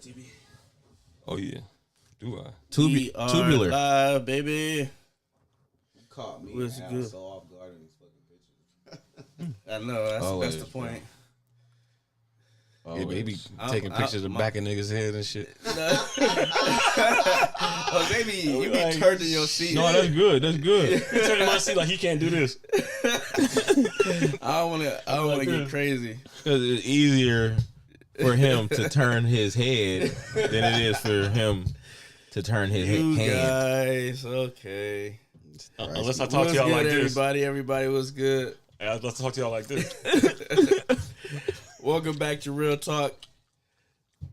TV. Oh yeah, do I? Tubular. Live, baby. You caught me What's and good? Al so off guard in these fucking pictures. I know that's the point. Yeah, but he be taking pictures of the back of niggas' head and shit. Oh, baby, you be turned in your seat. No, that's good. That's good. He turned in my seat like he can't do this. I don't want to get crazy. Because it's easier for him to turn his head than it is for him to turn his You hand. guys, okay. Unless I talk to What's y'all good, like this. everybody was good. Let's talk to y'all like this. Welcome back to Real Talk,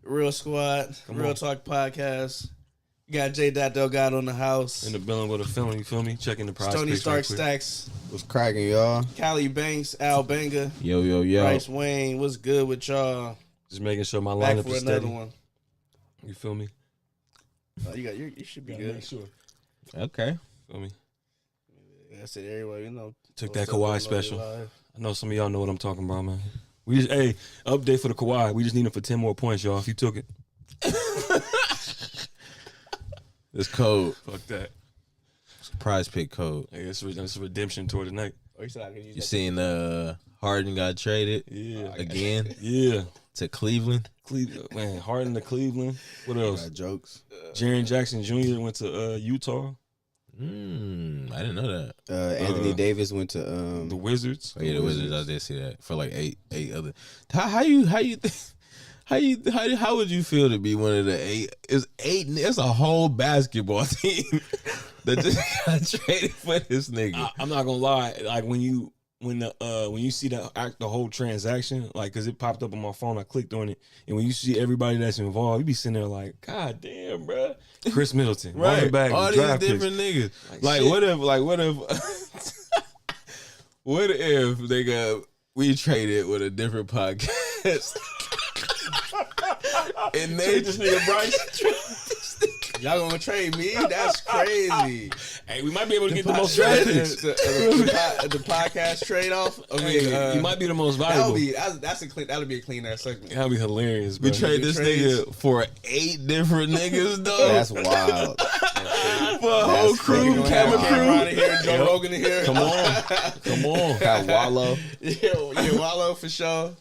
Real Squad, Real Talk Podcast. You got J. Delgado in the house. In the building with a film, you feel me? Checking the prize. Tony picks Stark right quick. Stacks, What's cracking, y'all? Callie Banks, Al Banga, Yo. Bryce Wayne. What's good with y'all? Just making sure my Back lineup for is another steady. one. You feel me? You should be good. Sure. Okay. Feel me? I said everybody, Took that Kawhi special. I know some of y'all know what I'm talking about, man. We just update for the Kawhi. We just need him for 10 more points, y'all. If you took it, It's code. fuck that. It's prize pick code. Hey, it's a redemption tour tonight. Oh, you said I could use You that. seen Harden got traded Yeah, again yeah. to Cleveland? Cleveland, man. Harden to Cleveland. What else? Got jokes. Jaren Jackson Jr. went to Utah. I didn't know that. Anthony Davis went to The Wizards. Oh, yeah, the Wizards. I did see that for like eight other. How would you feel to be one of the eight? It's a whole basketball team that just got traded for this nigga. I'm not gonna lie. Like when you see the whole transaction, like because it popped up on my phone, I clicked on it, and when you see everybody that's involved, you be sitting there like, God damn, bro. Chris Middleton, Right, Bagley, all these draft different picks. niggas. Like, What if they got we traded with a different podcast? And they this nigga Bryce. Y'all gonna trade me? That's crazy. Hey, we might be able to get the most draft picks. The podcast trade off. I mean, You might be the most valuable. That'll be a clean ass segment. That'd be hilarious, bro. we trade this nigga for 8 different niggas, though. That's wild. For a whole crew, camera Cameron crew. in here, Joe Rogan in here. Come on. Got Wallow. yeah, Wallow for sure.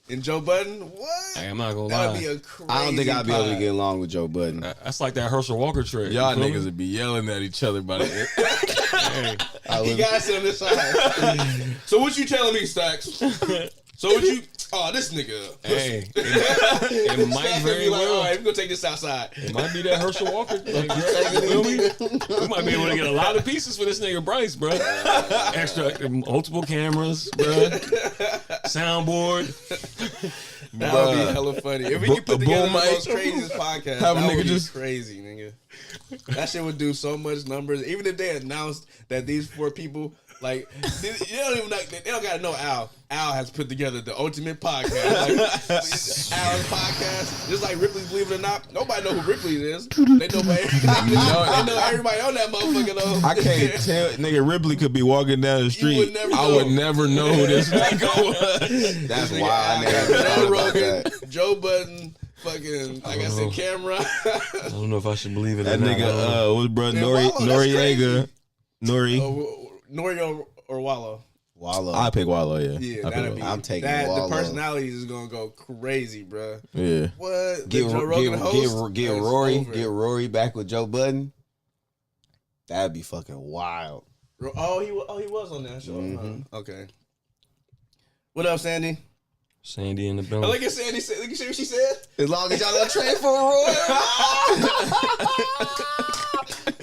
And Joe Budden, what? Hey, I'm not gonna That'd lie. be a crazy. I don't think I'd be able to pod. get along with Joe Budden. That's like that Herschel Walker trade. Y'all You feel me? niggas would be yelling at each other by the end. Hey, He got sit on this side. So what you telling me, Stacks? So what you? Oh, this nigga. hey, it might Stacks very be like, all well. right, we're gonna take this outside. It might be that Herschel Walker. Like, you feel me? We might be able to get a lot of pieces for this nigga Bryce, bro. Extra multiple cameras, bro. Soundboard. That would be hella funny. If we could put together the most craziest podcast, Have a that nigga would be just- crazy, nigga. That shit would do so much numbers. Even if they announced that these 4 people, like, you don't even like, they don't gotta know Al. Al has put together the ultimate podcast. Like, Al's podcast, just like Ripley's Believe It or Not. Nobody know who Ripley is. They know, they know everybody on that motherfucker though. I can't tell. Nigga, Ripley could be walking down the street. would never I know. would never know who this nigga was. That's Nigga, wild. I Al never got thought Joe about Rogan, that. Joe Budden, fucking, like I said, camera. I don't know if I should believe it That or not. nigga, what's bro? Man, Wallow, that's crazy. Nori. Norio or Wallow. Wallow. I pick Wallow, yeah. Yeah, I that'd pick be. Wallow. I'm taking that. Wallow. The personalities is gonna go crazy, bro. Yeah. What? Get, The Joe Rogan host? get That's Rory. over. Get Rory back with Joe Budden. That'd be fucking wild. Oh, he was on that show. Mhm. Huh? Okay. What up, Sandy? Sandy in the Oh, building. look at Sandy. Look at what she said. As long as y'all don't trade for Roy.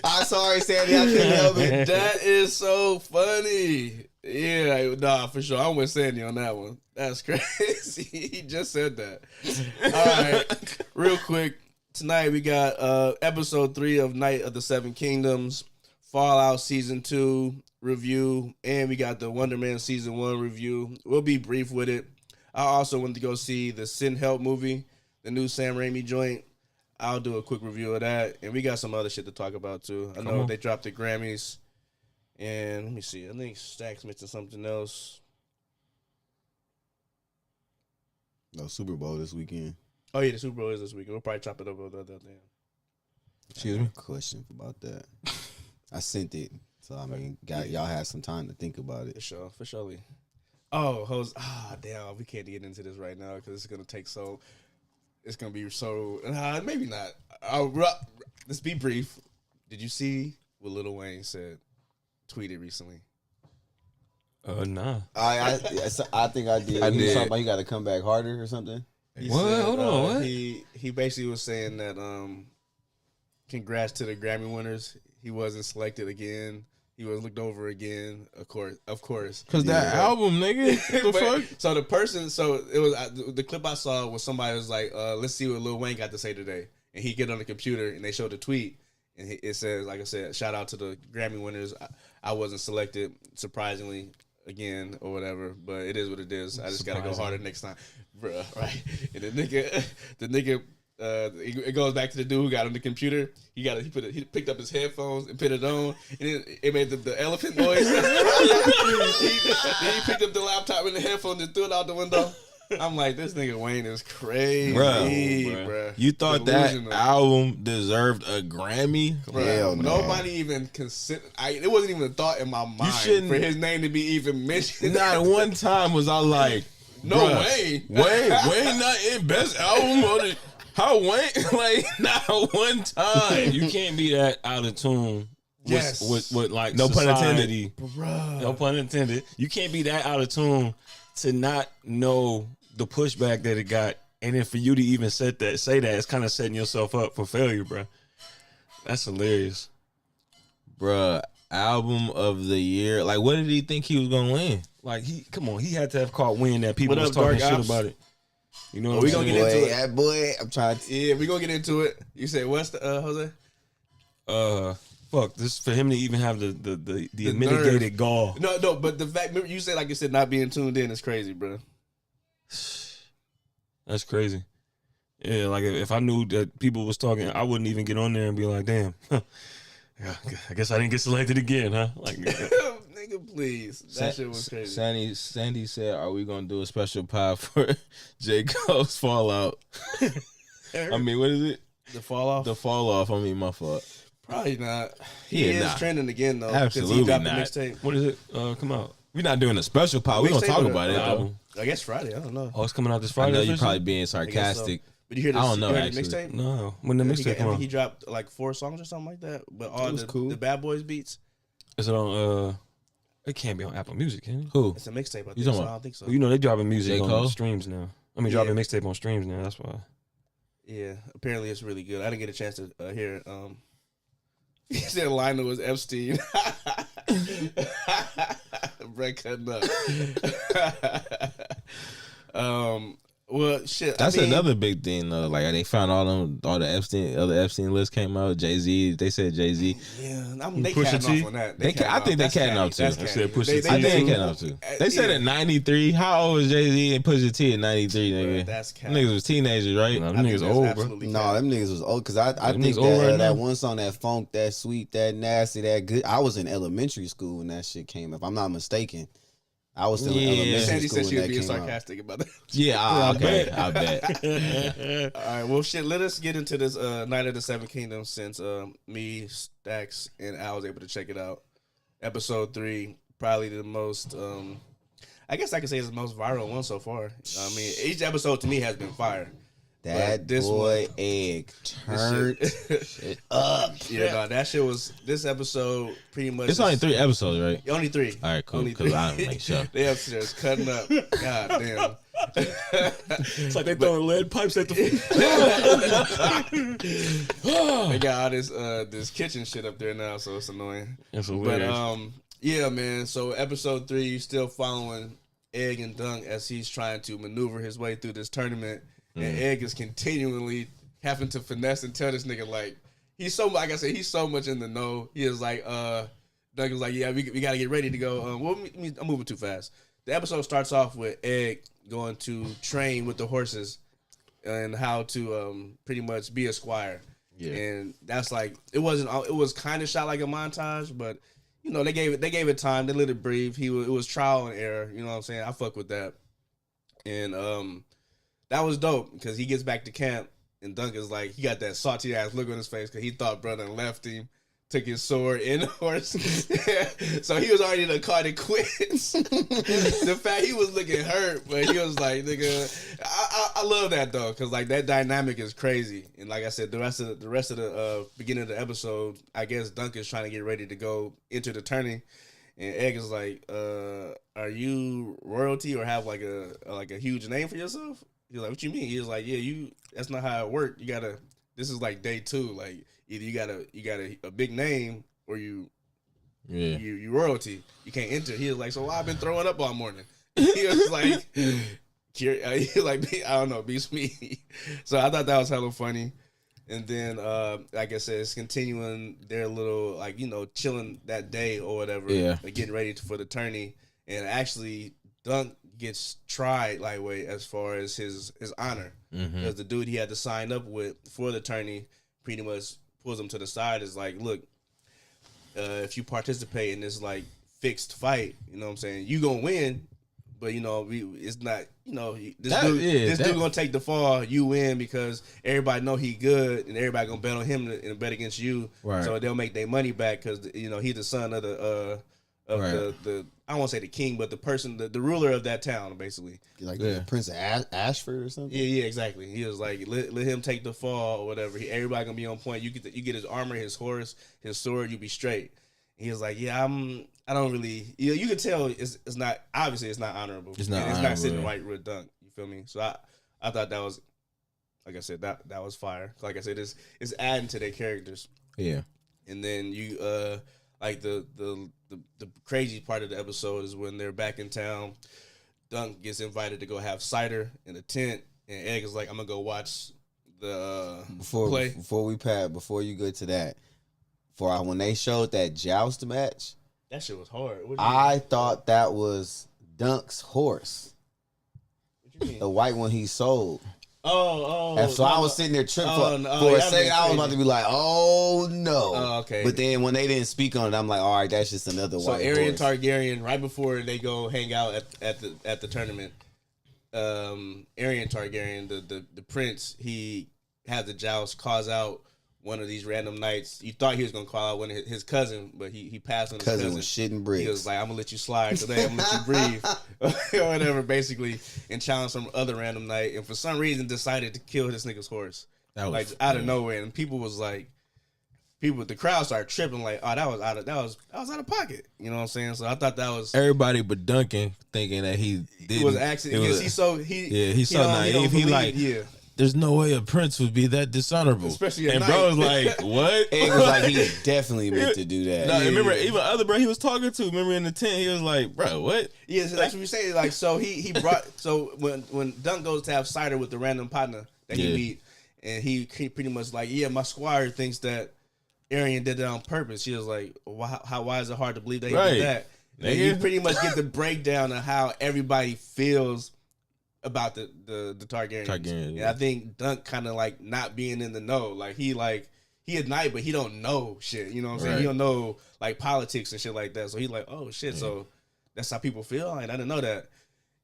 I'm sorry, Sandy. I couldn't help it. That is so funny. Yeah, nah, for sure. I'm with Sandy on that one. That's crazy. He just said that. All right, real quick. Tonight we got episode 3 of Night of the Seven Kingdoms, Fallout Season 2 review, and we got the Wonderman Season 1 review. We'll be brief with it. I also went to go see the Sin Help movie, the new Sam Raimi joint. I'll do a quick review of that, and we got some other shit to talk about too. I know they dropped the Grammys, and let me see. I think Stacks mentioned something else. No Super Bowl this weekend. Oh yeah, the Super Bowl is this week. We'll probably chop it up with the other thing. Excuse me. Question about that. I sent it, so I mean, y'all had some time to think about it. For sure. Oh, damn, we can't get into this right now because it's gonna take so. It's gonna be so. Maybe not. Let's be brief. Did you see what Lil Wayne tweeted recently? Nah. I think I did. I He was did. talking about he got to come back harder or something. He What? said, Hold on, what? He basically was saying that congrats to the Grammy winners. He wasn't selected again. He was looked over again. Of course. Cause that album, nigga. What the fuck? So the person, it was the clip I saw was somebody was like, "Let's see what Lil Wayne got to say today," and he get on the computer and they showed the tweet, and it says, like I said, shout out to the Grammy winners. I wasn't selected, surprisingly, again or whatever, but it is what it is. I just gotta go harder next time, bruh. Right? And the nigga. It goes back to the dude who got on the computer. He picked up his headphones and put it on, and it made the elephant noise. Then he picked up the laptop and the headphones and threw it out the window. I'm like, this nigga Wayne is crazy, bruh. You thought Delusional. that album deserved a Grammy? Bruh, Hell no. nobody even considered. It wasn't even a thought in my mind shouldn't- for his name to be even mentioned. Not one time was I like, No bruh, way. Wayne not in best album or the. How Wayne? Like, not one time. You can't be that out of tune. Yes. With like No pun society. Bruh. No pun intended. You can't be that out of tune to not know the pushback that it got, and then for you to even say that, it's kind of setting yourself up for failure, bro. That's hilarious. Bruh, album of the year. Like, what did he think he was gonna win? Like he had to have caught wind that people What was up, talking Dark shit Ops? about it. You know what We I'm gonna saying? get into it. That boy, I'm trying to. Yeah, we gonna get into it. You said what's the Jose? Fuck this for him to even have the nerve. mitigated gall. No, but the fact you said, like you said, not being tuned in is crazy, bro. That's crazy. Yeah, like if I knew that people was talking, I wouldn't even get on there and be like, damn. Yeah, I guess I didn't get selected again, huh? Like, Nigga, please. That shit was crazy. Sandy said, "Are we gonna do a special pod for J. Cole's Fallout?" I mean, what is it? The fall off? The fall off. I mean, my fault. Probably not. He Yeah, is nah. trending again though. 'cause Absolutely he dropped not. the mixtape. what is it? Come out. We're not doing a special pod. We're gonna Mixtape talk or about it. the Though. album? I guess Friday. I don't know. Oh, it's coming out this I Friday. know you're officially? probably being I guess so. sarcastic. But you hear this? I don't know, You heard actually. the mixtape? No, when the I mixtape think come he out, dropped like 4 songs or something like that. But all was the, cool. the Bad Boys beats. is it on? It can't be on Apple Music, can it? Who? It's a mixtape. I You think talking so. about- I don't think so. Well, you know they dropping music J. on Cole? streams now. I mean, Yeah. dropping mixtape on streams now. That's why. Yeah, apparently it's really good. I didn't get a chance to hear it. He said Lionel was Epstein. Brett cutting up. Well, shit. That's I mean, another big thing though. Like they found all the other Epstein lists came out. Jay-Z, they said Jay-Z. Yeah, they Pusha catting T? off on that. I think they catting off too. That's I said catty. Pusha T. I think they do. catting up too. They said Yeah. at 93. How old was Jay-Z and Pusha T at 93, Bruh, nigga? that's Them catty. niggas was teenagers, right? Nah, I them think niggas that's old, bro. absolutely No, catty. them niggas was old because I Them think niggas old right now. that one song, that funk, that sweet, that nasty, that good. I was in elementary school when that shit came up. If I'm not mistaken. I was still in Yeah. elementary Sandy school said she when was that being came out. sarcastic about that. Yeah, I bet. All right, well, shit. Let us get into this Night of the Seven Kingdoms since me, Stacks, and Al was able to check it out. Episode 3, probably the most. I guess I could say it's the most viral one so far. I mean, each episode to me has been fire. That But this boy one- egg This turned shit- up. yeah, no, that shit was. This episode pretty much. It's only 3 episodes, right? Only 3. All right, cool. Only Because 3. I don't make sure. They upstairs cutting up. God damn. It's like they throwing lead pipes at the. They got all this kitchen shit up there now, so it's annoying. That's But hilarious. yeah, man. So episode 3, you still following Egg and Dunk as he's trying to maneuver his way through this tournament, and Egg is continually having to finesse and tell this nigga like he's so, like I said, he's so much in the know. He is like Dunk is like, yeah, we gotta get ready to go. Well, I'm moving too fast. The episode starts off with Egg going to train with the horses and how to pretty much be a squire. Yeah. And that's like it was kind of shot like a montage, but you know they gave it time. They let it breathe. It was trial and error. You know what I'm saying? I fuck with that. And that was dope because he gets back to camp and Dunk is like, he got that salty ass look on his face because he thought brother left him, took his sword and the horse. So he was already in the car that quits. The fact he was looking hurt, but he was like, nigga, I love that though because like that dynamic is crazy. And like I said, the rest of the beginning of the episode, I guess Dunk is trying to get ready to go into the tourney. And Egg is like, are you royalty or have like a huge name for yourself? He's like, what you mean? He was like, yeah, that's not how it worked. You gotta, this is like day 2. Like either you got a big name or you royalty. You can't enter. He was like, so I've been throwing up all morning. He was like, I don't know, beats me. So I thought that was hella funny. And then, like I said, it's continuing their little, like, chilling that day or whatever. Yeah. Like getting ready for the tourney. And actually, Dunk gets tried, lightweight, as far as his honor. Because the dude he had to sign up with for the tourney pretty much pulls him to the side. Is like, look, if you participate in this, like, fixed fight, you know what I'm saying, you going to win. But, it's not, this dude going to take the fall. You win because everybody know he good and everybody going to bet on him and bet against you. Right. So they'll make their money back because, he's the son of the I won't say the king, but the person, the ruler of that town, basically. Like Prince of Ashford or something? Yeah, exactly. He was like, let him take the fall or whatever. Everybody going to be on point. You get his armor, his horse, his sword, you be straight. He was like, yeah, I don't really, you can tell it's not, obviously it's not honorable. It's not sitting right with Dunk. You feel me? So I thought that was, like I said, that was fire. Like I said, it's adding to their characters. Yeah. And then you, like the crazy part of the episode is when they're back in town, Dunk gets invited to go have cider in a tent, and Egg is like, I'm going to go watch the play. Before you go to that, when they showed that joust match, that shit was hard. I thought that was Dunk's horse. What you mean? The white one he sold. Oh. And so I was sitting there tripping for a second. I was about to be like, oh no. Oh, okay. But then when they didn't speak on it, I'm like, all right, that's just another white horse. So Arya Targaryen, right before they go hang out at the tournament, Arya Targaryen, the prince, he had the joust, calls out one of these random nights. You thought he was gonna call out one of his cousin, but he passed on his cousin. Was shitting bricks. He was like, I'm gonna let you slide today. I'm gonna let you breathe, or whatever, basically, and challenge some other random night. And for some reason, decided to kill this nigga's horse, like out of nowhere. And people was like, the crowd started tripping, like, oh, that was out of pocket. You know what I'm saying? So I thought that was everybody but Duncan thinking that he did. It was accident because he's so naive. He like. There's no way a prince would be that dishonorable. Especially at night. Bro was like, what? It was like he definitely meant to do that. No, remember, even other bro he was talking to, remember in the tent, he was like, bro, what? Yeah, so that's what you say. Like, so he brought, so when Dunk goes to have cider with the random partner that he meet, and he pretty much like, yeah, my squire thinks that Arya did that on purpose. She was like, why is it hard to believe that he did that? And you pretty much get the breakdown of how everybody feels about the Targaryens. And I think Dunk kind of like not being in the know. Like he at night, but he don't know shit. You know what I'm saying? He don't know like politics and shit like that. So he's like, oh shit. So that's how people feel. I didn't know that.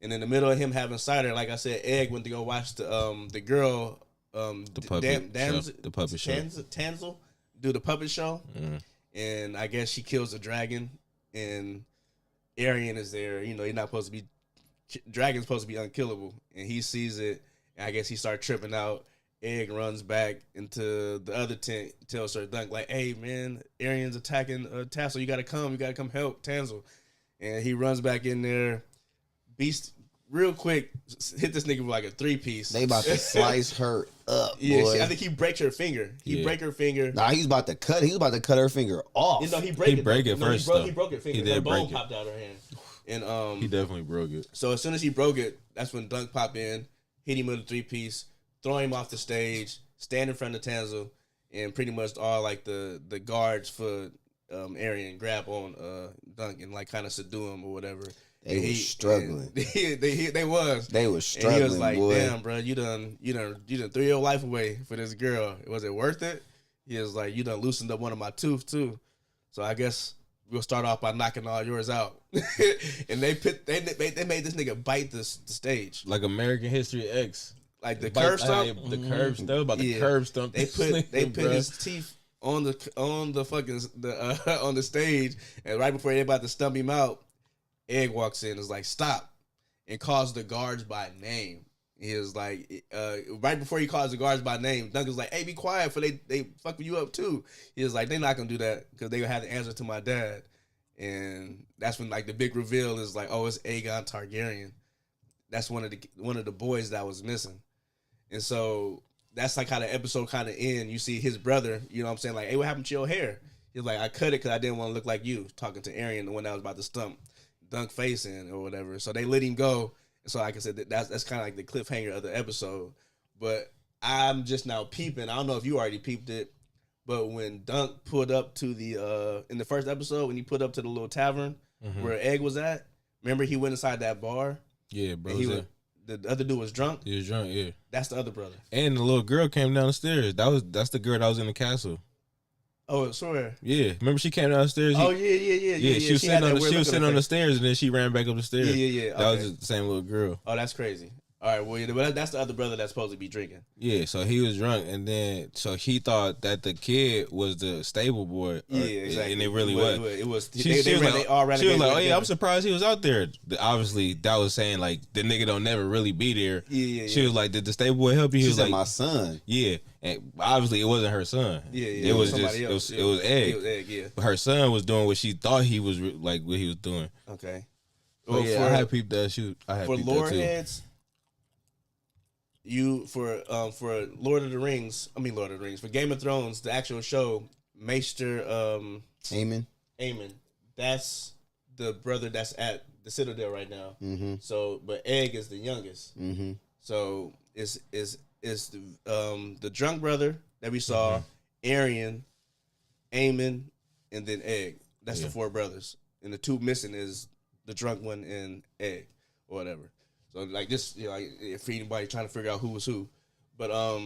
And in the middle of him having cider, like I said, Egg went to go watch the girl, the puppet show. Tanzel do the puppet show, and I guess she kills the dragon, and Arya is there. You're not supposed to be. Dragon's supposed to be unkillable, and he sees it, and I guess he started tripping out. Egg runs back into the other tent, tells Sir Dunk, like, hey, man, Aryan's attacking Tassel. You got to come help Tanzel. And he runs back in there, beast, real quick, hit this nigga with like a 3-piece. They about to slice her up, yeah, boy. I think he breaks her finger. He break her finger. Nah, he was about to cut her finger off. He broke it first. He broke her finger. He did her break bone it. popped out of her hand. And he definitely broke it. So as soon as he broke it, that's when Dunk popped in, hit him with a 3-piece, throw him off the stage, stand in front of Tanzel, and pretty much all like the guards for Arya grab on Dunk and like kind of subdue him or whatever. They were struggling. They was struggling. And he was like, boy. damn, bro, you done threw your life away for this girl. Was it worth it? He was like, you done loosened up one of my tooth too. So I guess we'll start off by knocking all yours out. And they made this nigga bite the stage. Like American History X. like the curb stump. The curb stump. About the curb stump. They put his teeth on the fucking on the stage, and right before they about to stump him out, Egg walks in and is like, "Stop," and calls the guards by name. He was like, right before he calls the guards by name, Duncan's like, "Hey, be quiet, for they fucking you up too." He was like, "They're not gonna do that because they have to answer to my dad." And that's when like the big reveal is like, "Oh, it's Aegon Targaryen." That's one of the boys that was missing, and so that's like how the episode kind of end. You see his brother, you know what I'm saying? Like, "Hey, what happened to your hair?" He's like, "I cut it because I didn't want to look like you," talking to Arryn, the one that was about to stump Dunk face in or whatever. So they let him go. So like I said, that's kind of like the cliffhanger of the episode. But I'm just now peeping. I don't know if you already peeped it, but when Dunk pulled up to the in the first episode, when he put up to the little tavern where Egg was at, remember he went inside that bar? Yeah, bro. The other dude was drunk. He was drunk. Yeah, that's the other brother. And the little girl came down the stairs. That's the girl that was in the castle. Oh, sorry. Yeah, remember she came downstairs. Oh yeah. She was sitting on the stairs, and then she ran back up the stairs. Yeah. That was the same little girl. Oh, that's crazy. All right, well, but that's the other brother that's supposed to be drinking. Yeah, so he was drunk, and then so he thought that the kid was the stable boy. Yeah, exactly. And it really was. It was. She was like, "Oh yeah, I'm surprised he was out there." Obviously, that was saying like the nigga don't never really be there. Yeah. She was like, "Did the stable boy help you?" He was like, "My son." Yeah, and obviously it wasn't her son. Yeah. It was just it was Egg. It was Egg. Yeah. But her son was doing what she thought he was like what he was doing. Okay. Well, yeah, I had peeped that shoot. For lore heads. For Lord of the Rings, for Game of Thrones, the actual show, Maester Aemon, that's the brother that's at the Citadel right now. Mm-hmm. So, but Egg is the youngest. Mm-hmm. So it's the drunk brother that we saw, Arryn, Aemon, and then Egg. That's the four brothers, and the two missing is the drunk one and Egg, or whatever. So like this, like for anybody trying to figure out who was who, but I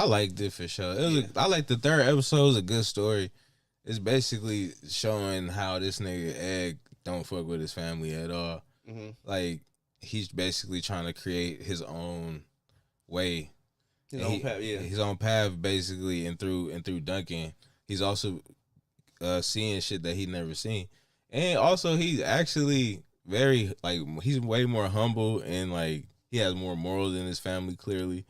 liked it for sure. I like the third episode. It was a good story. It's basically showing how this nigga Egg don't fuck with his family at all. Mm-hmm. Like he's basically trying to create his own way, his own path. Yeah, his own path basically, and through Duncan, he's also seeing shit that he never seen, and also he's actually. Very like he's way more humble and like he has more morals in his family clearly.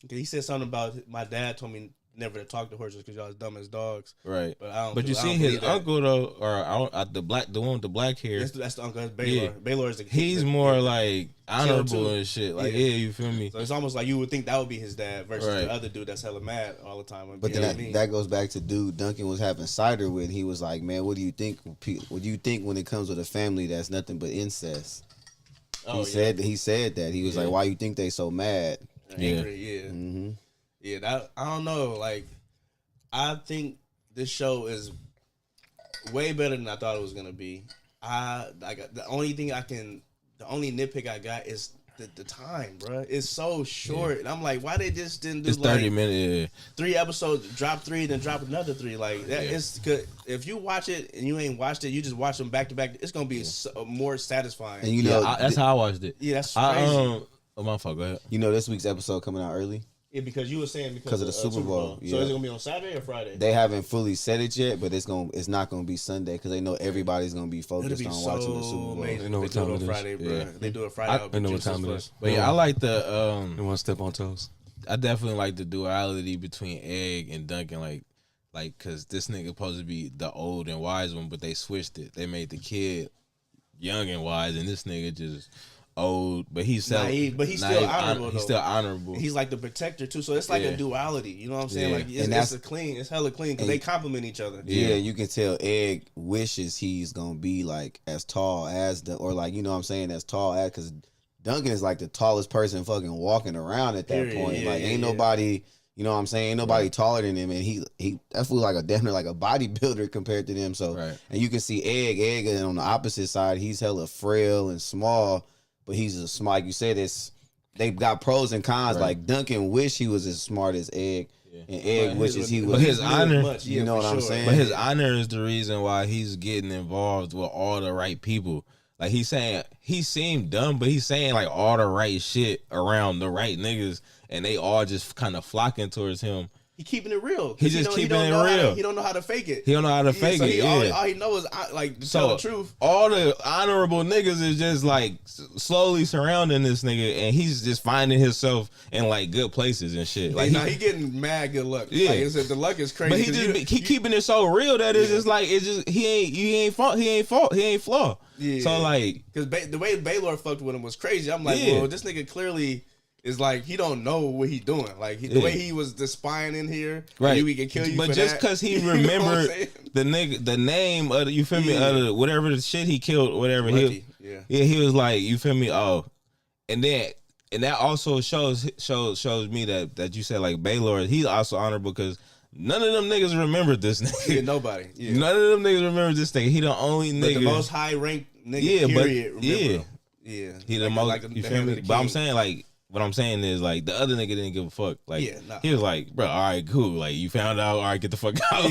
He said something about my dad told me never to talk to horses because y'all was dumb as dogs. Right. But I don't. But you see his uncle though, or the one with the black hair. That's the uncle. That's Baylor. Yeah. Baylor is the. He's more like honorable and shit. Like you feel me? So it's almost like you would think that would be his dad versus the other dude that's hella mad all the time. But then that goes back to dude Duncan was having cider with. He was like, "Man, what do you think? What do you think when it comes with a family that's nothing but incest?" He said that he was like, "Why you think they so mad?" Angry, yeah. Mm-hmm. Yeah, that I don't know. Like, I think this show is way better than I thought it was gonna be. The only nitpick I got is the time, bro. It's so short, and I'm like, why they just didn't do it's 30 minutes, 3 episodes, drop 3, then drop another 3. Like that is good. If you watch it and you ain't watched it, you just watch them back to back. It's gonna be more satisfying. And you know, that's how I watched it. Yeah, that's crazy. Oh my fuck, go ahead. You know, this week's episode coming out early. Yeah, because you were saying because of the Super Bowl. So is it gonna be on Saturday or Friday? They haven't fully said it yet, but it's not gonna be Sunday because they know everybody's gonna be focused on watching the Super Bowl. They know what time it is. Friday, bro. Yeah. They do it Friday. I know what time it is. But yeah, I like the They want to step on toes. I definitely like the duality between Egg and Duncan, like because this nigga supposed to be the old and wise one, but they switched it. They made the kid young and wise, and this nigga just old, but he's naive, but he's still honorable. He's still honorable. He's like the protector too, so it's like a duality. You know what I'm saying? Like it's hella clean because they complement each other. Yeah, you can tell Egg wishes he's gonna be like as tall as or like you know what I'm saying as tall as because Duncan is like the tallest person fucking walking around at that point. Like ain't nobody. You know what I'm saying? Ain't nobody taller than him, and he that fool like definitely like a bodybuilder compared to them. So and you can see Egg and on the opposite side, he's hella frail and small. But he's a smart. Like you said, they've got pros and cons. Like Duncan wish he was as smart as Egg, and Egg wishes he was. But his honor, you know what I'm saying. But his honor is the reason why he's getting involved with all the right people. Like he seemed dumb, but he's saying like all the right shit around the right niggas, and they all just kind of flocking towards him. He keeping it real. He just keeping it real. He don't know how to fake it. He don't know how to fake it. All he knows is like to tell the truth. All the honorable niggas is just like slowly surrounding this nigga, and he's just finding himself in like good places and shit. Like he getting mad good luck. Yeah, like I said, the luck is crazy. But he keeping it so real that it's just like he ain't flaw. Yeah. So like, because the way Baylor fucked with him was crazy. I'm like, well, this nigga clearly is like he don't know what he doing. Like the way he was just spying in here, right? We can kill you. But for just because he remembered the name of the, you feel me, whatever the shit he killed, whatever he was like, you feel me? Oh, and that also shows me that you said like Baylor, he's also honorable because none of them niggas remembered this nigga. Yeah, nobody. Yeah. None of them niggas remember this nigga. He the only nigga, the most high ranked nigga. Period. Yeah. He the most. You feel me? But I'm saying like. What I'm saying is like the other nigga didn't give a fuck. Like he was like, bro, all right, cool. Like you found out, all right, get the fuck out.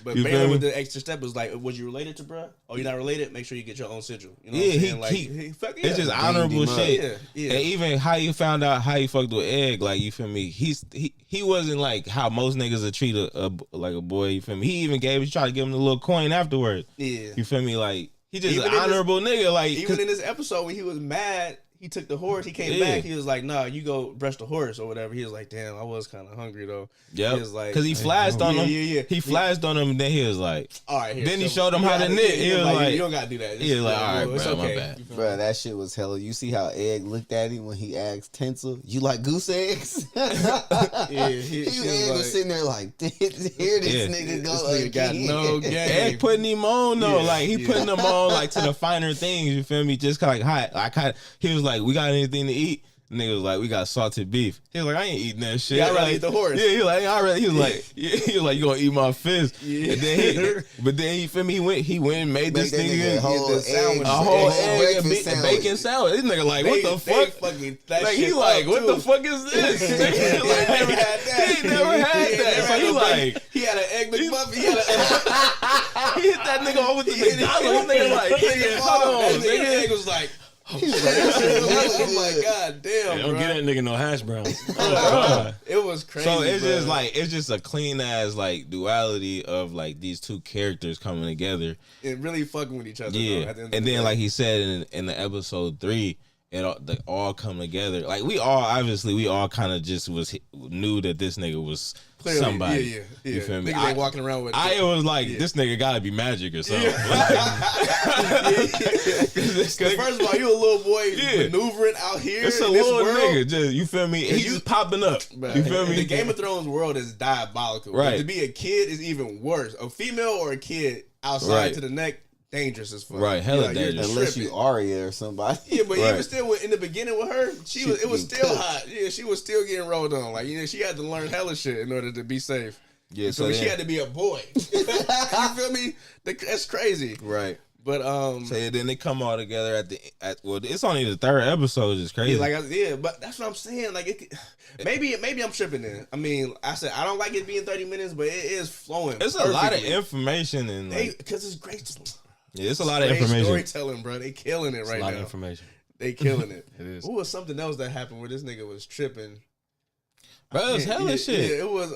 But Baylor with the extra step was like, was you related to bro? Oh, you're not related? Make sure you get your own sigil. You know what I'm saying? It's just honorable shit. Yeah. And even how you found out how you fucked with Egg, like you feel me? He wasn't like how most niggas would treat a boy. You feel me? He tried to give him the little coin afterwards. Yeah. You feel me? Like he just an honorable nigga. Like even in this episode when he was mad. He took the horse. He came back. He was like, "Nah, you go brush the horse or whatever." He was like, "Damn, I was kind of hungry though." Yeah, he was like, because he flashed on him. He flashed on him, and then he was like, "All right." Then he showed him how to knit. He was like, "You don't gotta do that." He was like, "All right, it's bro, okay. my bad." Bro, that shit was hella. You see how Egg looked at him when he asked Tinsel, "You like goose eggs?" Egg was sitting there like, "Here this nigga go again." Got no game. Egg putting him on though, like he putting him on like to the finer things. You feel me? Just kind of like hot. He was like, "We got anything to eat?" The nigga was like, "We got salted beef." He was like, "I ain't eating that shit." Yeah, I rather eat the horse. Yeah, he was like, he was like, "You gonna eat my fist?" Yeah. And then but then he feel me, he went and made this nigga a whole egg bacon sandwich. This nigga like, what the fuck? Like he like, what the fuck is this? He never had that. He never had that. So he like, he had an egg McMuffin. He hit that nigga off with the McDonald's. Nigga like, hold on, nigga. Egg was like. Oh my god, damn! Don't get that nigga no hash browns. It was crazy. So it's just a clean ass like duality of like these two characters coming together and really fucking with each other. Yeah, and then like he said in the episode 3, they all come together. Like we all kind of just knew that this nigga was clearly somebody. Yeah. You feel me? Niggas ain't walking around with. I was like, this nigga gotta be magic or something. Because first of all, you a little boy maneuvering out here. It's a little nigga. Just you feel me? He's just popping up. Right. You feel me? The Game of Thrones world is diabolical. Right. But to be a kid is even worse. A female or a kid outside to the neck. Dangerous as fuck. Right, hella dangerous. Unless you Arya or somebody. Yeah, but even still, in the beginning with her, it was still hot. Yeah, she was still getting rolled on. Like, she had to learn hella shit in order to be safe. Yeah, so she had to be a boy. You feel me? That's crazy. Right. But then they come all together well, it's only the 3rd episode. It's crazy. But that's what I'm saying. Like, maybe I'm tripping then. I mean, I said I don't like it being 30 minutes, but it is flowing. It's a lot of information and because it's great. Yeah, it's a lot of information. Storytelling, bro. They killing it right now. It's a lot of information. They killing it. It is. What was something else that happened where this nigga was tripping? Bro, it was hella shit. Yeah, it was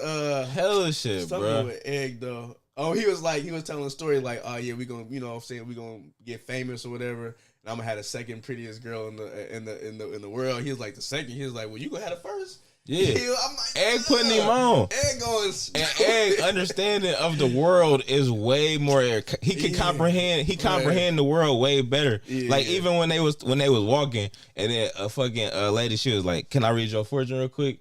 hella shit, something bro. With Egg though. Oh, he was telling a story like, oh yeah, we gonna, we gonna get famous or whatever. And I'm gonna have the second prettiest girl in the world. He was like the second. He was like, well, you gonna have the first. Yeah, I'm like, Egg putting him on. Egg going, and Egg understanding of the world is way more. He can comprehend. He comprehend the world way better. Yeah. Like even when they was walking, and then a fucking lady, she was like, "Can I read your fortune real quick?"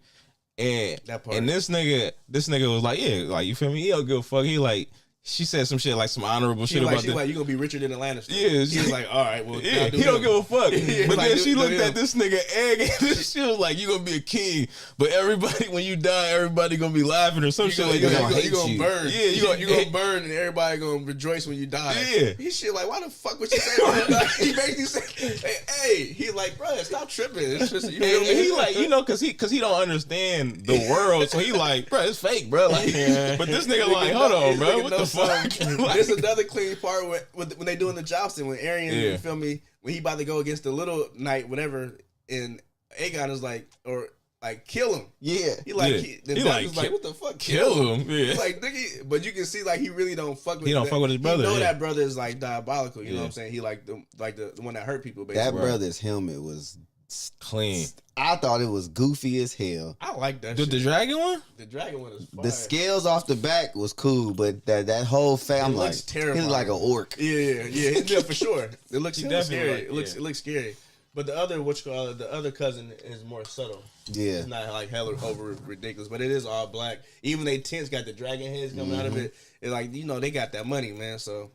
And this nigga was like, "Yeah, like you feel me? He don't give a fuck." He like. She said some shit like some honorable shit about that. Like, you gonna be richer than Atlantis. Yeah, he was like, all right, well, yeah, he don't give a fuck. But then she looked at this nigga Egg, and she was like, you gonna be a king, but everybody when you die, everybody gonna be laughing or some shit like that. You gonna burn. Yeah, you gonna burn, and everybody gonna rejoice when you die. Yeah, he shit like, why the fuck would you say that? He basically said, hey, he like, bro, stop tripping. It's just, you know what I mean? He like, cause he don't understand the world, so he like, bro, it's fake, bro. Like, but this nigga like, hold on, bro, what the fuck? There's another clean part when they doing the jousting when Arian, Yeah. you feel me, when he about to go against the little knight, whatever, and Aegon is like, or like kill him. Yeah. He like, Yeah. he He like, like, what the fuck, Kill him. Yeah. Like nigga, but you can see like he really don't fuck with. He don't fuck with his brother, He know yeah. that brother is like diabolical. You know Yeah. what I'm saying? He like the one that hurt people. Basically. That brother's helmet was Clean. I thought it was goofy as hell. I like that. The shit. dragon one? The dragon one is fire. The scales off the back was cool, but that whole face, I'm like, looks he terrifying. look like an orc. Yeah, for sure. It looks definitely scary. like- It looks scary. But the other the other cousin is more subtle. Yeah. It's not like hella over ridiculous, but it is all black. Even they tents got the dragon heads coming out of it. It's like, you know, they got that money, man. So,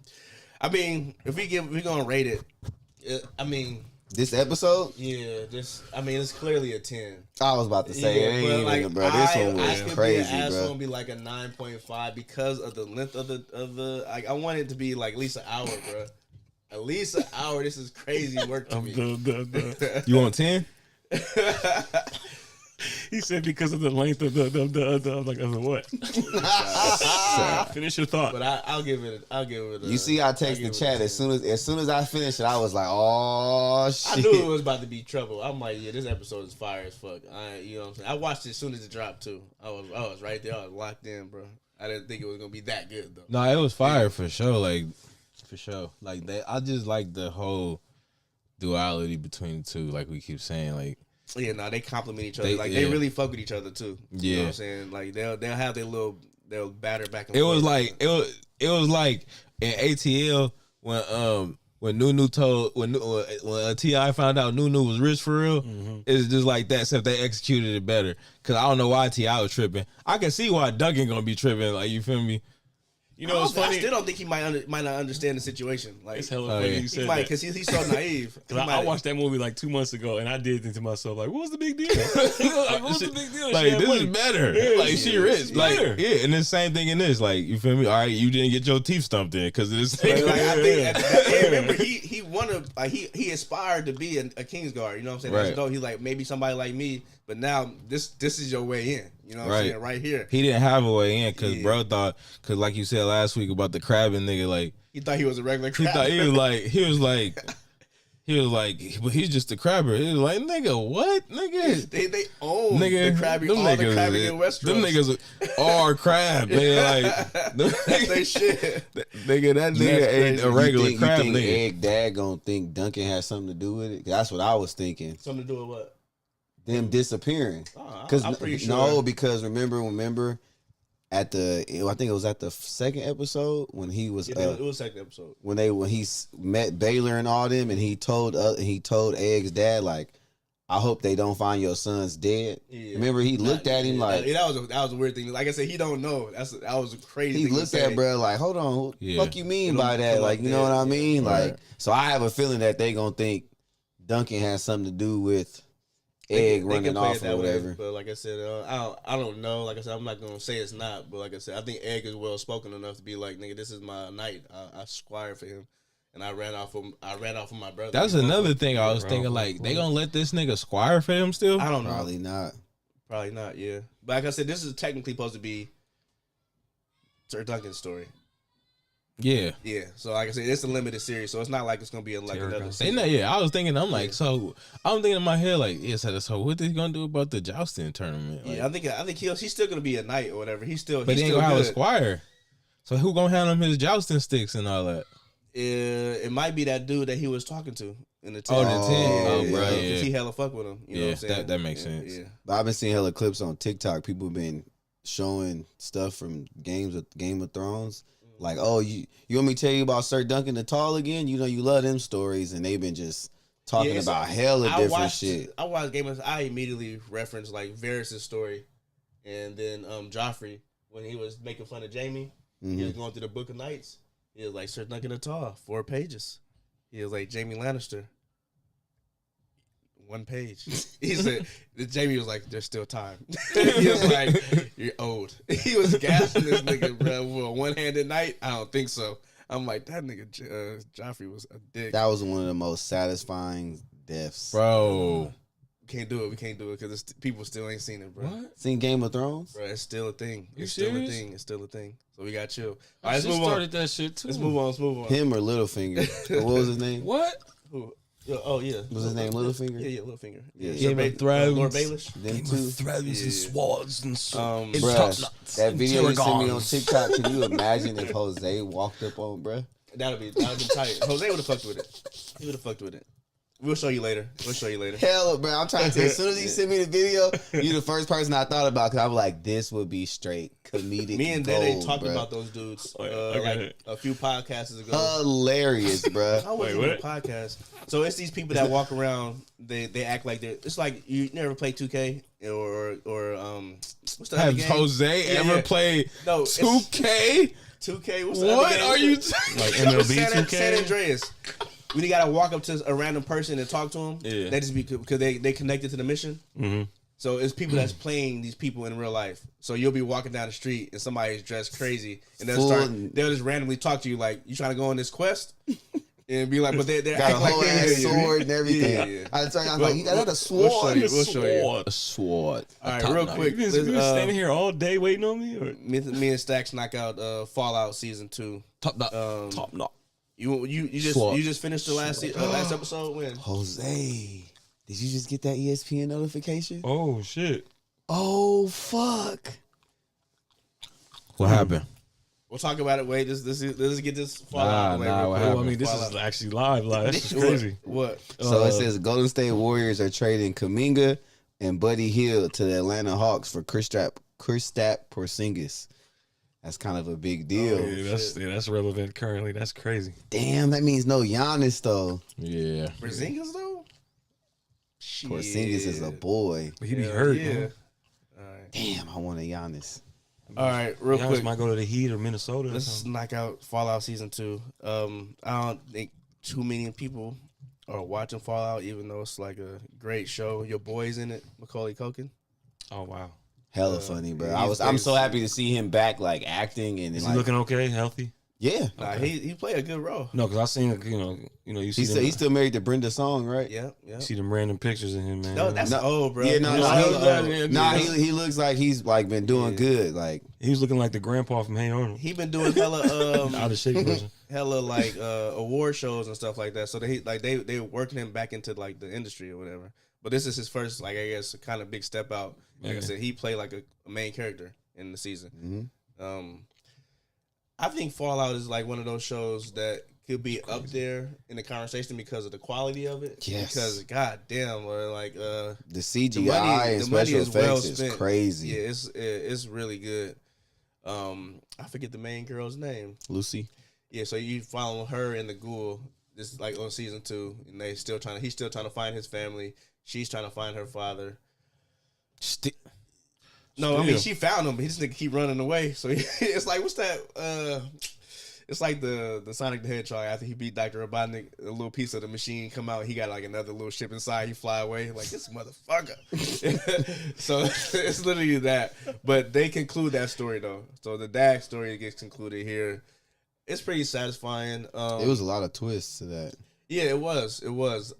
I mean, if we're gonna rate it, I mean, This episode, yeah, it's clearly a 10. I was about to say it ain't but, even, like, bro. This one I was could crazy, be an asshole bro. and be like a 9.5 because of the length of the. Like, I want it to be like at least an hour, bro. At least an hour. This is crazy work to me. You want 10? He said because of the length of the what? Finish your thought. But I'll give it. You see, I text the chat as soon as I finished it. I was like, "Oh shit!" I knew it was about to be trouble. I'm like, yeah, this episode is fire as fuck. You know what I'm saying? I watched it as soon as it dropped too. I was right there. I was locked in, bro. I didn't think it was gonna be that good though. No, it was fire for sure. Like, for sure. Like, I just like the whole duality between the two. Like we keep saying, like, Yeah, no, they complement each other. They- Like yeah. they really fuck with each other too. You know what Yeah. I'm saying? Like they'll have they'll batter back and it forth. was like it was like in ATL when Nunu told when Ti found out Nunu was rich for real. It's just like that, except they executed it better. Cause I don't know why Ti was tripping. I can see why Duncan gonna be tripping. Like, you feel me? You know what's I funny? still don't think he might not understand the situation. Like It's hella Oh, funny yeah. you he said might that. because he's so naive. He I might- watched that movie like 2 months ago, and I did think to myself, like, what was the big deal? Like, what's the big deal? She Like, had this money. is better. Yeah, Like, she rich. it's Like, better. yeah, and the same thing in this. Like, you feel me? All right, you didn't get your teeth stumped in because of this thing. Like, I think at the end, remember he wanted like he aspired to be a Kingsguard. You know what I'm saying? Right. That's dope. He's like maybe somebody like me, but now this is your way in. You know what I'm Right. saying? Right here. He didn't have a way in because Yeah. bro thought, because like you said last week about the crabbing nigga, like, He thought he was a regular. he thought he was like, but he's just a crabber. He was like, nigga, what, nigga? They own Nigga, the crabbing, them all the niggas, crabbing in Westeros. them niggas are crab. Nigga, like, them That's they niggas, shit. nigga, that nigga That's ain't crazy. a regular you crab think nigga. Egg Dad gonna think Duncan has something to do with it? That's what I was thinking. Something to do with what? Them disappearing. Oh, Because I'm pretty sure. no, because remember at I think it was at the second episode when he was Yeah, it was second episode. when he met Baylor and all them, and he told Egg's dad, like, I hope they don't find your sons dead. Yeah. Remember, he looked at him like, that was a weird thing. Like I said, he don't know. That was a crazy. he thing to looked say. at bro like, hold on, what the Yeah. fuck you mean It by don't that? come Like, out you know what dead, I mean? yeah. Like, Right. so I have a feeling that they gonna think Duncan has something to do with They Egg can running play off it or that way, whatever. but like I said, I don't know. Like I said, I'm not gonna say it's not. But like I said, I think Egg is well spoken enough to be like, nigga, this is my night. I squire for him, and I ran off of my brother. That's another thing I was thinking. Like, they gonna let this nigga squire for him still? I don't know. Probably not. Probably not. Yeah, but like I said, this is technically supposed to be Sir Duncan's story. Yeah. Yeah. So like I said, it's a limited series, so it's not like it's gonna be like another They season. know, yeah, I was thinking, I'm like, so I'm thinking in my head, like, yeah, so what they gonna do about the jousting tournament? Like, Yeah, I think he's still gonna be a knight or whatever. He's still, but he's he ain't still gonna have a good. squire. So who gonna hand him his jousting sticks and all that? It might be that dude that he was talking to in the Oh, tent. the tent. Oh, bro, Because yeah. he hella fuck with him. You know what I'm saying? that makes Yeah, sense. Yeah. But I've been seeing hella clips on TikTok. People been showing stuff from Game of Thrones. Like, oh, you want me to tell you about Sir Duncan the Tall again? You know you love them stories, and they've been just talking Yeah, it's about like- hella different watched, shit. I watched Game of I immediately referenced like Varys' story, and then Joffrey when he was making fun of Jamie. He was going through the Book of Knights. He was like Sir Duncan the Tall, 4 pages. He was like Jamie Lannister, 1 page. He said Jamie was like, "There's still time." He was like, "You're old." He was gassing this nigga, bro. With a one-handed knight, I don't think so. I'm like, that nigga Joffrey was a dick. That was one of the most satisfying deaths. Bro. can't do it. We can't do it because people still ain't seen it, bro. What? Seen Game of Thrones? Bro, it's still a thing. You It's still serious? a thing. It's still a thing. So we got chill. All I right, let's just move on. started that shit too. Let's move on. Let's move on. Him or Littlefinger? What was his name? What? Who? Oh yeah. Was his name Littlefinger? Yeah, Littlefinger. Yeah. Game of Thrones. Lord Baelish. Them two. Thrones and swords and Bruh, that video you sent me on TikTok, can you imagine if Jose walked up on, bruh? That'd be tight. Jose would have fucked with it. He would have fucked with it. We'll show you later. Hell, bro, I'm trying to tell you, as soon as he sent me the video, you the first person I thought about, because I was like, this would be straight comedic Me and gold, Dede talked bruh. about those dudes Okay. like a few podcasts ago. Hilarious, bruh. I wasn't Wait, on a podcast. So it's these people that walk around. They act like they're. It's like you never play 2K or what's the other Have game? Jose Yeah, ever yeah. played No, it's 2K? 2K. What's the What other game? are you? Like MLB San 2K? Andreas. When you gotta walk up to a random person and talk to them, Yeah. that just because they connected to the mission. Mm-hmm. So it's people that's playing these people in real life. So you'll be walking down the street and somebody's dressed crazy, and they'll just randomly talk to you like, "You trying to go on this quest?" And be like, but they're Got a acting like whole they're ass sword and everything. Yeah. I was like, you got a sword. We'll show you. A sword. All right, real quick. You been standing here all day waiting on me? Or? Me and Stacks knock out Fallout season 2. Top notch. Top notch. You Sword. just finished the last episode. When? Jose, did you just get that ESPN notification? Oh shit! Oh, fuck. What happened? We'll talk about it. Wait, let's get this Fallout out of the way. real what quick. Oh, I happened? mean, this is actually live. Like that's just What? crazy. What? So it says Golden State Warriors are trading Kuminga and Buddy Hield to the Atlanta Hawks for Kristaps Porzingis. That's kind of a big deal. Yeah, that's relevant currently. That's crazy. Damn, that means no Giannis though. Yeah. Porzingis though? Shit. Porzingis is a boy. But he be Hell hurt. Yeah. Man. All right. Damn, I want a Giannis. All right. Real Giannis quick. might go to the Heat or Minnesota. Or Let's something. knock out Fallout season 2. I don't think too many people are watching Fallout, even though it's like a great show. Your boy's in it, Macaulay Culkin. Oh wow. Hella funny, bro. he's I'm so based- happy to see him back, like acting and Is like, he looking okay, healthy? yeah. Nah, he played a good role. No, because I seen you see He's still married to Brenda Song, right? Yeah. you see them random pictures of him, man. No, that's No, old, bro. Yeah, no, he looks like he's like been doing Yeah. good. Like he was looking like the grandpa from Hey Arnold. He been doing hella Out of shape version. hella like award shows and stuff like that. So they working him back into like the industry or whatever. But this is his first, like, I guess, kind of big step out. Like I said, he played like a main character in the season. I think Fallout is like one of those shows that could be up there in the conversation because of the quality of it. Yes. Because goddamn, like the CGI and the money special is well effects is spent. crazy. Yeah, it's really good. I forget the main girl's name. Lucy. Yeah, so you follow her and the ghoul. This is like on season 2, and he's still trying to find his family. She's trying to find her father. No, I mean she found him, but he just keep running away. So it's like, what's that? It's like the Sonic the Hedgehog. After he beat Dr. Robotnik, a little piece of the machine come out. He got like another little ship inside. He fly away like this motherfucker. So it's literally that. But they conclude that story though. So the Dag story gets concluded here. It's pretty satisfying. It was a lot of twists to that. Yeah, it was. It was.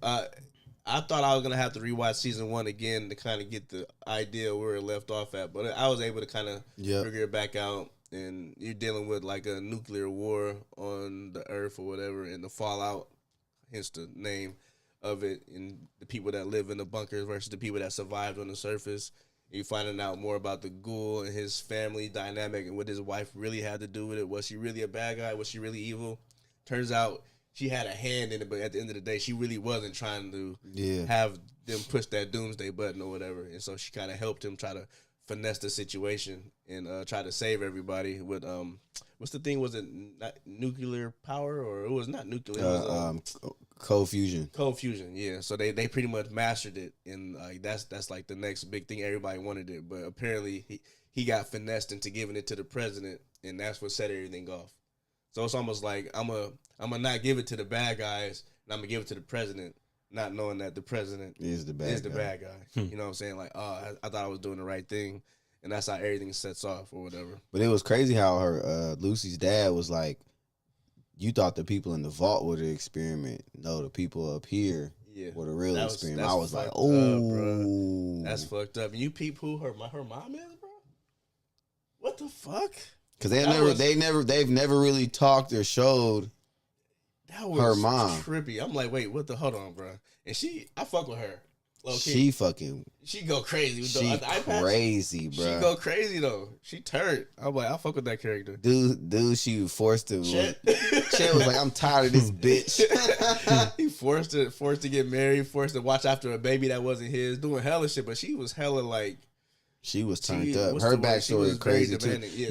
I thought I was gonna have to rewatch season 1 again to kind of get the idea where it left off at, but I was able to kind of figure it back out. And you're dealing with like a nuclear war on the Earth or whatever, and the fallout, hence the name of it, and the people that live in the bunkers versus the people that survived on the surface. You're finding out more about the ghoul and his family dynamic and what his wife really had to do with it. Was she really a bad guy? Was she really evil? Turns out she had a hand in it, but at the end of the day, she really wasn't trying to have them push that doomsday button or whatever. And so she kind of helped him try to finesse the situation and try to save everybody with what's the thing? Was it not nuclear power, or it was not nuclear? It was, cold fusion. Cold fusion, yeah. So they pretty much mastered it, and that's like the next big thing. Everybody wanted it, but apparently he got finessed into giving it to the president, and that's what set everything off. So it's almost like I'm a not give it to the bad guys, and I'm gonna give it to the president, not knowing that the president is the bad guy. You know what I'm saying? Like, I thought I was doing the right thing, and that's how everything sets off or whatever. But it was crazy how her Lucy's dad was like, you thought the people in the vault were the experiment. No, the people up here Yeah, with a real scream. that's I was like, fucked oh, up, bro. That's fucked up. And you peep who her mom is, bro? What the fuck? because they've never really talked or showed that was her mom. Trippy. I'm like, wait, what the? Hold on, bro. And I fuck with her. She go crazy. With she the iPad. crazy, bro. She go crazy though. She turned. I'm like, I fuck with that character. Dude, she forced to. Chet Was like, I'm tired of this bitch. He forced to get married, forced to watch after a baby that wasn't his, doing hella shit. But she was hella like. She was turned up. Her backstory is crazy too. Yeah,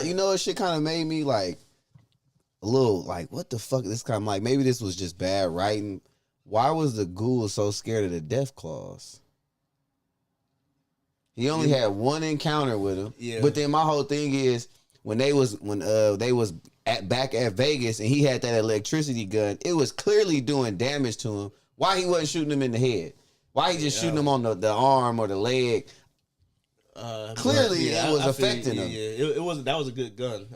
you know what shit kind of made me like a little like, what the fuck? This kind of like, maybe this was just bad writing. Why was the ghoul so scared of the death claws? He only had one encounter with him. Yeah. But then my whole thing is when they was back at Vegas and he had that electricity gun, it was clearly doing damage to him. Why he wasn't shooting him in the head? Why he just shooting him on the arm or the leg? Clearly, it was affecting him. Yeah, it was. That was a good gun.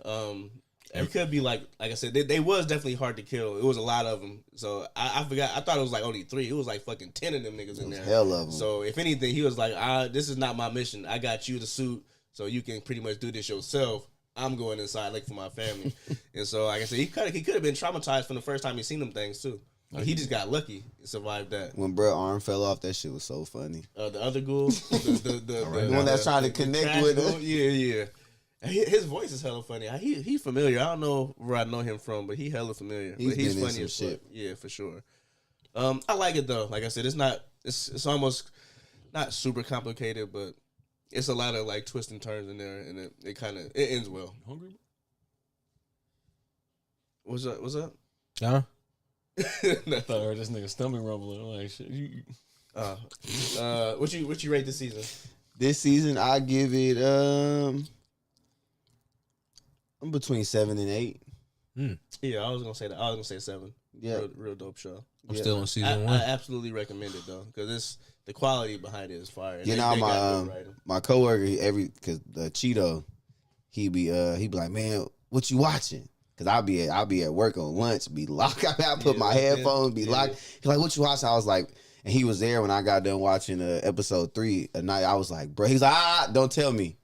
It could be like I said, they was definitely hard to kill. It was a lot of them. So I forgot. I thought it was like only 3. It was like fucking 10 of them niggas in there. Hell of them. So if anything, he was like, "This is not my mission. I got you the suit, so you can pretty much do this yourself. I'm going inside like for my family." And so like I said, he could have been traumatized from the first time he seen them things too. He just got lucky and survived that. When bro arm fell off, that shit was so funny. The other ghoul, the one that's trying to connect with him. Yeah. His voice is hella funny. He familiar. I don't know where I know him from, but he hella familiar. He's been funny in as some shit. Yeah, for sure. I like it though. Like I said, it's almost not super complicated, but it's a lot of like twists and turns in there, and it ends well. Hungry? What's up? Huh? I thought I heard this nigga stomach rumbling. I'm like, shit. What you rate this season? This season, I give it I'm between 7 and 8. Yeah, I was gonna say that. I was gonna say 7. Yeah, real dope show. I'm still on season 1. I absolutely recommend it though, because the quality behind it is fire. You know, my coworker, because the Cheeto, he be like, man, what you watching? Because I'll be at work on lunch, be locked. I put my headphones, be locked. He's like, what you watching? I was like, and he was there when I got done watching episode 3 at night. I was like, bro, he's like, don't tell me.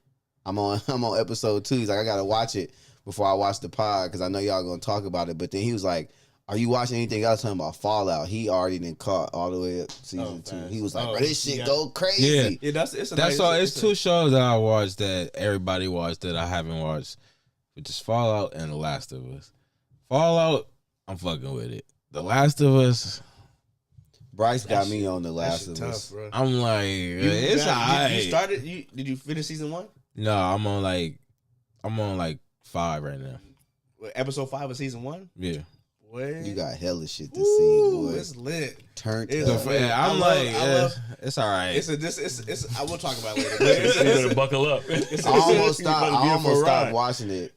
I'm on episode 2. He's like, I gotta watch it before I watch the pod because I know y'all gonna talk about it. But then he was like, are you watching anything else? Talking about Fallout. He already done caught all the way up season 2. He was like, bro, this shit go crazy. Yeah, that's all. It's 2 shows that I watched that everybody watched that I haven't watched, which is Fallout and The Last of Us. Fallout, I'm fucking with it. The Last of Us, Bryce got me on The Last of Us. Bro. I'm like, it's alright. You started? Did you finish season 1? No, I'm on like 5 right now. Episode 5 of season 1? Yeah. Boy. You got hella shit to see, boy. It's lit. Turned up. I'm like, it's all right. I will talk about it later. You better buckle up. I almost stopped watching it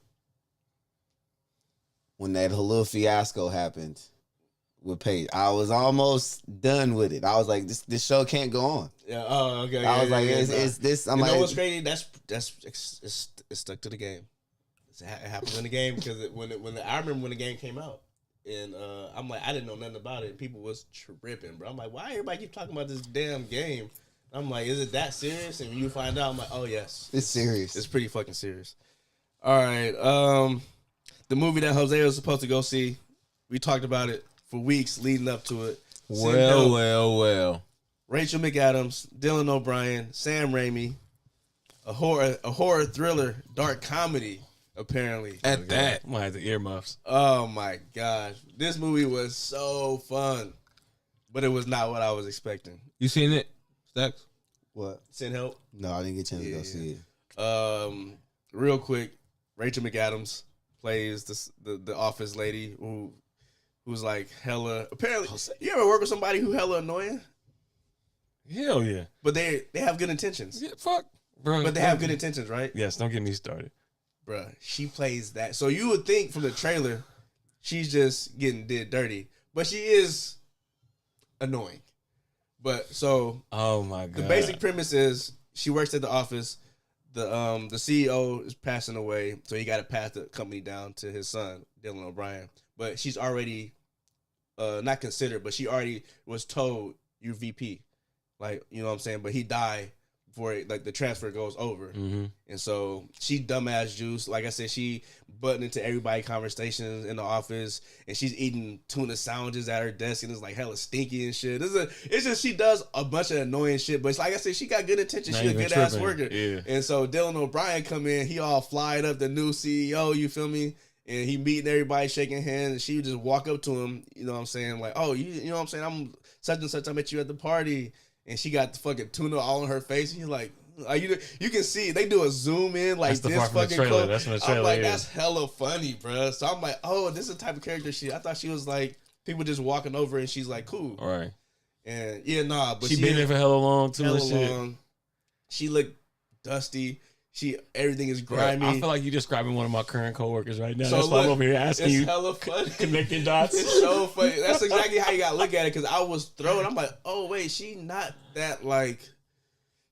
when that little fiasco happened with Paige. I was almost done with it. I was like, this show can't go on. Yeah. Oh, okay. I was like, it's this. I'm like, know what's crazy? It's stuck to the game. It happens in the game because I remember when the game came out, and I'm like, I didn't know nothing about it. And people was tripping, bro. I'm like, why everybody keep talking about this damn game? I'm like, is it that serious? And when you find out, I'm like, oh yes, it's serious. It's pretty fucking serious. All right. The movie that Jose was supposed to go see, we talked about it for weeks leading up to it. Well. Rachel McAdams, Dylan O'Brien, Sam Raimi, a horror thriller, dark comedy, apparently. At that. I might have the earmuffs. Oh my gosh. This movie was so fun. But it was not what I was expecting. You seen it, Stacks? What? Send help? No, I didn't get a chance to go see it. Real quick, Rachel McAdams plays the office lady who's like hella. Apparently, you ever work with somebody who hella annoying? Hell yeah. But they have good intentions. Yeah, fuck, bro. But they have good intentions, right? Yes. Don't get me started, Bruh, she plays that. So you would think from the trailer, she's just getting did dirty, but she is annoying. But so, oh my god, the basic premise is she works at the office. The CEO is passing away, so he got to pass the company down to his son, Dylan O'Brien. But she's already not considered, but she already was told you're VP. Like, you know what I'm saying? But he died before like the transfer goes over. Mm-hmm. And so she dumbass juice. Like I said, she buttoned into everybody's conversations in the office, and she's eating tuna sandwiches at her desk, and it's like hella stinky and shit. It's just she does a bunch of annoying shit, but it's like I said, she got good intentions. She a good ass worker. Yeah. And so Dylan O'Brien come in, he all flying up, the new CEO, you feel me? And he meeting everybody, shaking hands, and she would just walk up to him, you know what I'm saying? Like, oh, you know what I'm saying? I'm such and such, I met you at the party. And she got the fucking tuna all in her face. He's like you can see they do a zoom in like this fucking close. That's from the trailer. I'm like, that's hella funny, bro. So I'm like, oh, this is the type of character she. I thought she was like people just walking over and she's like, cool. All right. And yeah, nah, but she been there for hella long too. Hella shit. long. She looked dusty. Everything is grimy. I feel like you describing one of my current coworkers right now. So that's why I'm over here asking you. It's hella funny. Connecting dots. It's so funny. That's exactly how you gotta look at it. Because I was thrown. I'm like, oh wait, she not that like.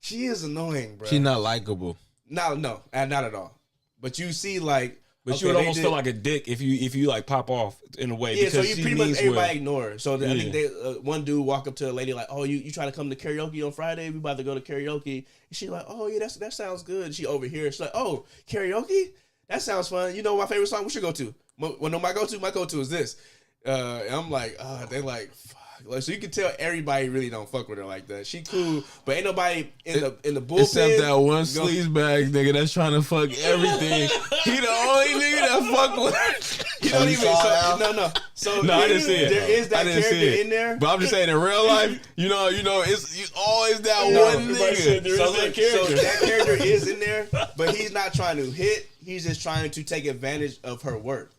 She is annoying, bro. She's not likable. No, not at all. But you see, like, but okay, you would almost feel like a dick if you like pop off in a way. Yeah, because so you pretty much everybody well. ignore her. So I think one dude walk up to a lady like, "Oh, you trying to come to karaoke on Friday? We about to go to karaoke." And she like, "Oh yeah, that sounds good." She over here. She's like, "Oh, karaoke? That sounds fun. You know my favorite song? We should go to." Well, no, my go-to is this. And I'm like, they like, fuck. Like, so you can tell everybody really don't fuck with her like that. She cool, but ain't nobody in the bullpen. Except that one sleazebag nigga that's trying to fuck everything. He the only nigga that fuck with her. You don't even. No. So no, I didn't see it. There is that character in there. But I'm just saying, in real life, you know, it's always that one nigga. So that character is in there, but he's not trying to hit. He's just trying to take advantage of her work.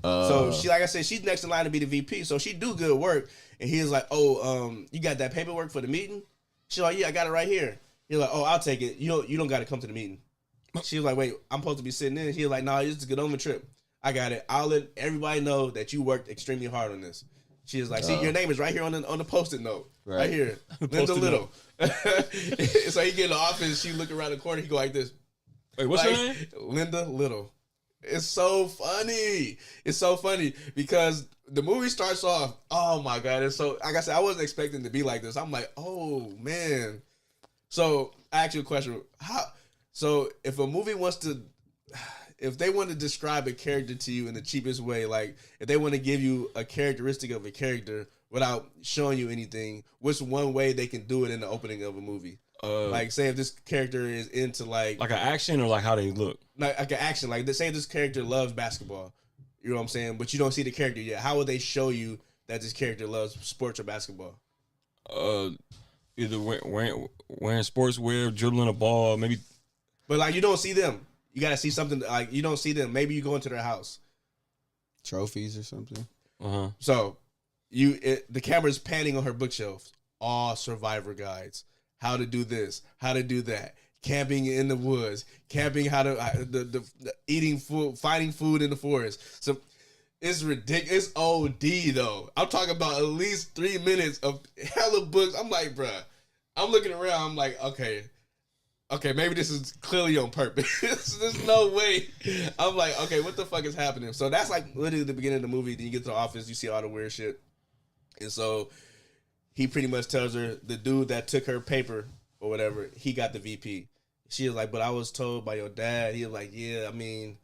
So she, like I said, she's next in line to be the VP. So she do good work. And he was like, "Oh, you got that paperwork for the meeting?" She's like, "Yeah, I got it right here." He's like, "Oh, I'll take it. You don't got to come to the meeting." She was like, "Wait, I'm supposed to be sitting in." He was like, "No, it's a good over trip. I got it. I'll let everybody know that you worked extremely hard on this." She was like, "See, your name is right here on the Post-it note, right here, Linda Little." So he get in the office. She look around the corner. He go like this. Wait, what's her name? Linda Little. It's so funny. It's so funny because the movie starts off. Oh my god! It's so, like I said, I wasn't expecting to be like this. I'm like, oh man. So I ask you a question. So if a movie wants to, if they want to describe a character to you in the cheapest way, like if they want to give you a characteristic of a character without showing you anything, what's one way they can do it in the opening of a movie? Like, say if this character is into like an action or like how they look, like an action. Like, say this character loves basketball, you know what I'm saying? But you don't see the character yet. How would they show you that this character loves sports or basketball? Either wearing sportswear, dribbling a ball, maybe. But like, you don't see them. You gotta see something. Like, you don't see them. Maybe you go into their house, trophies or something. So the camera's panning on her bookshelves. All survivor guides. How to do this, how to do that, camping in the woods, camping, how to the eating food, finding food in the forest. So it's ridiculous. It's OD though. I'm talking about at least 3 minutes of hella books. I'm like, bruh. I'm looking around. I'm like, okay, maybe this is clearly on purpose. There's no way. I'm like, okay, what the fuck is happening? So that's like literally the beginning of the movie. Then you get to the office, you see all the weird shit, and so he pretty much tells her the dude that took her paper or whatever, he got the VP. She was like, but I was told by your dad. He was like, yeah, I mean,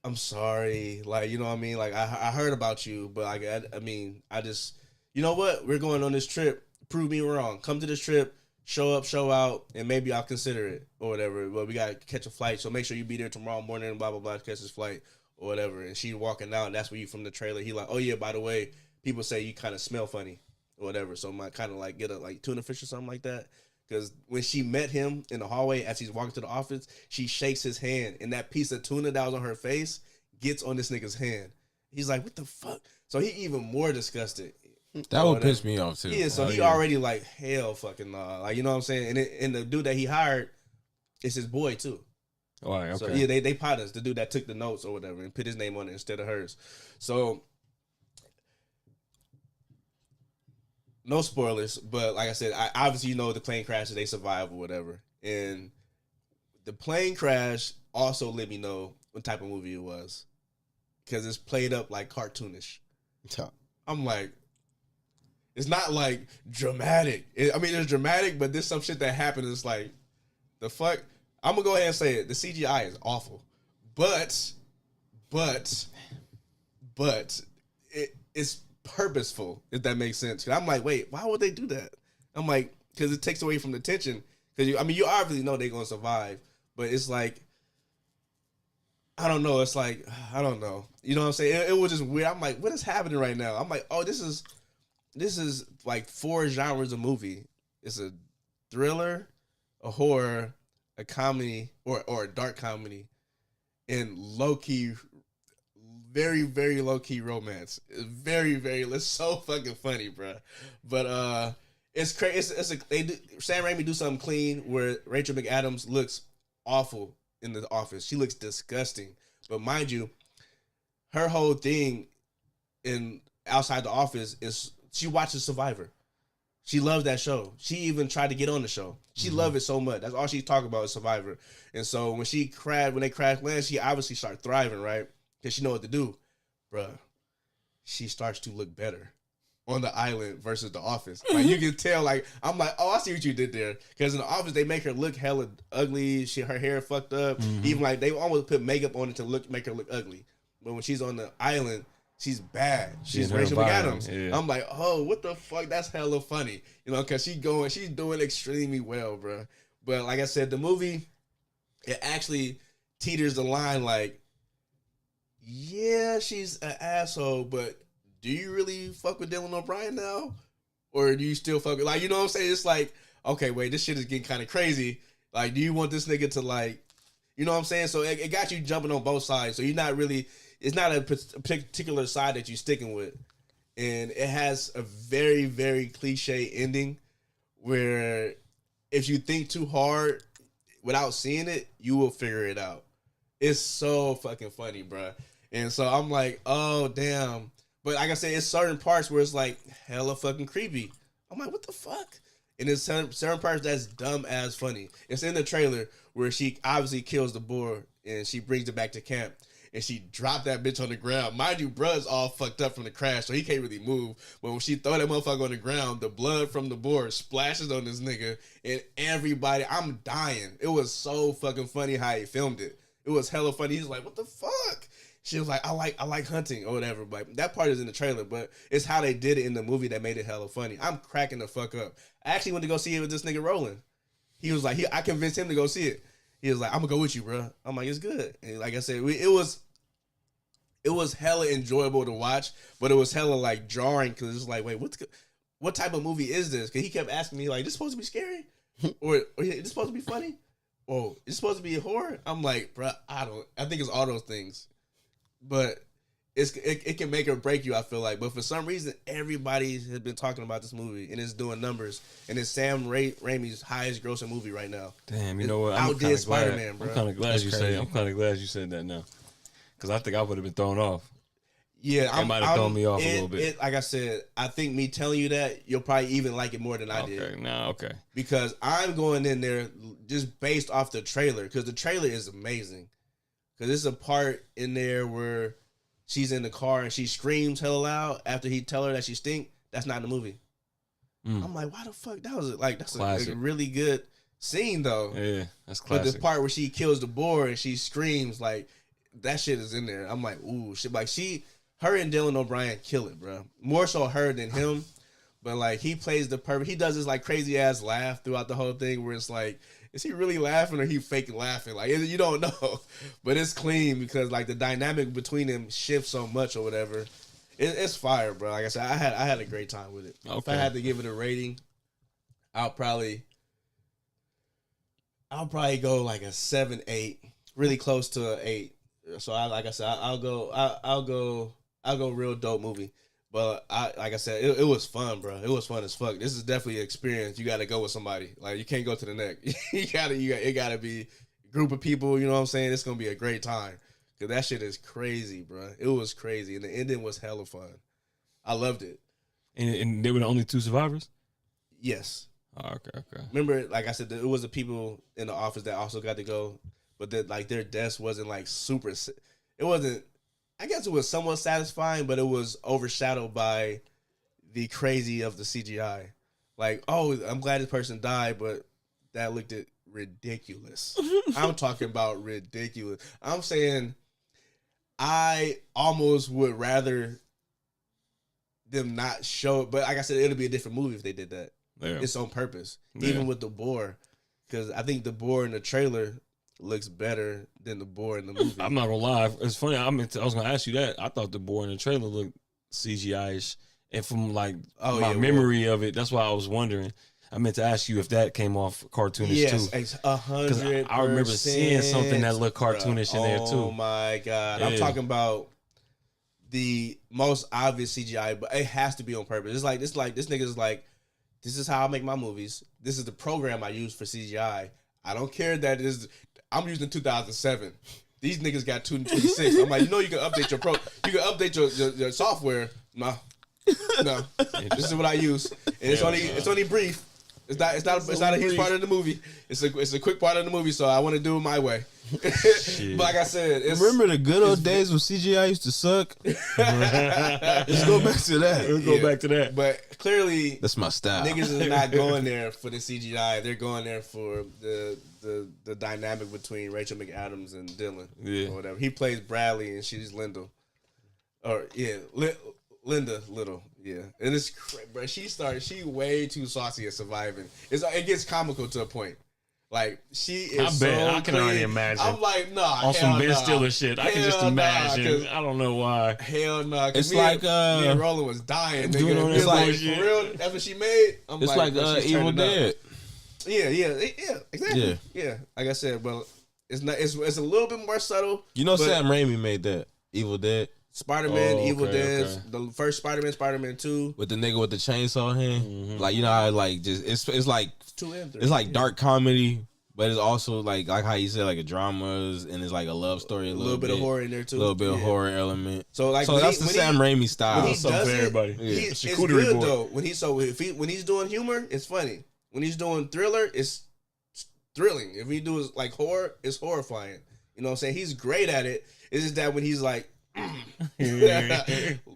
I'm sorry. Like, you know what I mean? Like, I heard about you, but like, I mean, I just, you know what? We're going on this trip. Prove me wrong. Come to this trip, show up, show out, and maybe I'll consider it or whatever. But we got to catch a flight. So make sure you be there tomorrow morning, blah, blah, blah, to catch this flight or whatever. And she walking out, and that's where you from the trailer. He like, oh yeah, by the way, people say you kind of smell funny. Or whatever, so I might kind of like get a like tuna fish or something like that. Because when she met him in the hallway as he's walking to the office, she shakes his hand, and that piece of tuna that was on her face gets on this nigga's hand. He's like, "What the fuck?" So he even more disgusted. That would piss me off too. Yeah, so he already like hell fucking like, you know what I'm saying. And the dude that he hired is his boy too. All right, okay. So yeah, they partners. The dude that took the notes or whatever and put his name on it instead of hers. So. No spoilers, but like I said, obviously you know the plane crashes, they survive or whatever. And the plane crash also let me know what type of movie it was. Because it's played up like cartoonish. I'm like, it's not like dramatic. I mean, it's dramatic, but there's some shit that happened. It's like, the fuck. I'm gonna go ahead and say it. The CGI is awful, but it's purposeful. If that makes sense. 'Cause I'm like, wait, why would they do that? I'm like, because it takes away from the tension. Because you obviously know they're gonna survive, but it's like, I don't know. It's like, I don't know. You know what I'm saying? It was just weird. I'm like, what is happening right now? I'm like, oh, this is like 4 genres of movie. It's a thriller, a horror, a comedy, or a dark comedy, and low key, very very low key romance. It's very very. It's so fucking funny, bro. But it's crazy. Sam Raimi do something clean where Rachel McAdams looks awful in the office. She looks disgusting. But mind you, her whole thing in outside the office is she watches Survivor. She loves that show. She even tried to get on the show. She loved it so much. That's all she talk about is Survivor. And so when they crash land, she obviously start thriving, right? Because she know what to do. Bruh, she starts to look better on the island versus the office. Like, you can tell, like, I'm like, oh, I see what you did there. Because in the office, they make her look hella ugly. Her hair fucked up. Even, like, they almost put makeup on it to make her look ugly. But when she's on the island, she's bad. She's Rachel McAdams. Yeah. I'm like, oh, what the fuck? That's hella funny. You know, because she's doing extremely well, bro. But like I said, the movie, it actually teeters the line like, yeah, she's an asshole, but do you really fuck with Dylan O'Brien now? Or do you still fuck with, like, you know what I'm saying? It's like, okay, wait, this shit is getting kind of crazy. Like, do you want this nigga to, like, you know what I'm saying? So it got you jumping on both sides. So you're not really, it's not a particular side that you're sticking with. And it has a very, very cliche ending where if you think too hard without seeing it, you will figure it out. It's so fucking funny, bro. And so I'm like, oh, damn. But like I said, it's certain parts where it's like hella fucking creepy. I'm like, what the fuck? And it's certain parts that's dumb as funny. It's in the trailer where she obviously kills the boar and she brings it back to camp. And she dropped that bitch on the ground. Mind you, bruh's all fucked up from the crash, so he can't really move. But when she throw that motherfucker on the ground, the blood from the boar splashes on this nigga. And everybody, I'm dying. It was so fucking funny how he filmed it. It was hella funny. He's like, what the fuck? She was like, I like hunting or whatever. But that part is in the trailer, but it's how they did it in the movie that made it hella funny. I'm cracking the fuck up. I actually went to go see it with this nigga Roland. He was like, I convinced him to go see it. He was like, I'm gonna go with you, bro. I'm like, it's good. And like I said, it was hella enjoyable to watch, but it was hella like jarring because it's like, wait, what type of movie is this? Because he kept asking me like, this supposed to be scary, or is this supposed to be funny, or is this supposed to be a horror? I'm like, bro, I think it's all those things, but it can make or break you. I feel like, but for some reason, everybody has been talking about this movie and it's doing numbers, and it's Sam Raimi's highest grossing movie right now. Damn, you know what? Outdid Spider-Man, bro. I'm kind of glad you said that now, because I think I would have been thrown off. Yeah, it might have thrown me off a little bit. Like I said, I think me telling you that, you'll probably even like it more than I did. Okay. Because I'm going in there just based off the trailer, because the trailer is amazing. Because there's a part in there where she's in the car and she screams hella loud after he tell her that she stink. That's not in the movie. I'm like, why the fuck? That's a really good scene though. Yeah, that's classic. But the part where she kills the boar and she screams, like, that shit is in there. I'm like, ooh, shit. Like, her and Dylan O'Brien kill it, bro. More so her than him. But like, he plays the perfect. He does this like crazy ass laugh throughout the whole thing, where it's like, is he really laughing or he faking laughing? Like, you don't know. But it's clean because like the dynamic between them shifts so much or whatever. It's fire, bro. Like I said, I had a great time with it. Okay. If I had to give it a rating, I'll probably go like a 7, 8, really close to an 8. So I'll go real dope movie. But like I said, it was fun, bro. It was fun as fuck. This is definitely an experience. You got to go with somebody. Like, you can't go to the neck. It got to be a group of people. You know what I'm saying? It's gonna be a great time, because that shit is crazy, bro. It was crazy, and the ending was hella fun. I loved it. And they were the only 2 survivors? Yes. Oh, okay. Remember, like I said, it was the people in the office that also got to go, but that like their deaths wasn't like super. It wasn't I guess it was somewhat satisfying, but it was overshadowed by the crazy of the CGI. Like, oh, I'm glad this person died, but that looked ridiculous. I'm talking about ridiculous. I'm saying I almost would rather them not show it, but like I said, it'll be a different movie if they did that. Yeah. It's on purpose, even with the boar, because I think the boar in the trailer looks better than the boar in the movie. I'm not gonna lie. It's funny. I was gonna ask you that. I thought the boar in the trailer looked CGI-ish, and from like my memory of it, that's why I was wondering. I meant to ask you if that came off cartoonish too. Yes, 100%. I remember seeing something that looked cartoonish in there too. Oh my god! I'm talking about the most obvious CGI, but it has to be on purpose. It's like this nigga's like, this is how I make my movies. This is the program I use for CGI. I don't care that it is. I'm using 2007. These niggas got 2026. I'm like, you can update you can update your software. No. This is what I use, and it's only brief. It's not a huge part of the movie. It's a quick part of the movie, so I want to do it my way. But like I said, remember the good old days when CGI used to suck? Let's go back to that. Let's go back to that. But clearly, that's my style. Niggas is not going there for the CGI. They're going there for the dynamic between Rachel McAdams and Dylan, or whatever. He plays Bradley and she's Linda, Linda Little, and it's bro. She way too saucy at Surviving. It gets comical to a point. Like she is. I can already imagine. I'm like, nah, on some Ben Stiller shit. I can just imagine. I don't know why. Hell no. It's like me and Roland was dying. Nigga. It's like for real. That's what she made. It's like Evil Dead. Yeah, exactly. Yeah, like I said, but it's not. It's a little bit more subtle. Sam Raimi made that Evil Dead. Spider-Man, Evil Dead, the first Spider-Man 2. With the nigga with the chainsaw hand. Mm-hmm. Like, how like just it's like 2 and 3. It's like dark comedy, but it's also like how you said, like a drama, and it's like a love story, a little bit of horror in there too. A little bit of horror element. So that's the Sam Raimi style. When he does everybody. It's good though. When he's doing humor, it's funny. When he's doing thriller, it's thrilling. If he does like horror, it's horrifying. You know what I'm saying? He's great at it. It's just that when he's like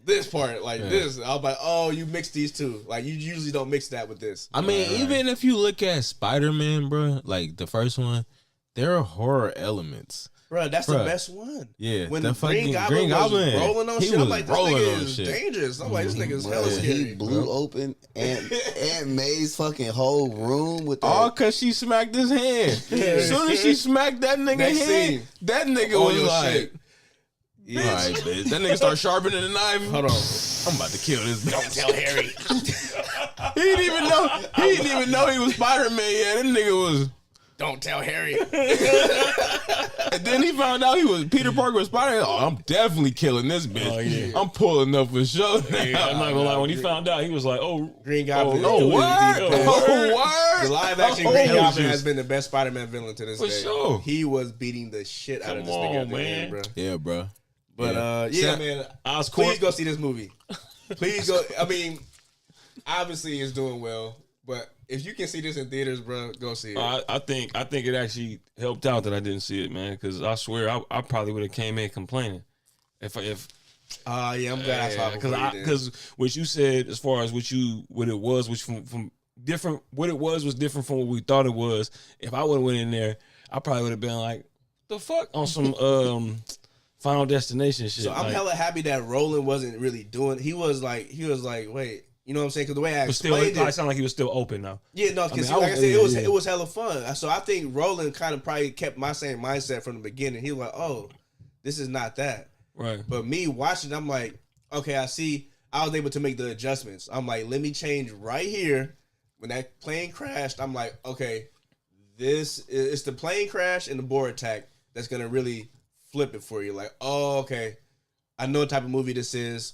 this part, like this, I was like, oh, you mix these two. Like you usually don't mix that with this. I mean, even if you look at Spider-Man, bro, like the first one, there are horror elements. Bro, that's the best one. Yeah, when the Green Goblin was rolling on shit, I'm like, this nigga is dangerous. I'm like, this nigga's hella scary. He blew open Aunt May's fucking whole room with that. All because she smacked his hand. As soon as she smacked that nigga hand, that nigga was like, shit. All right, bitch. That nigga start sharpening the knife. Hold on. I'm about to kill this bitch. Don't tell Harry. He didn't even know he was Spider-Man yet. That nigga was, don't tell Harry. And then he found out he was Peter Parker was Spider-Man. Oh, I'm definitely killing this bitch. Oh, yeah. I'm pulling up for sure. Yeah, I'm not gonna lie. When he found out, he was like, "Oh, Green Goblin." Oh, word. The live action Green Goblin has been the best Spider-Man villain to this day. For sure. He was beating the shit out of this nigga at the end, bro. Yeah, bro. But man, please go see this movie. Please go. I mean, obviously it's doing well, but if you can see this in theaters, bro, go see it. I think it actually helped out that I didn't see it, man, because I swear I probably would have came in complaining if. I'm glad I saw it because what you said as far as what it was, which from different, what it was different from what we thought it was. If I would have went in there, I probably would have been like, the fuck on some Final Destination shit. So I'm hella happy that Roland wasn't really doing. He was like, wait, you know what I'm saying? Because the way I explained it, it sounded like he was still open now. Yeah, no, because like I said, it was hella fun. So I think Roland kind of probably kept my same mindset from the beginning. He was like, oh, this is not that. Right. But me watching, I'm like, okay, I see. I was able to make the adjustments. I'm like, let me change right here. When that plane crashed, I'm like, okay, it's the plane crash and the board attack that's gonna really flip it for you. Like, oh, okay, I know what type of movie this is.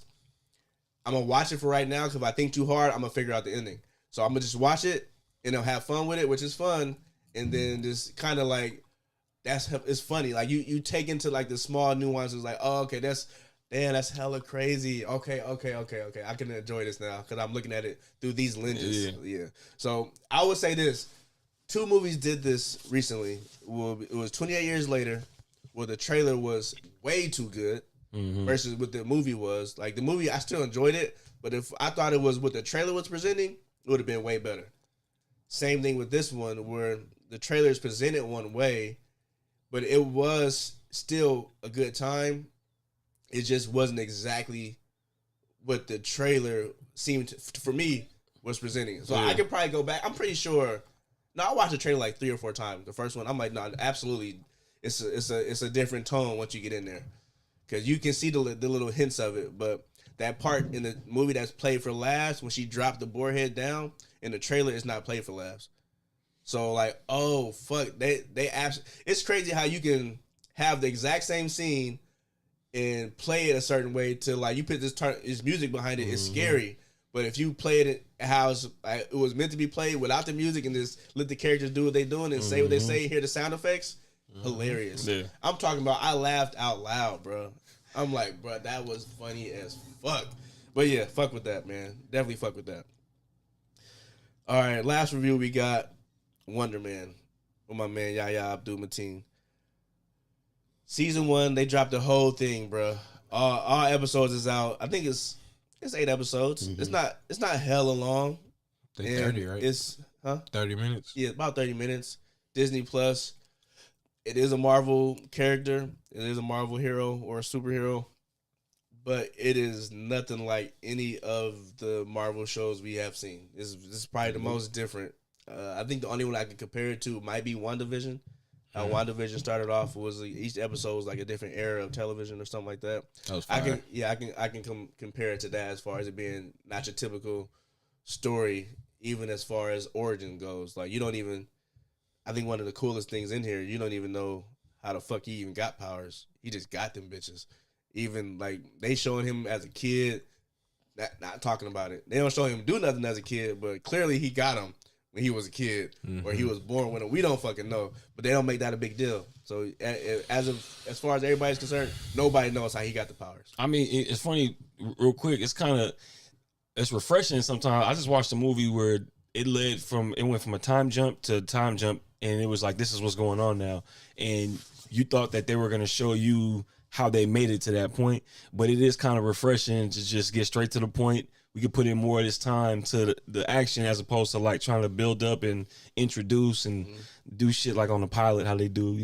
I'm gonna watch it for right now because if I think too hard, I'm gonna figure out the ending. So I'm gonna just watch it and I'll have fun with it, which is fun. And then just kind of like it's funny. Like you take into like the small nuances. Like, oh, okay, that's hella crazy. Okay. I can enjoy this now because I'm looking at it through these lenses. Yeah. So I would say this: 2 movies did this recently. It was 28 Years Later, where the trailer was way too good. versus what the movie was. Like the movie, I still enjoyed it, but if I thought it was what the trailer was presenting, it would have been way better. Same thing with this one, where the trailer is presented one way, but it was still a good time. It just wasn't exactly what the trailer seemed to, for me, was presenting. So I could probably go back. I'm pretty sure. No, I watched the trailer like 3 or 4 times. The first one, I'm like, no, absolutely, it's a different tone once you get in there, because you can see the little hints of it. But that part in the movie that's played for laughs, when she dropped the boar head down in the trailer, is not played for laughs. So like, oh fuck, it's crazy how you can have the exact same scene and play it a certain way to like you put this music behind it. It's scary, but if you play it how it was meant to be played without the music and just let the characters do what they're doing and say what they say, hear the sound effects, hilarious. Yeah. I'm talking about, I laughed out loud, bro. I'm like, bro, that was funny as fuck. But yeah, fuck with that, man. Definitely fuck with that. All right, last review we got Wonderman with my man Yahya Abdul-Mateen. Season 1, they dropped the whole thing, bro. All episodes is out. I think it's 8 episodes. It's not hella long. They 30, right? It's 30 minutes. Yeah, about 30 minutes. Disney Plus. It is a Marvel character. It is a Marvel hero or a superhero, but it is nothing like any of the Marvel shows we have seen. This is probably the most different. I think the only one I can compare it to might be WandaVision. How WandaVision started off was each episode was like a different era of television or something like that. That was fire. I can compare it to that as far as it being not your typical story, even as far as origin goes. Like you don't even. I think one of the coolest things in here, you don't even know how the fuck he even got powers. He just got them bitches. Even like they showing him as a kid, not talking about it. They don't show him do nothing as a kid, but clearly he got them when he was a kid, or he was born when we don't fucking know. But they don't make that a big deal. So as far as everybody's concerned, nobody knows how he got the powers. I mean, it's funny, real quick. It's refreshing sometimes. I just watched a movie where it went from a time jump to time jump, and it was like, this is what's going on now. And you thought that they were going to show you how they made it to that point, but it is kind of refreshing to just get straight to the point. We could put in more of this time to the action as opposed to like trying to build up and introduce and do shit like on the pilot, how they do,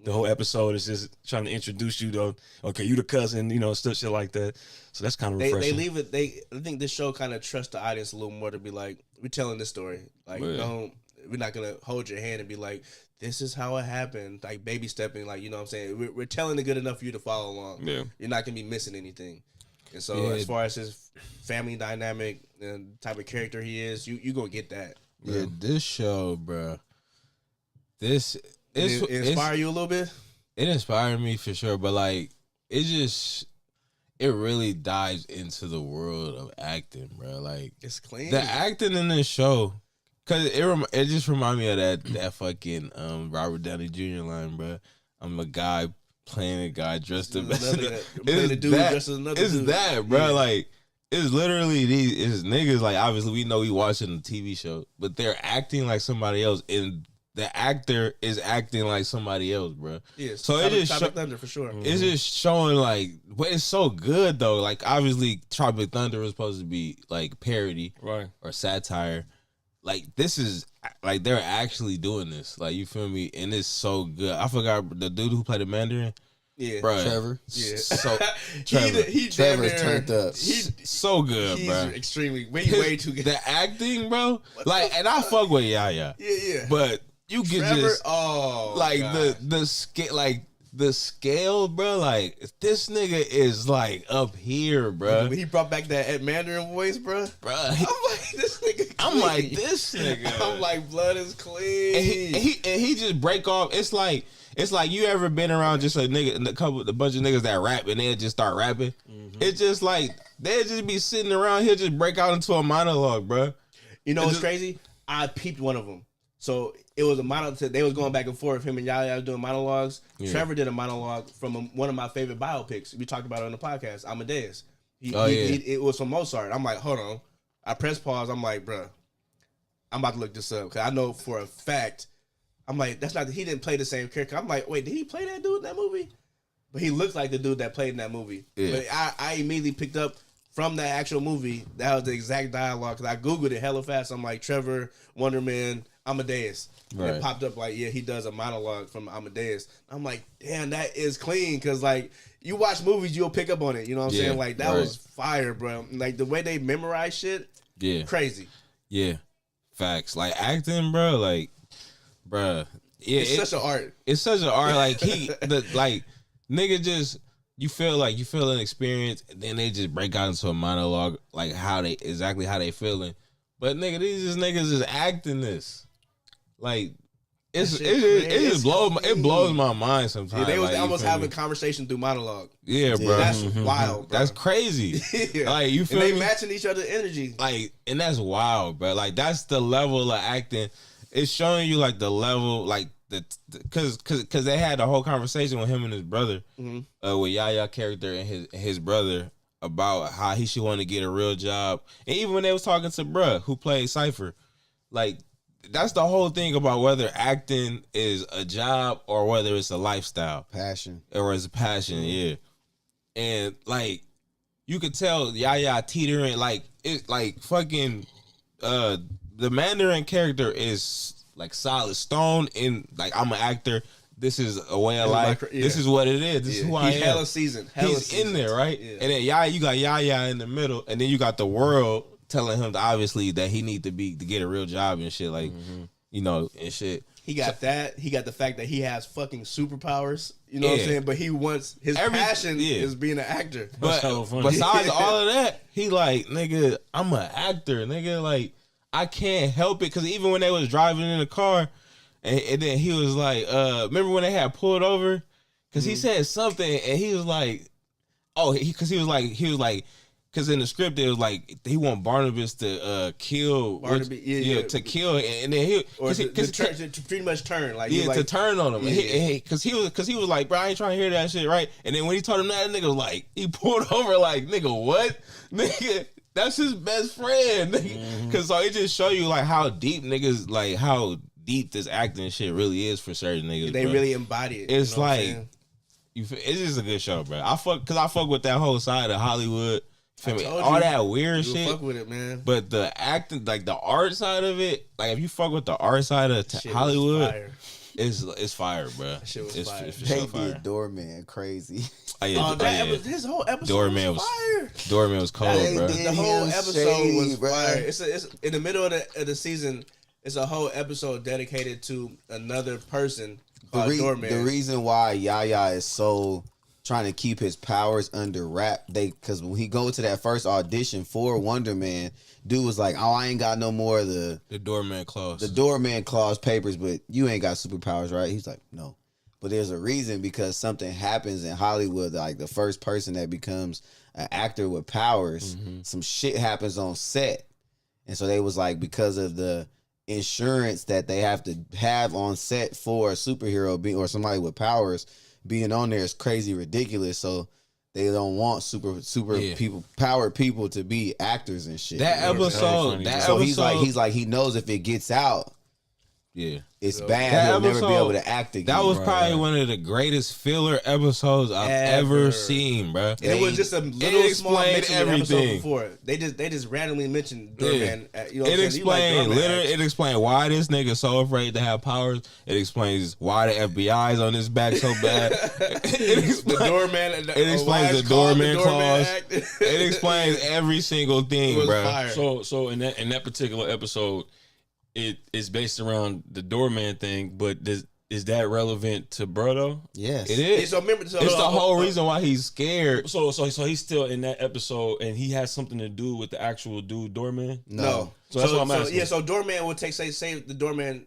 the whole episode is just trying to introduce you to, okay, you the cousin, stuff shit like that. So that's kind of refreshing. They leave it. I think this show kind of trusts the audience a little more to be like, we're telling this story. Like, we're not going to hold your hand and be like, this is how it happened. Like baby stepping, like, you know what I'm saying? We're telling it good enough for you to follow along. Yeah. You're not going to be missing anything. And so as far as his family dynamic and type of character he is, you going to get that. Bro. Yeah, this show, bro. It inspire you a little bit? It inspired me for sure, but like it really dives into the world of acting, bro. Like it's clean. The acting in this show, cause it just reminded me of that fucking Robert Downey Jr. line, bro. I'm a guy playing a guy dressed up as a dude dressed as another dude. It's that, bro. Yeah. Like it's literally these niggas. Like obviously we know we watching a TV show, but they're acting like somebody else, and the actor is acting like somebody else, bro. Yeah, so it is Thunder for sure. It's just showing like, but it's so good though. Like obviously, Tropic Thunder was supposed to be like parody, right, or satire. Like this is like they're actually doing this. Like you feel me? And it's so good. I forgot the dude who played the Mandarin. Yeah, bro. Trevor. Yeah, so Trevor. Trevor's turned up. He's so good, he's bro. Extremely way too good. The acting, bro. Like, and I fuck with yeah. But you get Trevor, just like God. the scale, like the scale, bro. Like this nigga is like up here, bro. When he brought back that Mandarin voice, bro. I'm like this nigga. I'm like this nigga. I'm like blood is clean. And he just break off. It's like you ever been around just a nigga, a bunch of niggas that rap and they just start rapping. It's just like they just be sitting around here, just break out into a monologue, bro. You know what's crazy? I peeped one of them. So it was a monologue. They was going back and forth. Him and Yahya was doing monologues. Yeah. Trevor did a monologue from one of my favorite biopics. We talked about it on the podcast, Amadeus. It was from Mozart. I'm like, hold on. I press pause. I'm like, bro, I'm about to look this up because I know for a fact. I'm like, that's not. He didn't play the same character. I'm like, wait, did he play that dude in that movie? but he looks like the dude that played in that movie. Yeah. But I immediately picked up from that actual movie, that was the exact dialogue. Because I Googled it hella fast. I'm like, Trevor, Wonderman, Amadeus. And Right. it popped up like, yeah, he does a monologue from Amadeus. I'm like, damn, that is clean. Because, like, you watch movies, you'll pick up on it. You know what I'm saying? Like, that was fire, bro. Like, the way they memorize shit, crazy. Yeah. Facts. Like, acting, bro, like, bro. Yeah, It's such an art. It's such an art. Like, nigga just, you feel an experience, and then they just break out into a monologue, like, how they feeling. But, nigga, these just niggas just acting this. Like, it blows my mind sometimes. Yeah, they was like, almost having a conversation through monologue. Yeah, bro. That's wild, bro. That's crazy. Yeah. Like, you feel and they me? matching each other's energy. Like, and that's wild, bro. Like, that's the level of acting. It's showing you, like, the level, like, because they had the whole conversation with him and his brother, with Yaya character and his brother, about how he should want to get a real job. And even when they was talking to bruh, who played Cypher, like, that's the whole thing about whether acting is a job or whether it's a lifestyle. Passion. Or it's a passion, yeah. And, like, you could tell Yaya teetering, like, it's like fucking, the Mandarin character is, like, solid stone in, like, I'm an actor. This is a way of life. Yeah. This is what it is. This is who I am. He's hella seasoned. He's in there, right? Yeah. And then you got Yaya in the middle, and then you got the world telling him obviously that he need to get a real job and shit, like, you know, and shit. He got that. He got the fact that he has fucking superpowers. You know what I'm saying? But he wants his passion is being an actor. But besides all of that, he like, nigga, I'm an actor, nigga. Like, I can't help it, because even when they was driving in the car, and then he was like, remember when they had pulled over? Because he said something, and he was like, because in the script it was like he want Barnabas to kill, to kill, and then he to pretty much turn, like, to turn on him, because he was like, bro, I ain't trying to hear that shit, right? And then when he told him that nigga was like, he pulled over like, nigga, what, nigga? That's his best friend, nigga. Because so it just show you like how deep niggas, like how deep this acting shit really is for certain niggas. They really embody it. It's like, it's just a good show, bro. I fuck with that whole side of Hollywood. All that weird shit. Fuck with it, man. But the acting, like the art side of it, like if you fuck with the art side of Hollywood, it's fire, bro. That shit was fire. They did Doorman crazy. His whole episode was fire. Doorman was cold, bro. The whole episode was fire. It's in the middle of the season. It's a whole episode dedicated to another person. Doorman. The reason why Yaya is so trying to keep his powers under wrap, because when he go to that first audition for Wonderman, dude was like, oh, I ain't got no more of the Doorman clause. The Doorman clause papers, but you ain't got superpowers, right? He's like, no. But there's a reason, because something happens in Hollywood, like the first person that becomes an actor with powers, some shit happens on set. And so they was like, because of the insurance that they have to have on set for a superhero or somebody with powers, being on there is crazy ridiculous, so they don't want super powered people to be actors and shit. That episode, he's like he knows if it gets out, it's bad. He'll never be able to act again. That was probably one of the greatest filler episodes I've ever seen, bro. And it was just a little small mention everything before. They just randomly mentioned Doorman. You know, it explained it explained why this nigga so afraid to have powers. It explains why the FBI is on his back so bad. It explains the Doorman clause. It explains every single thing, bro. So in that particular episode, it is based around the Doorman thing, but is that relevant to Bruh? Yes, it is. So remember, it's the whole reason why he's scared. So he's still in that episode, and he has something to do with the actual dude Doorman. No. So that's what I'm asking. Yeah. So Doorman would say the Doorman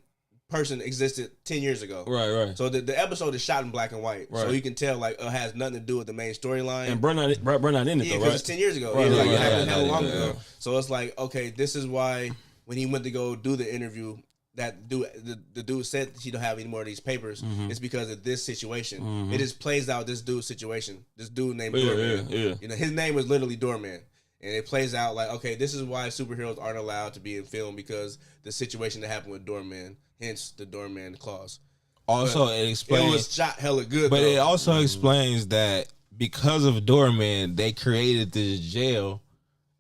person existed 10 years ago. Right. So the episode is shot in black and white, so you can tell like it has nothing to do with the main storyline. And Bruh not in it though, right? Because it's 10 years ago. Right, it happened hella long ago. So it's like, okay, this is why when he went to go do the interview, that dude, the dude said he don't have any more of these papers. It's because of this situation. It just plays out this dude's situation. This dude named Doorman. You know, his name was literally Doorman. And it plays out like, okay, this is why superheroes aren't allowed to be in film, because the situation that happened with Doorman, hence the Doorman clause. Also, But it explains. It was shot hella good, But though. it also explains that because of Doorman, they created this jail,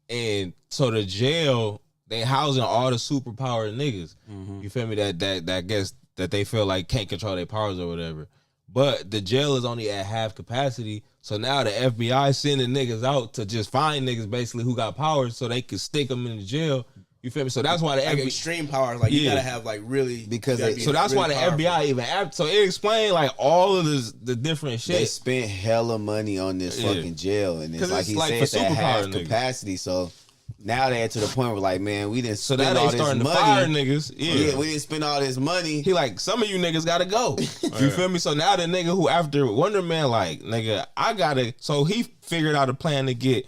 and so the jail they housing all the superpowered niggas. You feel me? That guess that they feel like can't control their powers or whatever. But the jail is only at half capacity, so now the FBI sending niggas out to just find niggas basically who got powers, so they could stick them in the jail. You feel me? So that's why the like FBI extreme powers, like you gotta have like really because so that's really why the powerful. FBI even so it explained like all of the different shit. they spent hella money on this fucking jail, and it's 'Cause like it's he like said, for it's at half superpower niggas. capacity. So now they're to the point where like, man, we didn't So spend now all they this starting money. to fire niggas. Yeah, we didn't spend all this money. He like, some of you niggas gotta go. You feel me? So now the nigga who after Wonderman, like, nigga, I gotta. So he figured out a plan to get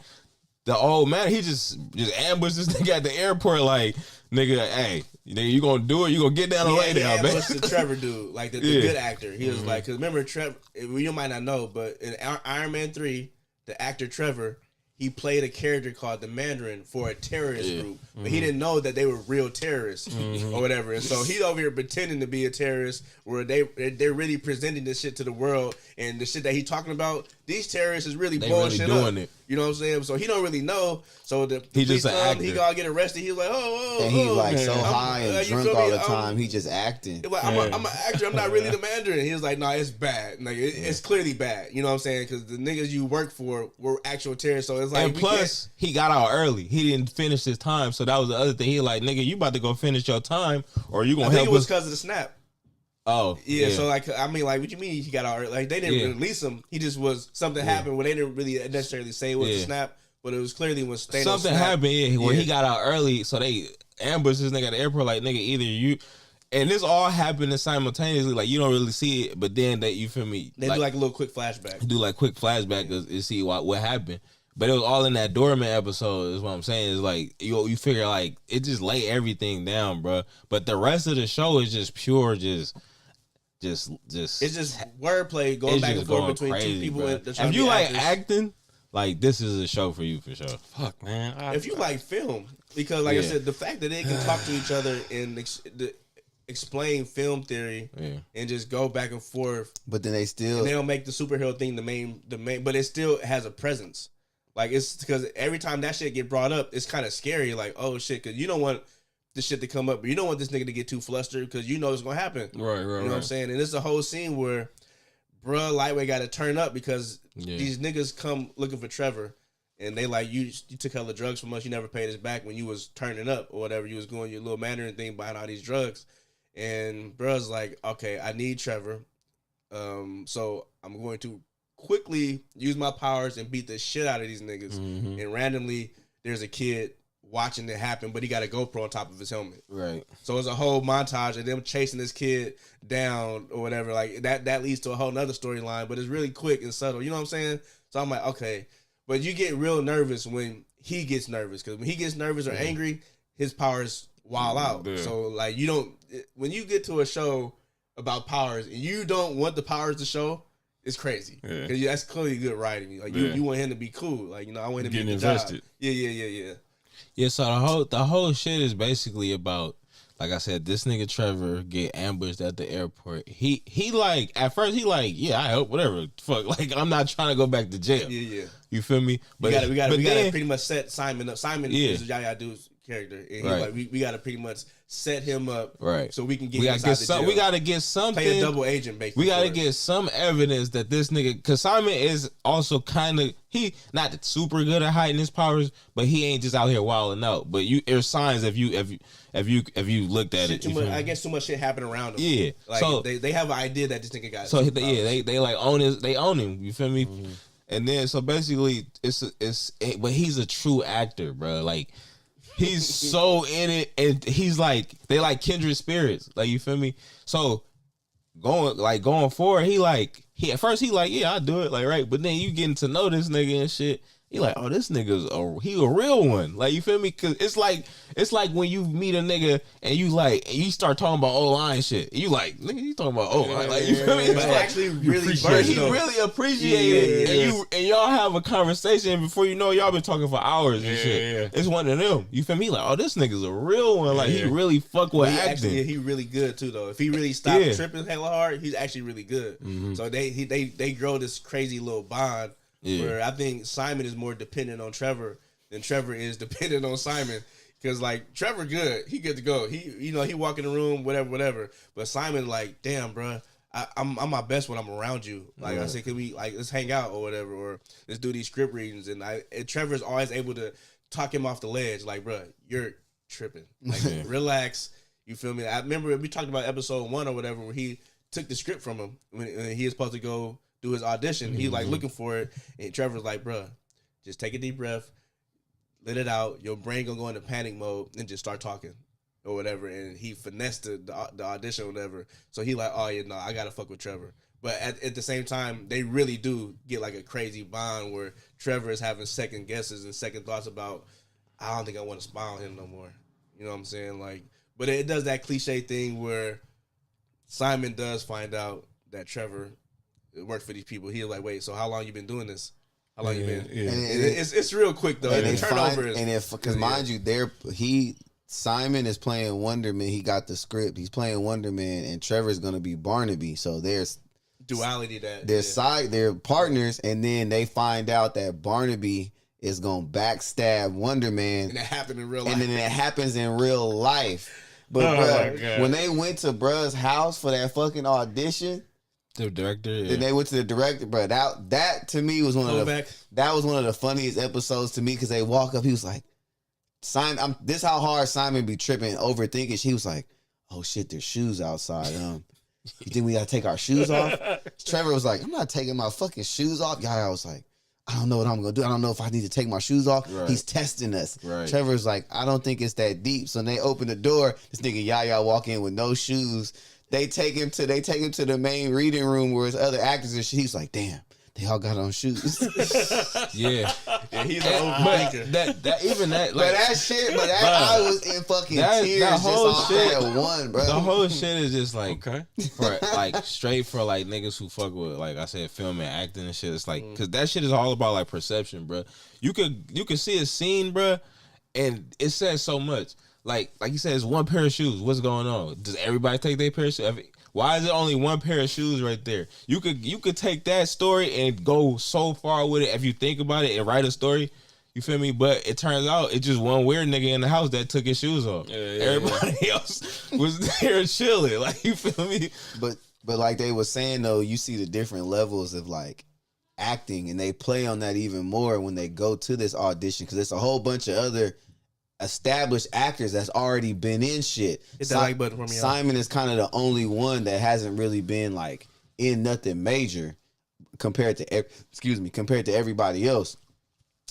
the old man. He just ambushed this nigga at the airport, like, nigga, hey, nigga, you gonna do it? You gonna get down and lay down, man? Ambushed the Trevor dude, like the good actor. He was like, because remember Trevor, you might not know, but in Iron Man 3, the actor Trevor, he played a character called the Mandarin for a terrorist group, but he didn't know that they were real terrorists or whatever. And so he's over here pretending to be a terrorist, where they're really presenting this shit to the world, and the shit that he talking about, these terrorists is really They blowing really shit doing up. it. You know what I'm saying? So he don't really know. So the He police just an come, actor. he gotta get arrested. He's like, And he's like so I'm- high and you drunk feel all me? the time. He just acting. Like, I'm an actor. I'm not really the Mandarin. He was like, "No, it's bad. Like, it's clearly bad." You know what I'm saying? Because the niggas you work for were actual terrorists. So it's like, And plus, he got out early. He didn't finish his time, so that was the other thing. He like, nigga, you about to go finish your time, or you I gonna think help it was us? because of the snap. Oh, Yeah, so like, I mean, like, what you mean he got out early? Like, they didn't Yeah. release him. He just was something happened where they didn't really necessarily say it was the Yeah. snap, but it was clearly when Thanos something snapped. happened. Yeah, where he got out early, so they ambushed this nigga at the airport. Like, nigga, either you, and this all happened simultaneously. Like, you don't really see it, but then that, you feel me? They do like a little quick flashback. do like quick flashback and see what happened. But it was all in that Doorman episode. Is what I'm saying. Is like you figure like it just lay everything down, bro. But the rest of the show is just pure, just. It's just wordplay going It's back just and forth going between crazy, two people. bro. That trying If to you be like actors. acting, like this is a show for you for sure. Fuck, man. If you like film, because like I Yeah. said, the fact that they can talk to each other and explain film theory Yeah. and just go back and forth, But then they still and they don't make the superhero thing the main, but it still has a presence. Like, it's because every time that shit get brought up, it's kind of scary. Like, oh shit, because you don't want this shit to come up, but you don't want this nigga to get too flustered because you know it's gonna happen. Right. You know what I'm saying? And it's a whole scene where, bruh, Lightweight got to turn up because these niggas come looking for Trevor, and they like, you took hella drugs from us, you never paid us back when you was turning up or whatever, you was going your little Mandarin thing behind all these drugs. And bruh's like, okay, I need Trevor, so I'm going to quickly use my powers and beat the shit out of these niggas. And randomly, there's a kid watching it happen, but he got a GoPro on top of his helmet. Right. So it's a whole montage of them chasing this kid down or whatever. Like that leads to a whole nother storyline, but it's really quick and subtle. You know what I'm saying? So I'm like, okay. But you get real nervous when he gets nervous, because when he gets nervous or angry, his powers wild out. Yeah. So like, you don't, when you get to a show about powers and you don't want the powers to show, it's crazy. Yeah. 'Cause that's clearly good writing. Like you want him to be cool. Like, you know, I want him to Getting be invested. Yeah. Yeah, so the whole shit is basically about, like I said, this nigga Trevor get ambushed at the airport. He like, at first he like, yeah, I hope whatever. Fuck, like, I'm not trying to go back to jail. Yeah. You feel me? We gotta then- pretty much set Simon up. Simon is Yaya Dude's character, and he's Right. like, we gotta pretty much set him up, Right. So we can get we him gotta inside get the jail. we gotta get something. Play a double agent, basically. We gotta for it. get some evidence that this nigga, because Simon is also kind of, he not super good at hiding his powers, but he ain't just out here wilding out. But there's signs if you looked at Shit it. too you much, feel me? I guess too much shit happened around him. Yeah. like So- they have an idea that this nigga got. So superpowers. they like own him. You feel me? And then so basically but he's a true actor, bro. Like he's so in it, and he's like, they like kindred spirits. Like, you feel me? So going forward, he at first he like, yeah, I'll do it, like, right. But then you getting to know this nigga and shit, You like, oh, this nigga's he a real one. Like, you feel me? Cause it's like when you meet a nigga and you start talking about O-line shit. You like, nigga, you talking about O-line. Like, you feel me? But Like, actually really he really appreciate it. And y'all have a conversation, and before you know, y'all been talking for hours and shit. It's one of them. You feel me? Like, oh, this nigga's a real one. Like, he really fuck with acting. Actually, he really good too though. If he really stopped tripping hella hard, he's actually really good. So they grow this crazy little bond. Where I think Simon is more dependent on Trevor than Trevor is dependent on Simon. Because like Trevor good, he good to go. He walk in the room, whatever. But Simon like, damn, bro, I'm my best when I'm around you. Like I said, can we let's hang out or whatever, or let's do these script readings. And Trevor's always able to talk him off the ledge. Like, bro, you're tripping. Like, relax. You feel me? I remember we talked about episode 1 or whatever, where he took the script from him when he was supposed to go do his audition. He like looking for it, and Trevor's like, bruh, just take a deep breath, let it out. Your brain gonna go into panic mode, and just start talking or whatever. And he finessed the audition or whatever. So he like, oh yeah, no, I gotta fuck with Trevor. But at the same time, they really do get like a crazy bond where Trevor is having second guesses and second thoughts about, I don't think I want to spy on him no more. You know what I'm saying? Like, but it does that cliche thing where Simon does find out that Trevor worked for these people. He's like, wait, so how long you been doing this? How long you been? Yeah. And it's real quick though. And the turnover is, because mind you, Simon is playing Wonderman. He got the script. He's playing Wonderman, and Trevor's gonna be Barnaby. So there's duality that they're partners, and then they find out that Barnaby is gonna backstab Wonderman, and it happened in real life. And then it happens in real life. But when they went to bruh's house for that fucking audition. The director, Then they went to the director, bro. That to me was one of the funniest episodes to me, because they walk up. He was like, "Simon, this how hard Simon be tripping, overthinking." She was like, "Oh shit, there's shoes outside. You think we gotta take our shoes off?" Trevor was like, "I'm not taking my fucking shoes off." Yaya was like, "I don't know what I'm gonna do. I don't know if I need to take my shoes off." Right. He's testing us. Right. Trevor's like, "I don't think it's that deep." So when they open the door, this nigga Yaya walk in with no shoes. They take him to the main reading room where his other actors and shit. He's like, damn, they all got on shoes. Yeah, he's an overthinker. I was in fucking tears. That whole shit, bro. The whole shit is just like, straight for like niggas who fuck with, like I said, film and acting and shit. It's like, cause that shit is all about like perception, bro. You could see a scene, bro, and it says so much. Like you said, it's one pair of shoes. What's going on? Does everybody take their pair of shoes? Why is it only one pair of shoes right there? You could take that story and go so far with it if you think about it and write a story. You feel me? But it turns out it's just one weird nigga in the house that took his shoes off. Everybody else was there chilling. Like, you feel me? But like they were saying though, you see the different levels of like acting, and they play on that even more when they go to this audition, because it's a whole bunch of other established actors that's already been in shit. Hit that like button for me. Simon is kind of the only one that hasn't really been like in nothing major compared to everybody else.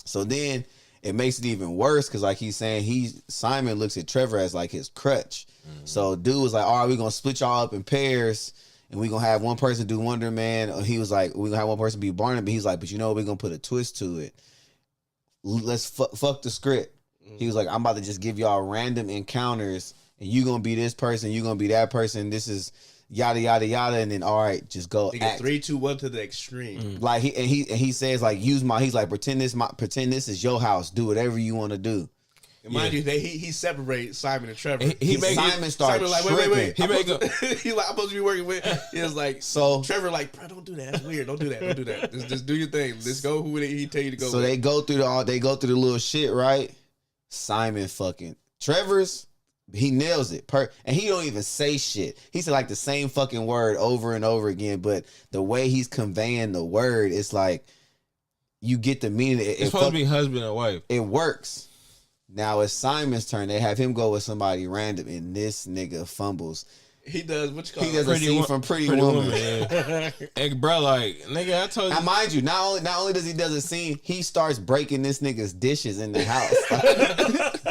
So then it makes it even worse, because like he's saying, Simon looks at Trevor as like his crutch. So dude was like, all right, we're gonna split y'all up in pairs, and we're gonna have one person do Wonderman. He was like, we're gonna have one person be Barnaby. He's like, but you know, we're gonna put a twist to it. Let's fuck the script. He was like, I'm about to just give y'all random encounters, and you gonna be this person, you gonna be that person. This is yada yada yada, and then all right, just go. 3, 2, 1 to the extreme. Like he says like, he's like, pretend this is your house. Do whatever you want to do. And mind you, he separates Simon and Trevor. Simon starts like, wait. He like, I'm supposed to be working with. He was like, so Trevor like, bro, don't do that. That's weird. Don't do that. Just do your thing. Let's go who he tell you to go. So they go through the little shit, right? Simon fucking Trevor's, he nails it. And he don't even say shit. He said like the same fucking word over and over again, but the way he's conveying the word, it's like you get the meaning. It's supposed to be husband and wife. It works. Now it's Simon's turn. They have him go with somebody random, and this nigga fumbles. He does what you call he does a scene from Pretty Woman. Yeah. Hey, bro, like, nigga, I told you. Now, mind you, not only does he does a scene, he starts breaking this nigga's dishes in the house.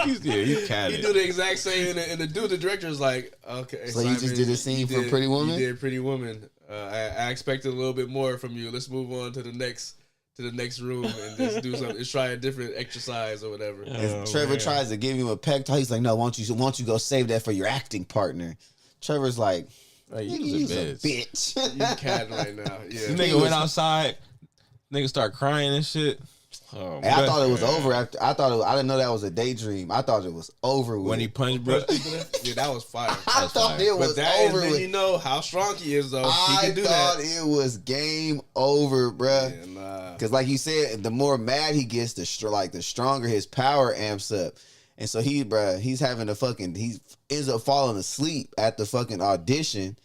He do the exact same, and the director is like, okay. So Simon, you just did a scene from Pretty Woman? You did Pretty Woman. I expected a little bit more from you. Let's move on to the next to the next room and just do something. Just try a different exercise or whatever. And Trevor tries to give him a pep talk. He's like, "No, why don't you go save that for your acting partner?" Trevor's like, You was a bitch. You catting right now. Yeah. This nigga went outside. Nigga start crying and shit. Oh, And I thought it was over after. I didn't know that was a daydream. I thought it was over with. when he punched bro. Yeah, that was fire. I thought it was But that over is, with. you know how strong he is, though. He I can do thought that. it was game over, bruh. Yeah, nah. Because like you said, the more mad he gets, the stronger his power amps up. And so he ends up falling asleep at the fucking audition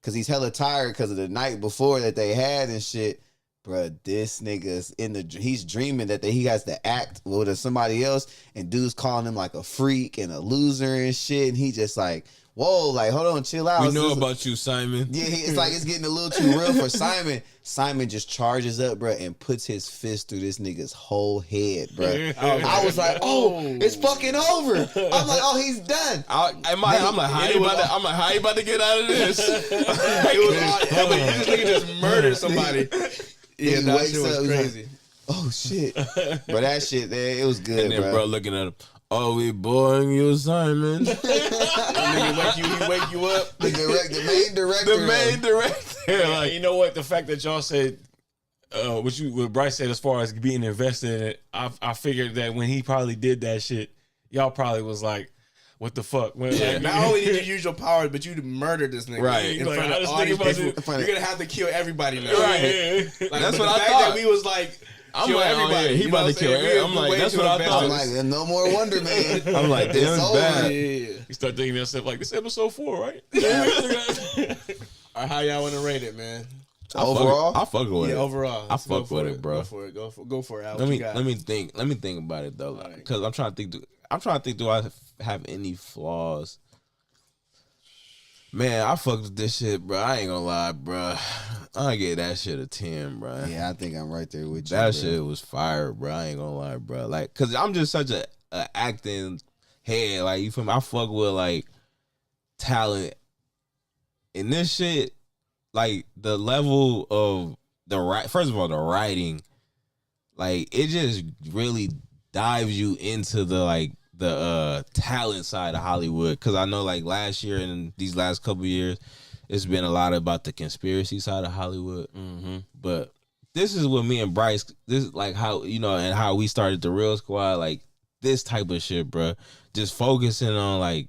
because he's hella tired because of the night before that they had and shit. Bruh, this nigga's he's dreaming that he has to act with somebody else, and dude's calling him like a freak and a loser and shit. And he just like, whoa, like, hold on, chill out. We know about you, Simon. Yeah, it's like it's getting a little too real for Simon. Simon just charges up, bro, and puts his fist through this nigga's whole head, bro. I was like, oh, it's fucking over. I'm like, oh, he's done. I'm like, how you about to get out of this? It was all, this nigga just murdered somebody. Yeah, He that wakes shit was up, he's crazy. Oh shit, but that shit, man, it was good, And then bro. bro looking at him. Oh, we boring you, Simon. Nigga he wake you up. The main director. The main director. Like, you know what? The fact that y'all said, what Bryce said as far as being invested in it, I figured that when he probably did that shit, y'all probably was like, what the fuck? When, Yeah. like, Not only did you use your power, but you murdered this nigga. Right. In Like, front I of just all think these about people. it. You're gonna have to kill everybody now. right. Like, That's but what the I fact thought. that we was like, I'm kill like, everybody. oh, yeah, he you know about what to kill saying? everybody. I'm We like, way that's too what I invested. thought. I'm like, no more Wonderman. I'm like, damn, It's it's over. bad. Yeah. You start thinking to yourself like, this episode 4, right? All right, how y'all want to rate it, man? Overall, I fuck with Yeah, it. overall. I Let's go fuck for with it, bro. Go for it. Go for it. Al. Let What me you got? let me think. Let me think about it though, Alright. because I'm trying to think. I'm trying to think. Do I have any flaws? Man, I fucked with this shit, bro. I ain't gonna lie, bro. I get that shit a 10, bro. yeah, I think I'm right there with you. That bro. shit was fire, bro. I ain't gonna lie, bro. Like, cause I'm just such a acting head. Like, you feel me? I fuck with like talent in this shit. Like the level of first of all, the writing, like it just really dives you into the talent side of Hollywood. Cause I know like last year and these last couple years, it's been a lot about the conspiracy side of Hollywood. Mm-hmm. But this is what me and Bryce, this is like how, you know, and how we started the Real Squad, like this type of shit, bro. Just focusing on like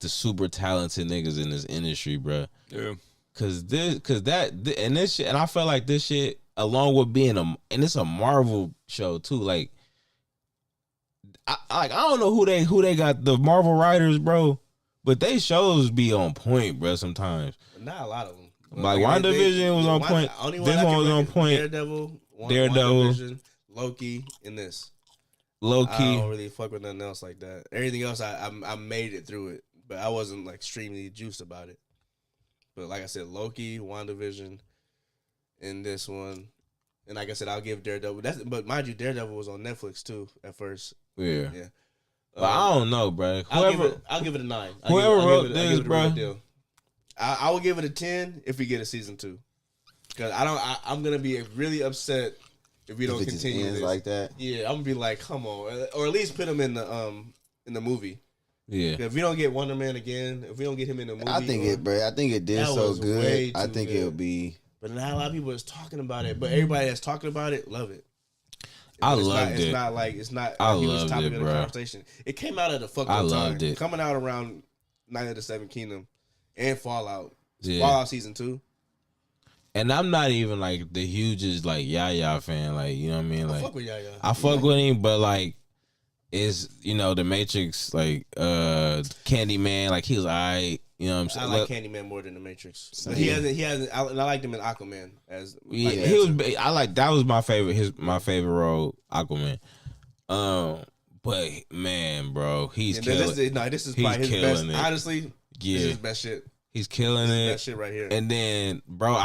the super talented niggas in this industry, bro. Yeah. And this shit, and I felt like this shit, along with being and it's a Marvel show too, like, I don't know who they got, the Marvel writers, bro, but they shows be on point, bro, sometimes. Not a lot of them. Like WandaVision was on point. This one was on point. Daredevil, WandaVision, Loki, and this. Low I key. don't really fuck with nothing else like that. Everything else, I made it through it, but I wasn't like extremely juiced about it. But like I said, Loki, WandaVision, and this one, and like I said, I'll give Daredevil. But mind you, Daredevil was on Netflix too at first. Yeah. Yeah. But I don't know, bro. I'll give it a 9. Whoever wrote I'll this, give it a bro. real deal. I will give it a 10 if we get a season 2. Because I'm gonna be really upset if we don't If it just continue ends this. like that. Yeah, I'm gonna be like, come on, or at least put him in the movie. Yeah. If we don't get Wonderman again, if we don't get him in the movie, I think it did That so was way good. I too think good. it'll be. But not a lot of people is talking about it. But everybody that's talking about it, love it. I It's loved not, it. It's not like it's not I a huge loved topic it, of the bro. conversation. It came out at a fucked up I time. loved it. Coming out around Night of the Seven Kingdom and Fallout. Yeah. Fallout season 2. And I'm not even like the hugest like Yaya fan, like, you know what I mean? I Like fuck with Yaya. I fuck with him, but like it's, you know, the Matrix, like Candyman, like he was alright, you know what I'm saying? I like Candyman more than the Matrix. But Yeah. he hasn't. I liked him in Aquaman as. Yeah, like, he was. I like that was my favorite. My favorite role, Aquaman. But man, bro, he's And killing. this is he's probably his best. killing it. Honestly, this Yeah, is his best shit. he's killing That it. shit right here. And then, bro,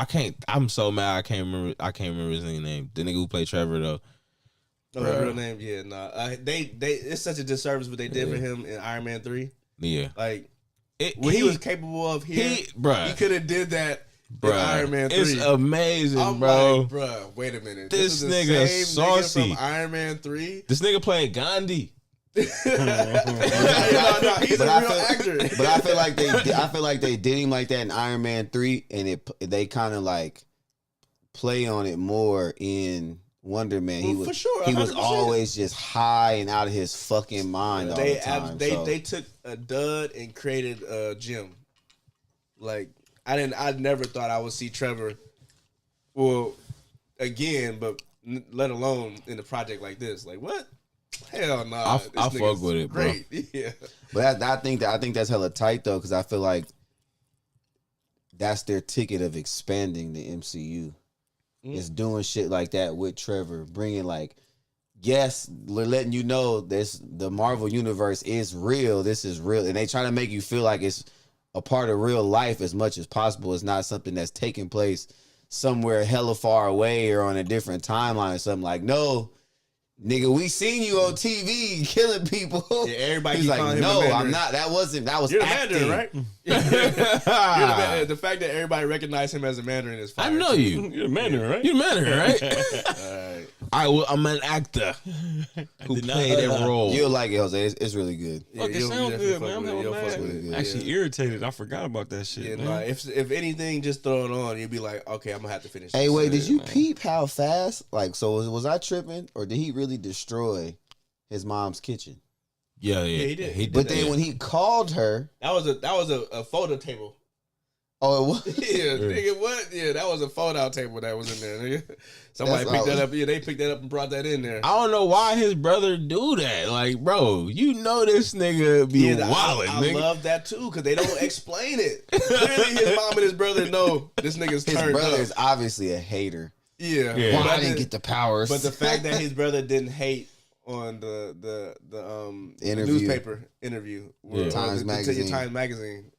I'm so mad. I can't remember his name. The nigga who played Trevor though. No, his real name, yeah, nah. They it's such a disservice what they did Yeah. for him in Iron Man 3. Yeah, Like what he was capable of here. bruh. He could have did that Bro, Iron Man 3. it's amazing, I'm bro. like, bro, wait a minute. This is the nigga same saucy. nigga from Iron Man 3. This nigga played Gandhi. No, he's a real actor. But I feel like they did him like that in Iron Man 3, and they kind of like play on it more in Wonderman. Well, for sure, he was 100%. always just high and out of his fucking mind all the time. They took a dud and created a gem. Like I never thought I would see Trevor, well, again, but let alone in a project like this. Like what? Hell no. Nah. I fuck with it, bro. Great. Yeah. But I think that's hella tight though, because I feel like that's their ticket of expanding the MCU. It's doing shit like that with Trevor, bringing like, yes, we're letting you know the Marvel universe is real. This is real, and they try to make you feel like it's a part of real life as much as possible. It's not something that's taking place somewhere hella far away or on a different timeline or something. Like, no, nigga, we seen you on TV killing people. Yeah, everybody. He's keep like, calling him no, the I'm Mandarin. not. That was You're the acting. Mandarin, right? The fact that everybody recognized him as a Mandarin is fire. I know you. You're a Mandarin, right? You're a Mandarin, right? All right. I'm an actor who played that role. You'll like it, Jose. It's really good. Yeah, Fuck, it you'll sound definitely good, man. fuck I'm with it. hella You'll fuck mad. with it. Actually irritated. I forgot about that shit, Yeah, man. nah, if anything, just throw it on. You'll be like, okay, I'm gonna have to finish. Hey, this. wait, did you man. peep how fast? Like, so was I tripping, or did he really destroy his mom's kitchen? Yeah, he did. He did But that. then when he called her, That was a photo table. oh, it was. Yeah, nigga, what? Yeah, that was a fold-out table that was in there, nigga. Somebody That's picked that all- up. Yeah, they picked that up and brought that in there. I don't know why his brother do that. Like, bro, you know this nigga be Yeah, wildin', I nigga. love that too because they don't explain it. Clearly, his mom and his brother know this nigga's His turned brother up. is obviously a hater. Yeah, Yeah. Why But I didn't get the powers? But the fact that his brother didn't hate on the Interview. newspaper interview, Yeah. Times Magazine. Times Magazine,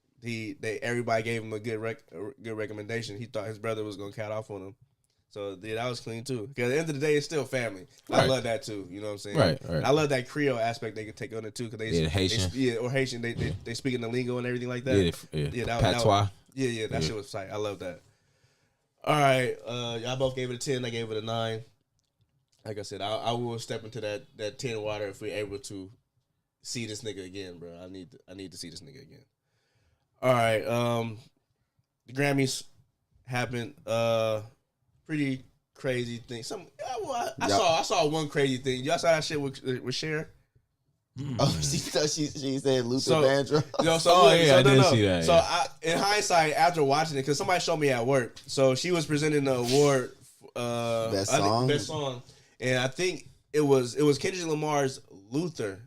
everybody gave him a good recommendation. He thought his brother was gonna cat off on him, so yeah, that was clean too. Because at the end of the day, it's still family. I Right. love that too. You know what I'm saying? Right. And I love that Creole aspect they could take on it too. Because they Haitian. or Haitian. They speak in the lingo and everything like that. Yeah, that patois. that shit was tight. I love that. All right, y'all both gave it a 10. I gave it a 9. Like I said, I will step into that 10 water if we're able to see this nigga again, bro. I need to see this nigga again. All right, the Grammys happened. Pretty crazy thing. I saw one crazy thing. Y'all saw that shit with Cher. Oh, she said Luther So- Vandross. I did see that, So yeah. in hindsight, after watching it, because somebody showed me at work, so she was presenting the award, Best I think song? best song, and I think it was Kendrick Lamar's Luther.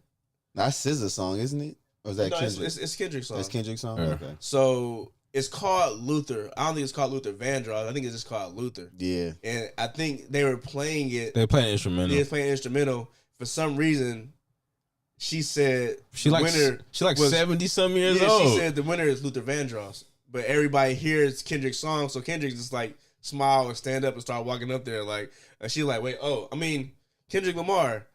That's SZA's song, isn't it? Or is that No, Kendrick? it's Kendrick's song. That's Kendrick's song. Yeah. Okay. So it's called Luther. I don't think it's called Luther Vandross. I think it's just called Luther. Yeah. And I think they were playing it. They playing instrumental. They was playing instrumental. For some reason, she said She the like winner she like was- 70 some years Yeah, old. she said the winner is Luther Vandross. But everybody hears Kendrick's song, so Kendrick just like smile and stand up and start walking up there like, and she like, wait, Kendrick Lamar,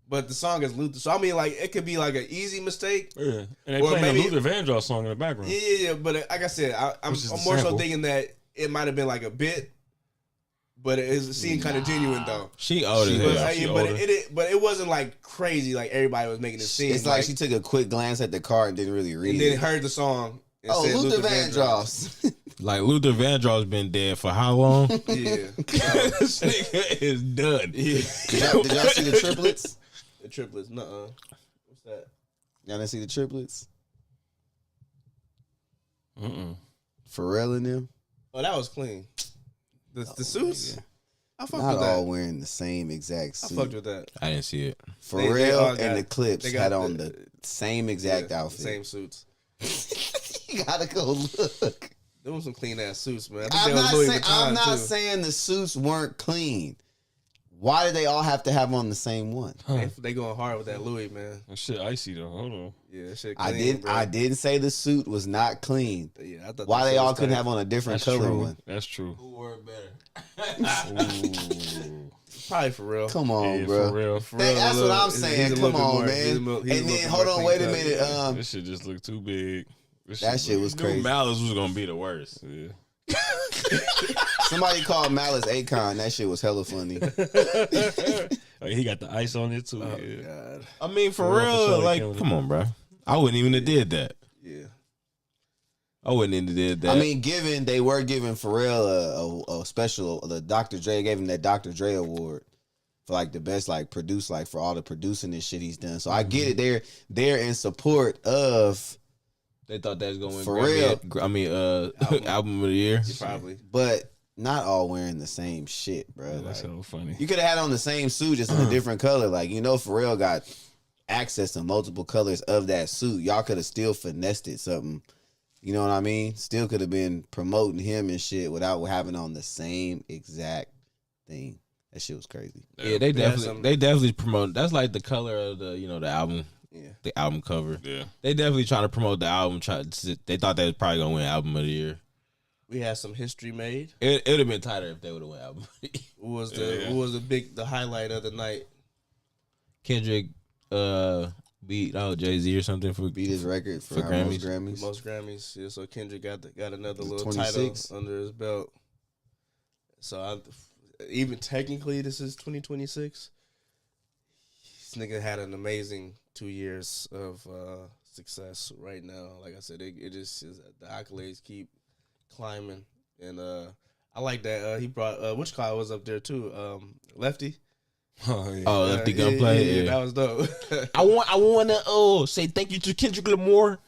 but the song is Luther. So I mean, like, it could be like an easy mistake. Yeah. And they Or playing maybe- a Luther Vandross song in the background. Yeah. But like I said, I'm Which is the more so sample. thinking that it might have been like a bit, but it seemed kind of genuine though. She old as But, hell. but it wasn't like crazy like everybody was making it seem. It's like she took a quick glance at the card and didn't really read and it. then heard the song. And Oh, said Luther Vandross. Like Luther Vandross been dead for how long? Yeah. This nigga is done. Yeah. Did y'all see the triplets? The triplets. Nuh-uh. What's that? Y'all didn't see the triplets? Mm-mm. Pharrell and them? Oh, that was clean. The suits? I fucked Not with all that. wearing the same exact I suit. fucked with that. I didn't see it. They all Pharrell got- and the Clips they got had on the same exact Yeah, outfit. Same suits. You gotta go look. Them was some clean ass suits, man. I think I'm they was not, Louis saying, Vuitton I'm not too. saying the suits weren't clean. Why did they all have to have on the same one? They going hard with that Louis, man. That shit icy though. Hold on. Yeah, that shit clean, I bro. didn't say the suit was not clean. Yeah, I thought Why that they shit all was couldn't tight. have on a different That's color true. one? That's true. Who wore it better? Ooh. Probably for real. Come on, Yeah, bro. for real. For real, That's a what little- I'm he's saying. a Come little bit on, more- man. he's a And little then bit hold more on, clean wait a cut. minute. This shit just looked too big. That shit was Knew crazy. Malice was gonna be the worst. Yeah. Somebody called Malice Akon. That shit was hella funny. Oh, he got the ice on it too. Oh Yeah. God. I mean, for For real, sure, like, they killed come on, bro. I wouldn't even have did that. Yeah. I wouldn't even have did that. I mean, they were giving Pharrell a special. The Dr. Dre gave him that Dr. Dre award for like the best like produce, like for all the producing and shit he's done. So I get it. They're in support of. they thought that was going to win For Grammy. real. Album of the year. Probably. But not all wearing the same shit, bro. That's Like, so funny. you could have had on the same suit, just in a different color. Like, Pharrell got access to multiple colors of that suit. Y'all could have still finessed it something. You know what I mean? Still could have been promoting him and shit without having on the same exact thing. That shit was crazy. Yeah, they definitely promote. That's like the color of the the album. Yeah. The album cover. Yeah. They definitely trying to promote the album. They thought they was probably gonna win album of the year. We had some history made. It would have been tighter if they would have won album. What was the highlight of the night? Kendrick beat Jay-Z or something for Beat his record for For most Grammys. Grammys. Most Grammys. Yeah, so Kendrick got another Was it little 26? title under his belt. So even technically, this is 2026. This nigga had an amazing 2 years of success right now. Like I said, it just is, the accolades keep climbing, and I like that he brought which car was up there too. Lefty. Oh, yeah. Oh, Lefty Gunplay. Yeah, that was dope. I want to say thank you to Kendrick Lamar.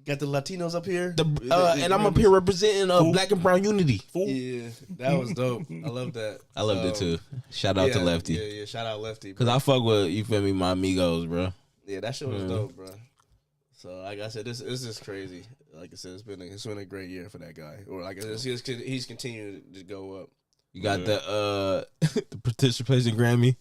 Got the Latinos up here. And I'm up here representing Black and Brown Unity. Yeah, that was dope. I love that. I loved it too. Shout out to Lefty. Yeah, shout out Lefty. Cause I fuck with, you feel me, my amigos, bro. Yeah, that shit was dope, bro. So like I said, this is crazy. Like I said, it's been a great year for that guy. Or like I said, he's continued to go up. You got the participation Grammy.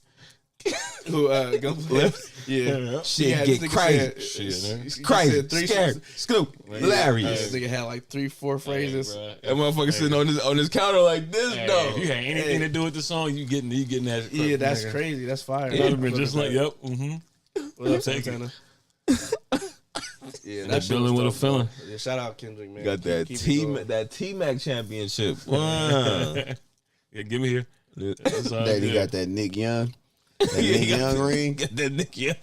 Who Gunplay? Yeah. Shit, this get nigga crazy. said- Crazy, said three scared, Scoop, This hilarious. nigga had like 3-4 phrases. That motherfucker sitting on his counter like this, Hey, though. if you had anything to do with the song, you getting that. Yeah, that's nigga. crazy. That's fire. It would have been just like, yep. Mm-hmm. What up, Take it. Santana? Yeah, That that shit building was with a dope, feeling. bro. Yeah, shout out Kendrick, man. Got that T-Mac championship. Wow. Yeah, give me here. That's all That he good. got that Nick Young. That Nick Young ring. Got that Nick Young.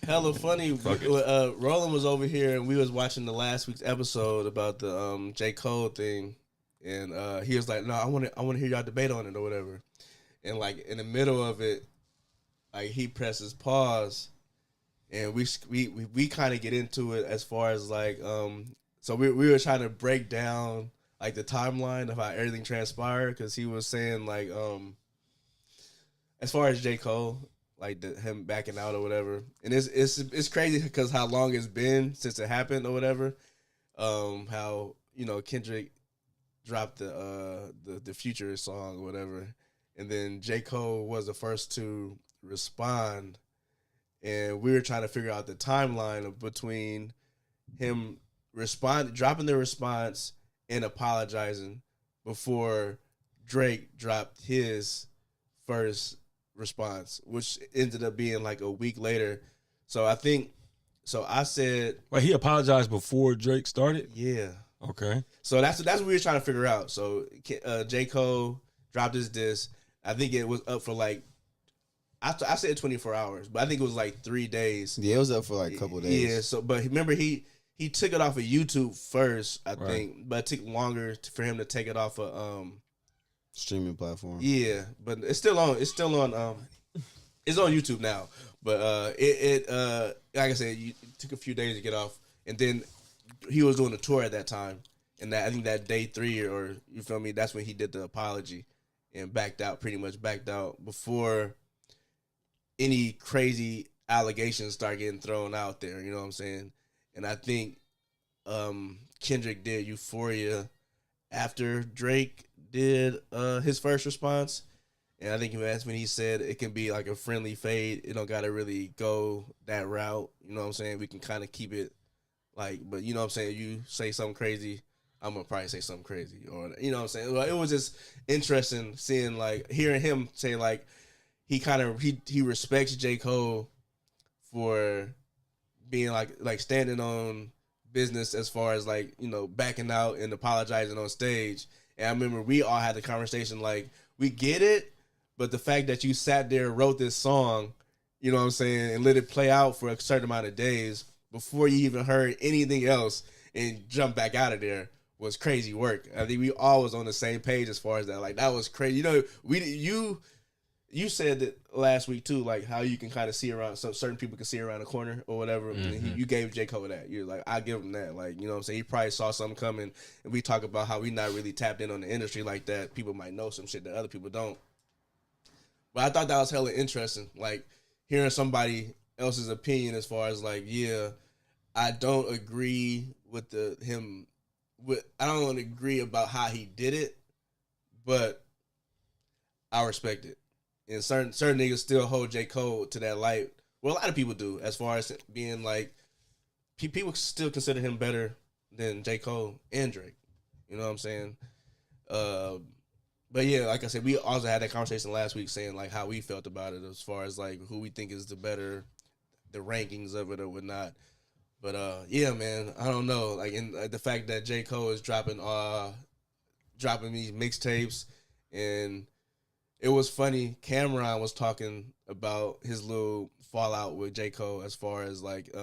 Hella funny. Roland was over here and we was watching the last week's episode about the J. Cole thing, and he was like, "No, I want to hear y'all debate on it or whatever." And like in the middle of it, like he presses pause, and we kind of get into it as far as like so we were trying to break down like the timeline of how everything transpired, because he was saying like as far as J. Cole, like him backing out or whatever, and it's crazy because how long it's been since it happened or whatever. How Kendrick dropped the Future song or whatever, and then J. Cole was the first to respond, and we were trying to figure out the timeline of between him dropping the response and apologizing before Drake dropped his first response, which ended up being like a week later. So I said, Wait, he apologized before Drake started? yeah. Okay. So that's what we were trying to figure out. So J. Cole dropped his diss. I think it was up for like, I said 24 hours, but I think it was like 3 days. Yeah, it was up for like a couple of days. Yeah. So, but remember he took it off of YouTube first, I Right. think, but it took longer for him to take it off of Streaming platform. yeah, but it's still on it's on YouTube now. But it like I said, it took a few days to get off, and then he was doing a tour at that time, and I think that day 3 or you feel me, that's when he did the apology and pretty much backed out before any crazy allegations start getting thrown out there, you know what I'm saying? And I think Kendrick did Euphoria after Drake did his first response, and I think that's when he said it can be like a friendly fade. It don't gotta really go that route. You know what I'm saying? We can kind of keep it like, but you know what I'm saying? You say something crazy, I'm gonna probably say something crazy, or you know what I'm saying? Well, it was just interesting hearing him say like he respects J. Cole for being like standing on business as far as like backing out and apologizing on stage. And I remember we all had the conversation like, we get it, but the fact that you sat there and wrote this song, you know what I'm saying, and let it play out for a certain amount of days before you even heard anything else and jump back out of there was crazy work. I think we all was on the same page as far as that. Like, that was crazy. You know, you said that last week too, like how you can kind of see around, some certain people can see around the corner or whatever. And you gave J. Cole that. You're like, I give him that. Like, you know what I'm saying? He probably saw something coming, and we talk about how we not really tapped in on the industry like that. People might know some shit that other people don't. But I thought that was hella interesting. Like, hearing somebody else's opinion as far as like, yeah, I don't agree with I don't agree about how he did it, but I respect it. And certain niggas still hold J. Cole to that light. Well, a lot of people do, as far as being like, people still consider him better than J. Cole and Drake. You know what I'm saying? But yeah, like I said, we also had that conversation last week saying like how we felt about it as far as like who we think is the rankings of it or whatnot. But yeah, man, I don't know. Like, in the fact that J. Cole is dropping these mixtapes, and it was funny. Cameron was talking about his little fallout with J. Cole as far as like,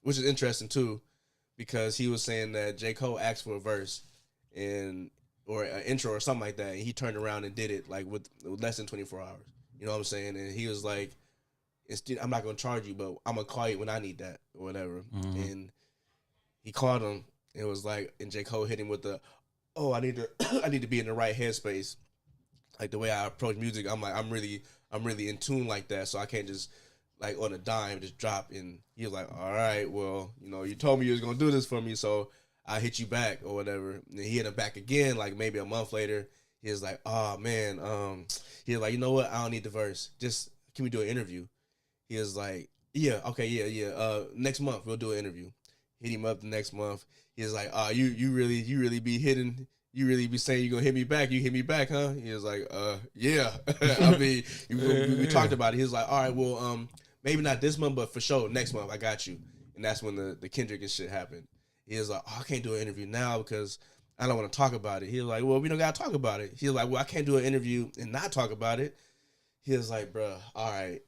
which is interesting too, because he was saying that J. Cole asked for a verse or an intro or something like that, and he turned around and did it like with less than 24 hours. You know what I'm saying? And he was like, I'm not gonna charge you, but I'm gonna call you when I need that or whatever. And he called him. It was like, and J. Cole hit him with I need to be in the right headspace. Like, the way I approach music, I'm like, I'm really in tune like that, so I can't just like on a dime just drop. And he was like, all right, well, you know, you told me you was gonna do this for me, so I hit you back or whatever. And he hit him back again, like maybe a month later. He was like, oh man, he was like, you know what? I don't need the verse. Just, can we do an interview? He was like, yeah, okay, yeah. Next month we'll do an interview. Hit him up the next month. He was like, you really be hitting, you really be saying you're gonna hit me back. You hit me back, huh? He was like, yeah. I mean, we talked about it. He was like, all right, well, maybe not this month, but for sure next month I got you. And that's when the Kendrick and shit happened. He was like, I can't do an interview now because I don't want to talk about it. He was like, well, we don't gotta talk about it. He was like, well, I can't do an interview and not talk about it. He was like, bruh, all right,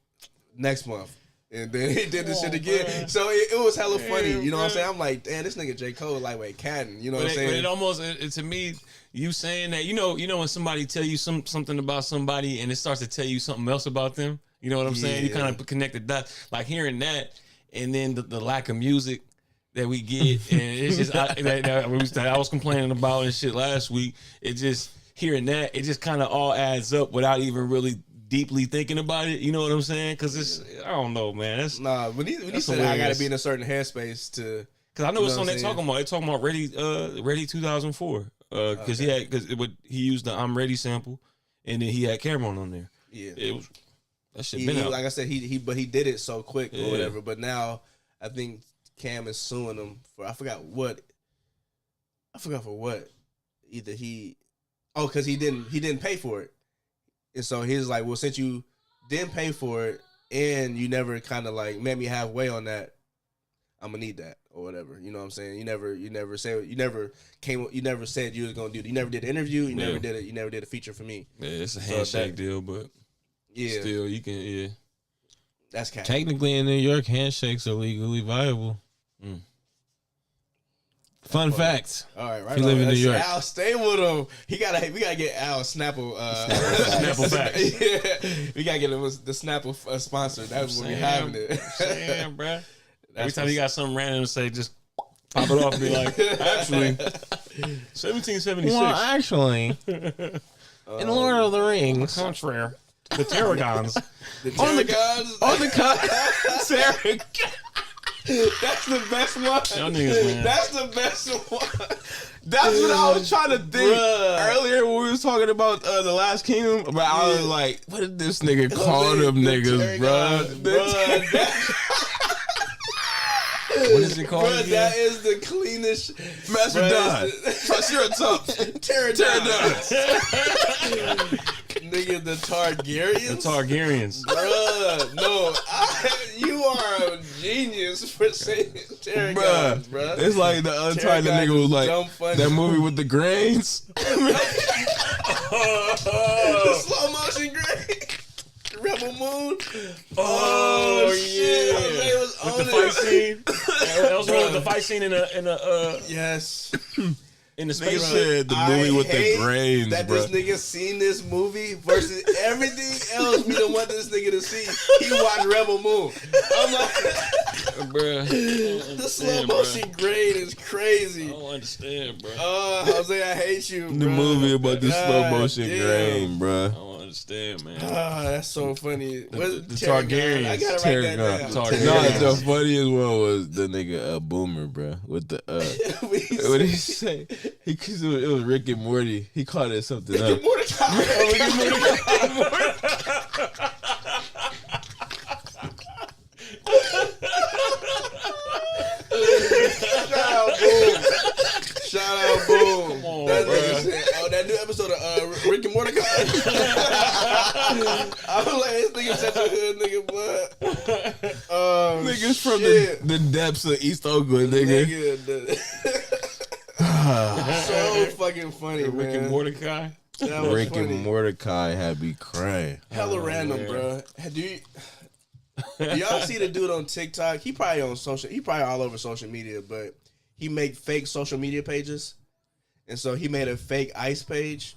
next month. And then he did this shit again. Man. So it was hella funny. You know what I'm saying? I'm like, damn, this nigga J. Cole lightweight catting. You know what I'm saying? But it almost, to me, you saying that, you know when somebody tell you something about somebody and it starts to tell you something else about them. You know what I'm saying? You kind of connect the dots. Like, hearing that, and then the lack of music that we get, and it's just I was complaining about and shit last week. It just, hearing that, it just kind of all adds up without even really deeply thinking about it. You know what I'm saying? Because it's, I don't know, man. That's, when he said I got to be in a certain headspace to, because I know what song they're talking about. They're talking about Ready 2004. Because he used the I'm Ready sample, and then he had Cameron on there. Yeah, it was, that shit been out. Like I said, he did it so quick or whatever. But now I think Cam is suing him for, I forgot for what. Either because he didn't pay for it, and so he's like, well, since you didn't pay for it and you never kind of like met me halfway on that, I'm gonna need that or whatever. You know what I'm saying? You never said you was gonna do it. You never did an interview. You never did a feature for me. Yeah, it's a handshake deal, but still you can. Yeah, that's cat. Technically in New York, handshakes are legally viable. Fun facts. All right, right. If you live in New York, Al, stay with him. We gotta get Al Snapple. Snapple facts. Yeah, we gotta get him the Snapple sponsor. That's what we having it. Damn, bro. Every time you got something random to say, just pop it off and be like, actually, 1776. Well, actually, in Lord of the Rings, contrary, the Tarragons. That's the best one. Y'all niggas, man. That's the best one. That's what I was trying to think earlier when we was talking about the Last Kingdom. But I was like, what did this nigga call them niggas, bro? What is it called? Bro, that is the cleanest. Master Don. Triceratops. Pterodons. Nigga, the Targaryens. The Targaryens. Bruh, Bruh, no, you are a genius for saying tarragon, bruh. It's like the other time the Tarragon nigga was is like dumb funny. that movie with the grains. The slow motion grade. Rebel Moon. Oh, shit. yeah. Jose was With on the it. fight scene. That was one with the fight scene in the Yes. in the Nigga space. said the movie with the hate grains, that bro. this nigga seen this movie versus everything else we don't want this nigga to see. He watched Rebel Moon. I'm like, Bruh. the slow motion grade is crazy. I don't understand, bro. Jose, I hate you. The bro. movie about the God slow motion damn. grain, bro. I don't understand, man. That's so funny. The Targaryens. I gotta write that down. Targaryen. No, the funniest one was the nigga Boomer, bro, with the what did he say? Cause it was Rick and Morty. He called it something else. Shout out, boom. Come on, That bro. nigga said, that new episode of Rick and Mordecai. I was like, this nigga such a hood nigga, but Niggas from shit. the depths of East Oakland, nigga. So fucking funny, man. Rick and Mordecai. That was Rick funny. and Mordecai had me crying. Hella random, man. bro. Do y'all see the dude on TikTok? He probably all over social media, but he make fake social media pages. And so he made a fake ICE page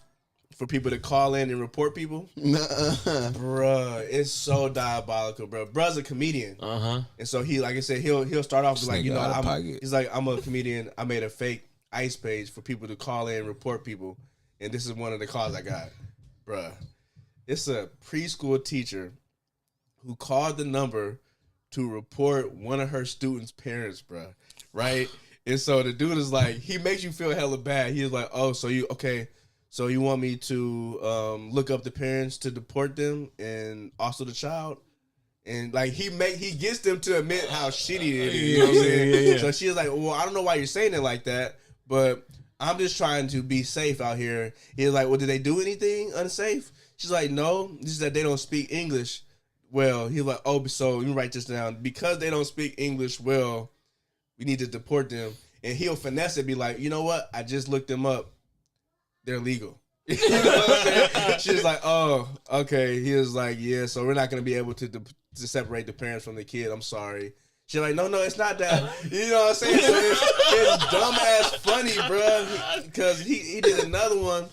for people to call in and report people. Bruh, it's so diabolical, bro. Bruh's a comedian. And so he, like I said, he'll start off with like, This you know, nigga out of pocket. he's like, I'm a comedian. I made a fake ICE page for people to call in and report people. And this is one of the calls I got. Bruh, it's a preschool teacher who called the number to report one of her students' parents, bruh. Right? And so the dude is like, he makes you feel hella bad. He's like, oh, so you want me to look up the parents to deport them and also the child? And like he gets them to admit how shitty it is. You know what I'm saying? Yeah. So she's like, well, I don't know why you're saying it like that, but I'm just trying to be safe out here. He's like, well, did they do anything unsafe? She's like, no, just that they don't speak English well. He's like, oh, so let me write this down. Because they don't speak English well, we need to deport them. And he'll finesse it, be like, you know what? I just looked them up. They're legal. You know what I'm saying? She's like, oh, okay. He was like, yeah, so we're not going to be able to separate the parents from the kid. I'm sorry. She's like, no, it's not that. You know what I'm saying? So it's dumbass funny, bro. Because he did another one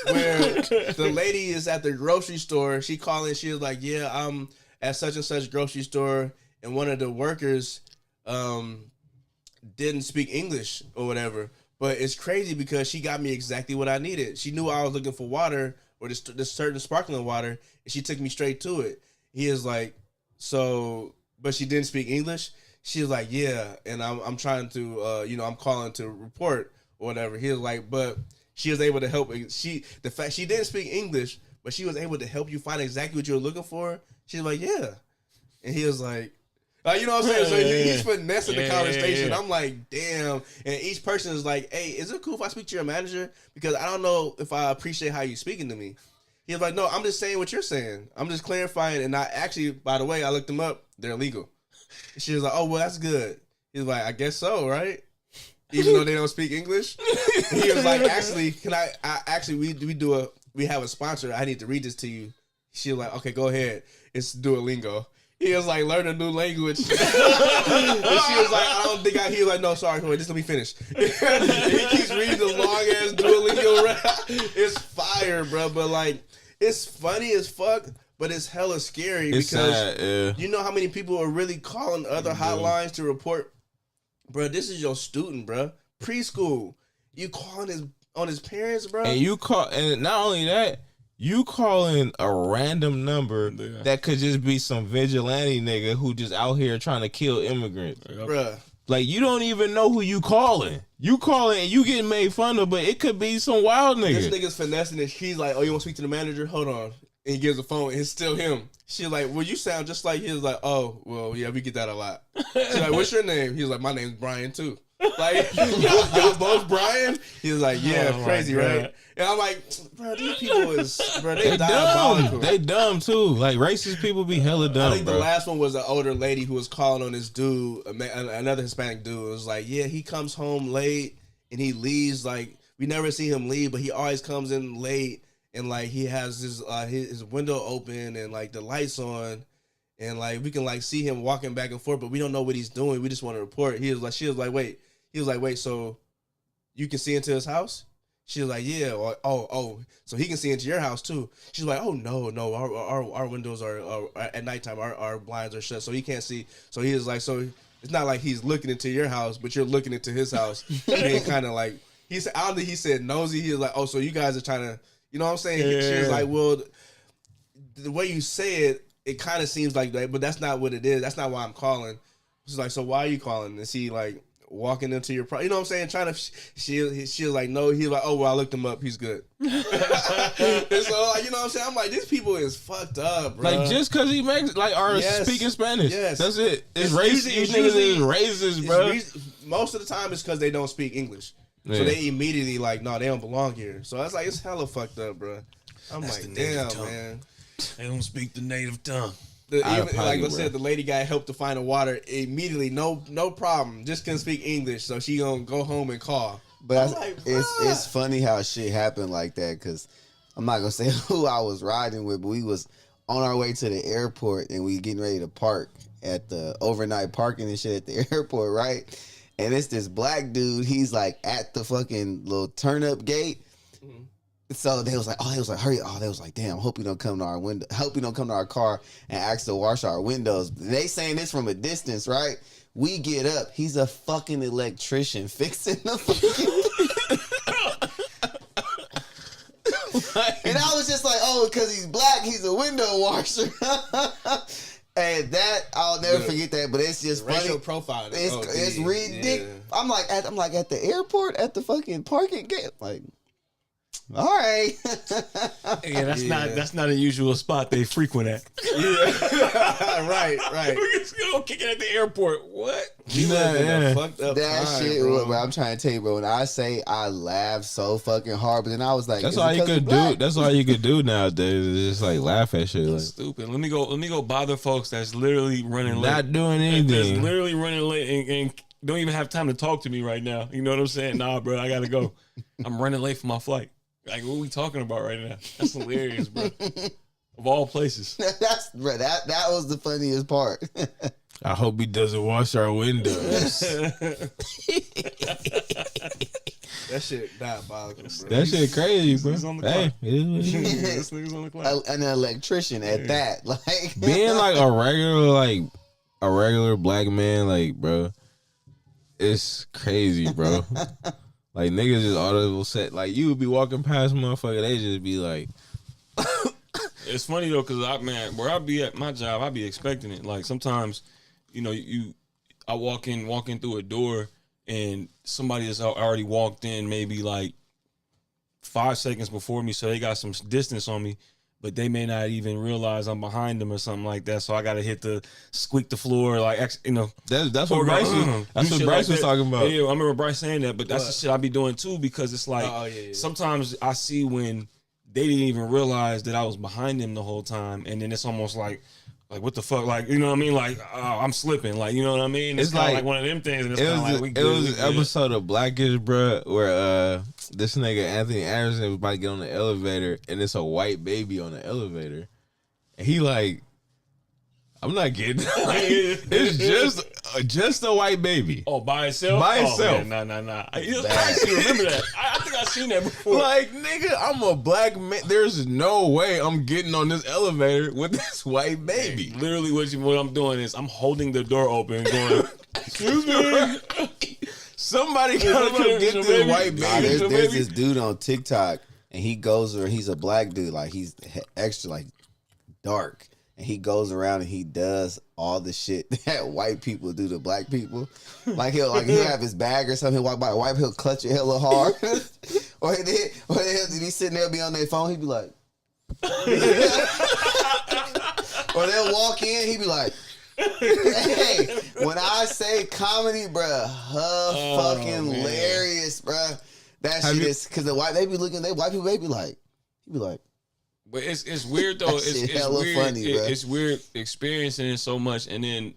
where the lady is at the grocery store. She called in. She was like, yeah, I'm at such and such grocery store. And one of the workers didn't speak English or whatever. But it's crazy because she got me exactly what I needed. She knew I was looking for water or this certain sparkling water. And she took me straight to it. He is like, so... But she didn't speak English. She was like, yeah, and I'm trying to, I'm calling to report or whatever. He was like, but she was able to help. She didn't speak English, but she was able to help you find exactly what you were looking for. She was like, yeah, and he was like, you know what I'm saying? So he's finessing the conversation. Yeah. I'm like, damn. And each person is like, hey, is it cool if I speak to your manager? Because I don't know if I appreciate how you speaking to me. He was like, no, I'm just saying what you're saying. I'm just clarifying. And I actually, by the way, I looked them up. They're illegal. She was like, oh, well, that's good. He was like, I guess so, right? Even though they don't speak English. He was like, actually, we have a sponsor. I need to read this to you. She was like, okay, go ahead. It's Duolingo. He was like, learn a new language. And she was like, he was like, no, sorry, wait, just let me finish. And he keeps reading the long ass Duolingo rap. It's fire, bro. But like, it's funny as fuck, but it's hella scary It's because sad, yeah. you know how many people are really calling other hotlines to report, bro, this is your student, bro. Preschool. You calling on his parents, bro. And and not only that, you calling a random number that could just be some vigilante nigga who just out here trying to kill immigrants. Bruh. Like, you don't even know who you calling. You calling and you getting made fun of, but it could be some wild nigga. This nigga's finessing it. She's like, oh, you want to speak to the manager? Hold on. And he gives the phone. It's still him. She's like, well, you sound just like he was like, oh, well, yeah, we get that a lot. She's like, what's your name? He's like, my name's Brian, too. Like, y'all both Brian? He was like, yeah, Oh, crazy, my God. right? And I'm like, bro, these people is, bro, they They diabolical. dumb. They dumb too. Like racist people be hella dumb. I think bro. the last one was an older lady who was calling on this dude, another Hispanic dude. It was like, yeah, he comes home late and he leaves. Like, we never see him leave, but he always comes in late and like he has his window open and like the lights on. And like we can like see him walking back and forth, but we don't know what he's doing. We just want to report. She was like, wait. He was like, wait, so you can see into his house? She was like, yeah. Or, oh, so he can see into your house too. She's like, oh no, our windows are at nighttime. Our blinds are shut, so he can't see. So he was like, so it's not like he's looking into your house, but you're looking into his house. And kind of like he said, I don't think he said nosy. He was like, oh, so you guys are trying to, you know what I'm saying? Yeah. She was like, well, the way you say it, it kind of seems like that, but that's not what it is. That's not why I'm calling. She's like, so why are you calling? Is he like walking into your you know what I'm saying? Trying to, she was like, no. He was like, oh, well, I looked him up. He's good. And so, like, you know what I'm saying? I'm like, these people is fucked up, bro. Like just because he makes like are speaking Spanish. Yes. That's it. It's It's racist. usually- These niggas is racist, bro. Most of the time, it's because they don't speak English. So Yeah. they immediately like, no, they don't belong here. So that's like, it's hella fucked up, bro. I'm That's the like, native damn, tongue. man. They don't speak the native tongue. Out of Even, pocket, like I bro. said, the lady got help to find the water immediately. No problem. Just couldn't speak English, so she gonna go home and call. But I'm like, it's funny how shit happened like that, because I'm not gonna say who I was riding with, but we was on our way to the airport and we getting ready to park at the overnight parking and shit at the airport, right? And it's this black dude. He's like at the fucking little turn up gate. So they was like, hurry! Oh, they was like, damn, hope you don't come to our window. Hope you don't come to our car and ask to wash our windows. They saying this from a distance, right? We get up. He's a fucking electrician fixing the fucking. And I was just like, oh, because he's black, he's a window washer. And that I'll never forget that. But it's just Racial funny. profiling. It's ridiculous. Yeah. I'm like at the airport at the fucking parking gate, like. All right. Yeah, that's not a usual spot they frequent at. Yeah. right. We just go kick it at the airport. What? You live in a fucked up That time, shit, bro. bro. I'm trying to tell you, bro. When I say I laughed so fucking hard, but then I was like, That's is all it you 'cause he could do. black? That's all you could do nowadays. Is just like laugh at shit. Like Stupid. Let me go bother folks that's literally running late. not doing That's anything. literally running late and don't even have time to talk to me right now. You know what I'm saying? Nah, bro, I gotta go. I'm running late for my flight. Like, what are we talking about right now? That's hilarious, bro. Of all places. That's bro. That was the funniest part. I hope he doesn't wash our windows. That shit diabolical, bro. That shit crazy, bro. He's on the Hey, clock. it is what it is. This nigga's on the clock. An electrician at that, like Being like a regular black man, like bro, it's crazy, bro. Like niggas just auto set. Like you would be walking past motherfucker, they just be like, It's funny though, cause where I be at my job, I be expecting it. Like sometimes, you know, I walk in through a door and somebody has already walked in maybe like 5 seconds before me, so they got some distance on me, but they may not even realize I'm behind them or something like that. So I got to squeak the floor, like, you know. that's what Bryce was. That's what Bryce was talking about. Yeah, I remember Bryce saying that, but that's the shit I be doing too, because it's like sometimes I see when they didn't even realize that I was behind them the whole time, and then it's almost like what the fuck, like, you know what I mean, like I'm slipping, like, you know what I mean. It's kind of like one of them things, and it's kind of like we good. It was an episode of Blackish, bro, where this nigga Anthony Anderson was about to get on the elevator, and it's a white baby on the elevator, and he like, I'm not getting it's just a white baby. Oh, by itself? By itself. Oh, man, nah. I actually remember that. I think I've seen that before. Like, nigga, I'm a black man. There's no way I'm getting on this elevator with this white baby. Literally, what I'm doing is I'm holding the door open, going, "Excuse me." Somebody gotta come get this white Nah, baby. there's this dude on TikTok, and he goes or he's a black dude, like he's extra like dark, and he goes around and he does all the shit that white people do to black people. Like he'll have his bag or something. He'll walk by a white, he'll clutch it hella hard, or he'll be sitting there, be on their phone. He'd be like, or they'll walk in, he'd be like, Hey, when I say comedy, bruh, fucking hilarious, bruh. That shit is because the white white people they be like, But it's weird though. That shit It's hella weird. funny, bruh. It's weird experiencing it so much, and then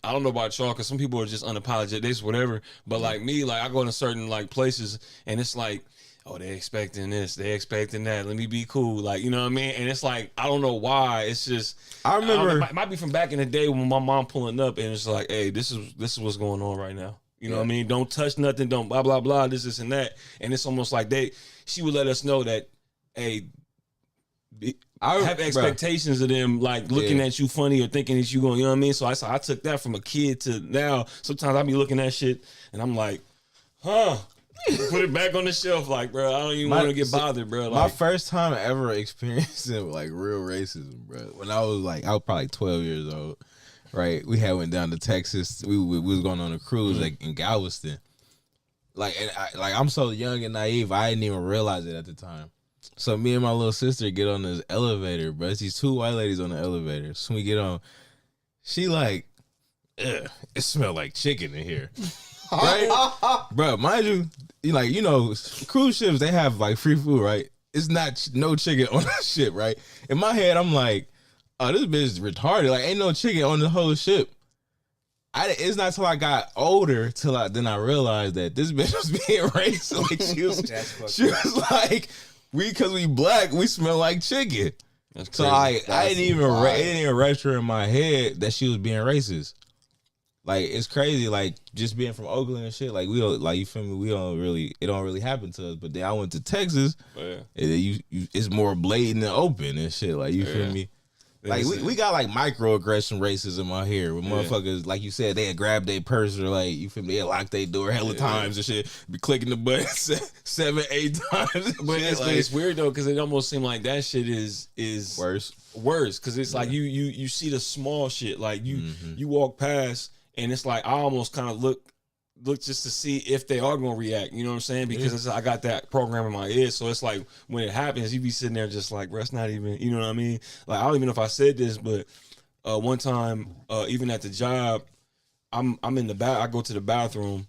I don't know about y'all because some people are just unapologetic, this whatever. But like me, like I go to certain like places, and it's like, oh, they expecting this, they expecting that. Let me be cool, like you know what I mean. And it's like I don't know why. It's just I remember it might be from back in the day when my mom pulling up, and it's like, hey, this is what's going on right now. You know what I mean? Don't touch nothing. Don't blah blah blah. This and that. And it's almost like she would let us know that, hey. I have expectations of them like looking at you funny or thinking that you going, you know what I mean? So I took that from a kid to now. Sometimes I be looking at shit and I'm like, put it back on the shelf, like, bro. I don't even want to get bothered, bro. Like, my first time ever experiencing like real racism, bro. When I was probably 12 years old, right? We had went down to Texas. We was going on a cruise like in Galveston. Like, and I'm so young and naive, I didn't even realize it at the time. So me and my little sister get on this elevator, bro. It's these two white ladies on the elevator. So we get on, she like, ugh, it smelled like chicken in here. Right? Bro, mind you know, cruise ships, they have like free food, right? It's not no chicken on that ship, right? In my head, I'm like, oh, this bitch is retarded. Like, ain't no chicken on the whole ship. It's not till I got older then I realized that this bitch was being racist. Like, she was like, because we black, we smell like chicken. So I didn't even it didn't even register in my head that she was being racist. Like, it's crazy. Like, just being from Oakland and shit. Like, we don't, like, you feel me? It don't really happen to us. But then I went to Texas. And it's more blatant and open and shit. Like, you feel me? Like, we got like microaggression racism out here with motherfuckers, like you said, they had grabbed their purse or like, you feel me, they locked their door hella times and shit, be clicking the button 7, 8 times. But it's weird though, because it almost seemed like that shit is worse. Because it's like you see the small shit, like you walk past and it's like I almost kind of look just to see if they are going to react, you know what I'm saying? Because I got that program in my head, so it's like when it happens, you be sitting there just like, bro, it's not even, you know what I mean? Like, I don't even know if I said this, but one time, even at the job, I'm in the I go to the bathroom,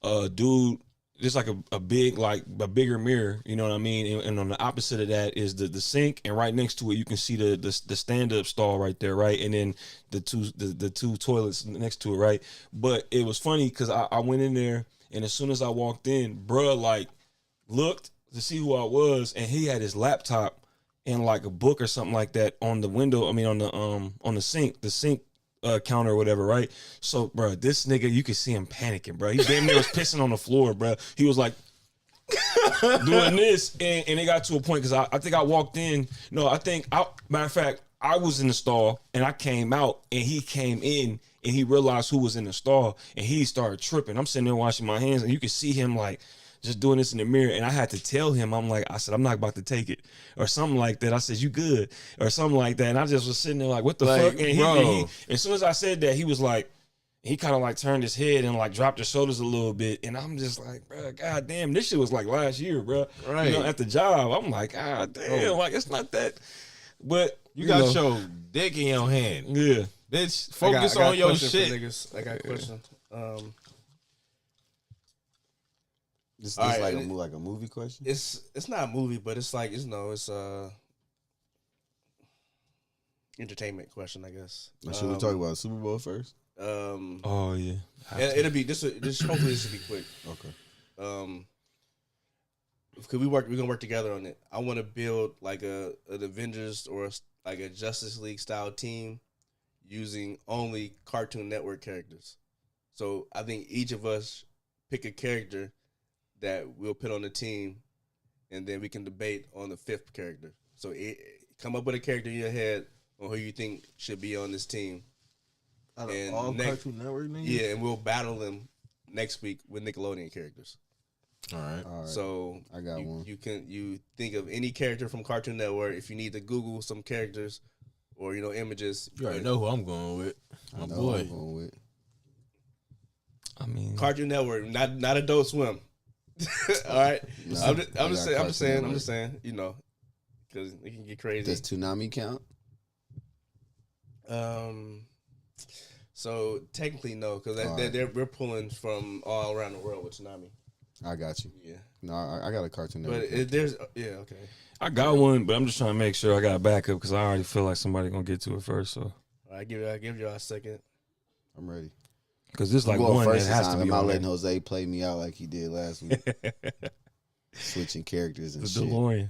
dude, just like a bigger mirror, you know what I mean? And on the opposite of that is the sink, and right next to it you can see the stand up stall right there, right? And then the two toilets next to it, right? But it was funny because I went in there, and as soon as I walked in, bruh like looked to see who I was, and he had his laptop and like a book or something like that on the window. I mean on the sink counter or whatever, right? So, bro, this nigga, you could see him panicking, bro. He damn near was pissing on the floor, bro. He was like doing this, and it got to a point because I think I walked in. No, matter of fact, I was in the stall and I came out, and he came in and he realized who was in the stall, and he started tripping. I'm sitting there washing my hands, and you could see him like just doing this in the mirror, and I had to tell him, I said, I'm not about to take it, or something like that. I said, you good, or something like that, and I just was sitting there like, what the fuck? And he, as soon as I said that, he was like, he kind of like turned his head and like dropped his shoulders a little bit, and I'm just like, bro, god damn, this shit was like last year, bro. Right. You know, at the job, I'm like, god damn, like it's not that, but you got your dick in your hand, yeah, bitch. Focus on your shit. I got a question. This like a movie question. It's not a movie, but it's like it's entertainment question, I guess. Should we talk about Super Bowl first? Oh yeah, it'll be this. Hopefully this will be quick. Okay. Because we're gonna work together on it. I want to build like an Avengers or like a Justice League style team using only Cartoon Network characters. So I think each of us pick a character that we'll put on the team, and then we can debate on the 5th character. So come up with a character in your head on who you think should be on this team. Out of all Cartoon Network niggas? Yeah, and we'll battle them next week with Nickelodeon characters. All right. So I got one. You think of any character from Cartoon Network. If you need to Google some characters or images, you already know who I'm going with. My boy. I'm going with. I mean, Cartoon Network, not Adult Swim. All right, No, I'm just saying, because it can get crazy. Does Toonami count? So technically no, because we're pulling from all around the world with Tsunami. I got you. Yeah. No, I got a Cartoon But Network. there's okay. I got one, but I'm just trying to make sure I got a backup because I already feel like somebody gonna get to it first. So I give y'all a second. I'm ready. because this I'm like going one that first this has time. to I'm be not on letting there. Jose play me out like he did last week. Switching characters and The shit. DeLorean.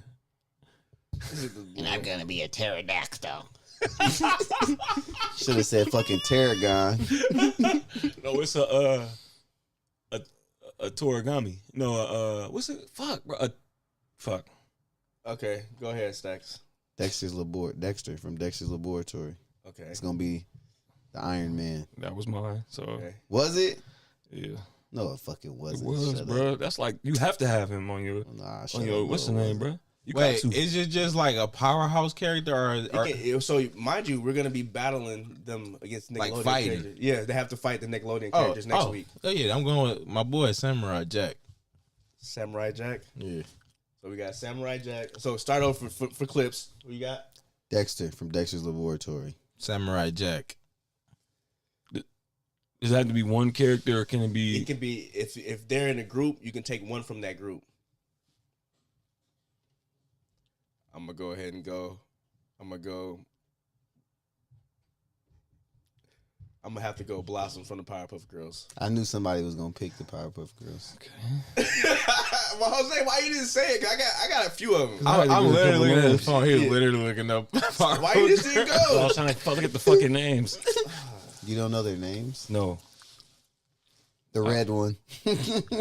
You're not gonna be a pterodactyl. Should have said fucking Tarragon. No, it's a Torigami. No, what's it? Fuck, bro. Fuck. Okay, go ahead, Stacks. Dexter from Dexter's Laboratory. Okay. It's gonna be the Iron Man. That was mine. So Okay. Was it? yeah, No, it fucking it wasn't. was, Shut bro. up. That's like you have to have him on your Nah, shut on your up. what's the No, it name, wasn't. bro? You Wait, got to. is it just like a powerhouse character So mind you, we're gonna be battling them against Nickelodeon Like fighting? characters. Yeah, they have to fight the Nickelodeon characters next week. Oh yeah, I'm going with my boy Samurai Jack. Samurai Jack. Yeah. So we got Samurai Jack. So start over for clips. Who you got? Dexter from Dexter's Laboratory. Samurai Jack. Does it have to be one character or can it be? It can be if they're in a group, you can take one from that group. I'm gonna go ahead and go. I'm gonna have to go Blossom from the Powerpuff Girls. I knew somebody was gonna pick the Powerpuff Girls. Well, Jose, why you didn't say it? 'Cause I got a few of them. I'm literally looking at his phone. He was Yeah. literally looking up. Why you just didn't I go? was trying to look at the fucking names. You don't know their names? No. The red one.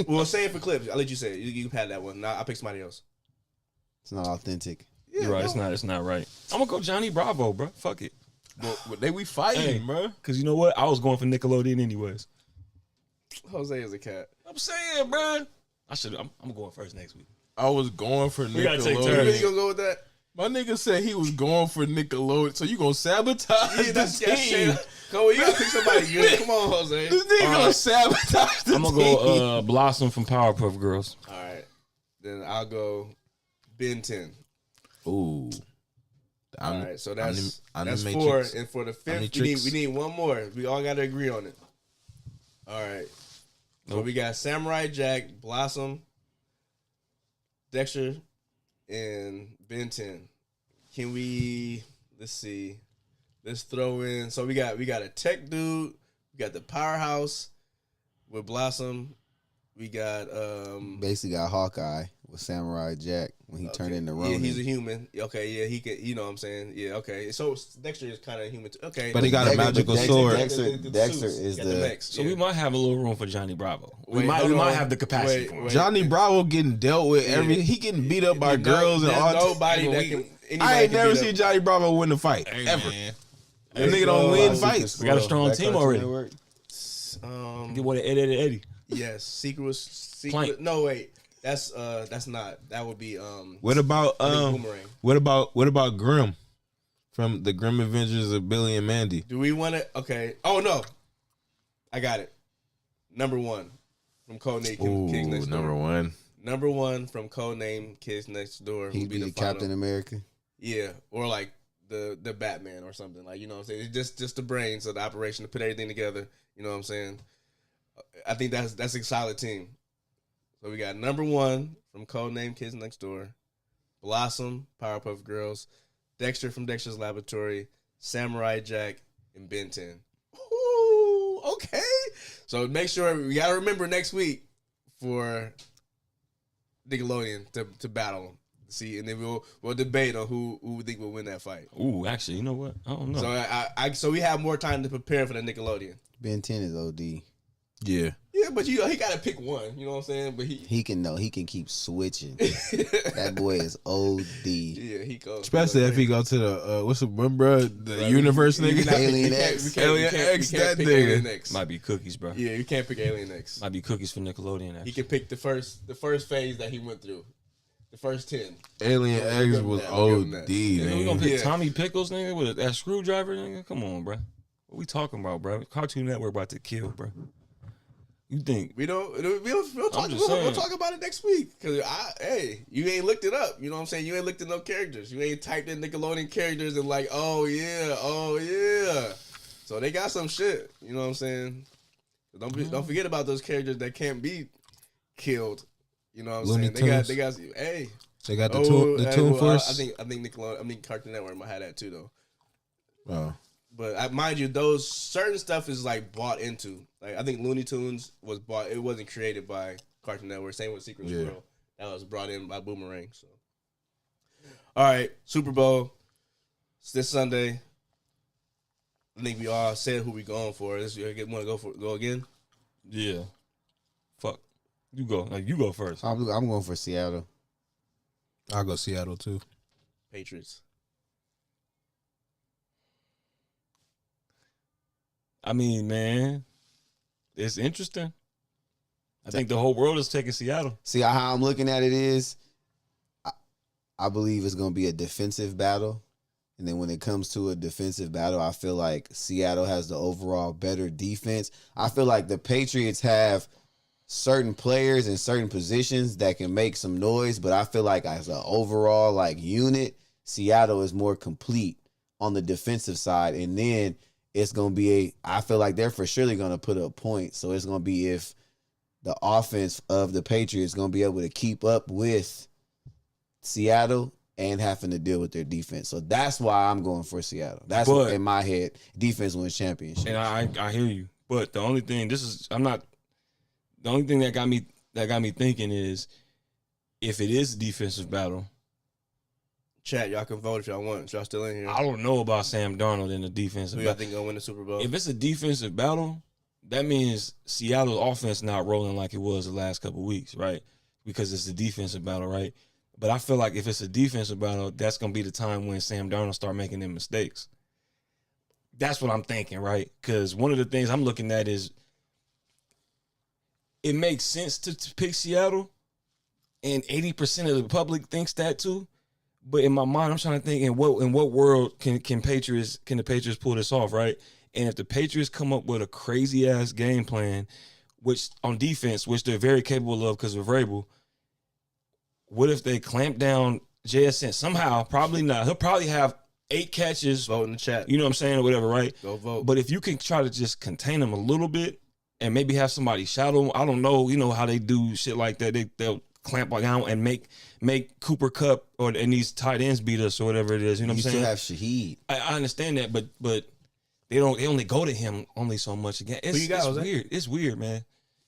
Well, say it for clips. I'll let you say it. You can have that one. Now I'll pick somebody else. It's not authentic. Yeah, You're right. no. It's not right. I'm gonna go Johnny Bravo, bro. Fuck it. But they we fighting, Hey. bro. Cause you know what? I was going for Nickelodeon anyways. Jose is a cat. I'm saying, bro. I'm going first next week. I was going for We gotta take You Nickelodeon. turns. really gonna go with that? My nigga said he was going for Nickelodeon. So you gonna sabotage Yeah, that's the that team? shit. Come on, you gotta pick somebody good. Come on, Jose. This nigga gonna sabotage the I'm gonna team. go Blossom from Powerpuff Girls. All right, then I'll go Ben 10. Ooh. All right, so that's Animatrix. 4, and for the fifth, Animatrix. we need one more. We all got to agree on it. All right, so we got Samurai Jack, Blossom, Dexter, and Ben 10. Can we? Let's see. Let's throw in. So we got a tech dude. We got the powerhouse with Blossom. We got Basically got Hawkeye with Samurai Jack when he turned into Ronin. Yeah, he's a human. Okay, yeah, he can. You know what I'm saying? Yeah, okay. So Dexter is kind of human too. Okay, But he got a magical sword. Dexter is the mix. So we might have a little room for Johnny Bravo. We Wait, might hold on. have the capacity Wait, for him. wait. Johnny Bravo getting dealt with he getting beat up by girls and there's all. nobody that can. Anybody I ain't can never beat seen up. Johnny Bravo win a fight Hey, ever. man. That nigga don't win fights. We got a strong team already. Get what Eddie. Yes, secret. Plank. No, wait. That's not. That would be What about I think Boomerang. what about Grimm from the Grimm Adventures of Billy and Mandy? Do we want to? Okay. Oh no, I got it. Number 1 from Codename Kids Next Door. number one. Number 1 from Codename Kids Next Door. He'd would be the final. Captain America. Yeah, or like the Batman or something. Like, you know what I'm saying? It's just the brains of the operation to put everything together. You know what I'm saying? I think that's a solid team. So we got number 1 from Codename Kids Next Door, Blossom, Powerpuff Girls, Dexter from Dexter's Laboratory, Samurai Jack, and Ben 10. Ooh, okay. So make sure we gotta remember next week for Nickelodeon to battle them. See, and then we'll debate on who we think will win that fight. Ooh, actually, you know what? I don't know. So so we have more time to prepare for the Nickelodeon. Ben 10 is OD. Yeah. Yeah, but you know, he got to pick one. You know what I'm saying? But He can keep switching. That boy is OD. yeah, he goes. Especially if he go to the what's the one, bro? The universe nigga. Alien X. Alien X, that pick nigga. Alien X. Might be cookies, bro. Yeah, you can't pick Alien X. Might be cookies for Nickelodeon. He Actually. can pick the first phase that he went through, the first 10. Alien Yeah, X we'll was give him that. We'll give him OD, that. And then we gonna nigga. pick Yeah. Tommy Pickles, nigga, with that screwdriver, nigga. Come on, bro. What we talking about, bro? Cartoon Network about to kill, bro. You think? We'll talk. just We'll saying. talk about it next week. Cause you ain't looked it up. You know what I'm saying? You ain't looked at no characters. You ain't typed in Nickelodeon characters and like, oh yeah. So So they got some shit. You know what I'm saying? Don't forget about those characters that can't be killed. You know what I'm Looney saying? Tunes. They got hey. They got the Toon Force. I think Nickelodeon. I think Cartoon Network might have that too though. Oh. But mind you, those certain stuff is like bought into. Like I think Looney Tunes was bought. It wasn't created by Cartoon Network. Same with Secret Squirrel. That was brought in by Boomerang. So, all right, Super Bowl. It's this Sunday. I think we all said who we going for. Want to go again? Yeah. Fuck. You go. Like, you go first. I'm going for Seattle. I'll go Seattle too. Patriots. I mean, man, it's interesting. I think the whole world is taking Seattle. See how I'm looking at it is, I believe it's going to be a defensive battle. And then when it comes to a defensive battle, I feel like Seattle has the overall better defense. I feel like the Patriots have certain players in certain positions that can make some noise, but I feel like as an overall like unit, Seattle is more complete on the defensive side. And then it's going to be I feel like they're for surely going to put up points. So it's going to be if the offense of the Patriots is going to be able to keep up with Seattle and having to deal with their defense. So that's why I'm going for Seattle. That's what, in my head, defense wins championship. And I hear you. But the only thing the only thing that got me thinking is if it is a defensive battle. Chat, y'all can vote if y'all want. Y'all still in here? I don't know about Sam Darnold in the defensive Who y'all battle. think gonna win the Super Bowl? If it's a defensive battle, that means Seattle's offense not rolling like it was the last couple of weeks, right? Because it's a defensive battle, right? But I feel like if it's a defensive battle, that's going to be the time when Sam Darnold start making them mistakes. That's what I'm thinking, right? Because one of the things I'm looking at is it makes sense to pick Seattle, and 80% of the public thinks that too. But in my mind, I'm trying to think in what world can the Patriots pull this off, right? And if the Patriots come up with a crazy ass game plan, which on defense, which they're very capable of because of Vrabel, what if they clamp down JSN somehow? Probably not. He'll probably have 8 catches. Vote in the chat. You know what I'm saying, or whatever, right? Go vote. But if you can try to just contain him a little bit and maybe have somebody shadow him, I don't know. You know how they do shit like that. They'll clamp down and make Cooper Kupp and these tight ends beat us or whatever it is. You know what I'm saying? You still have Shaheed. I understand that, but they only go to him only so much again. It's weird. It's weird, man.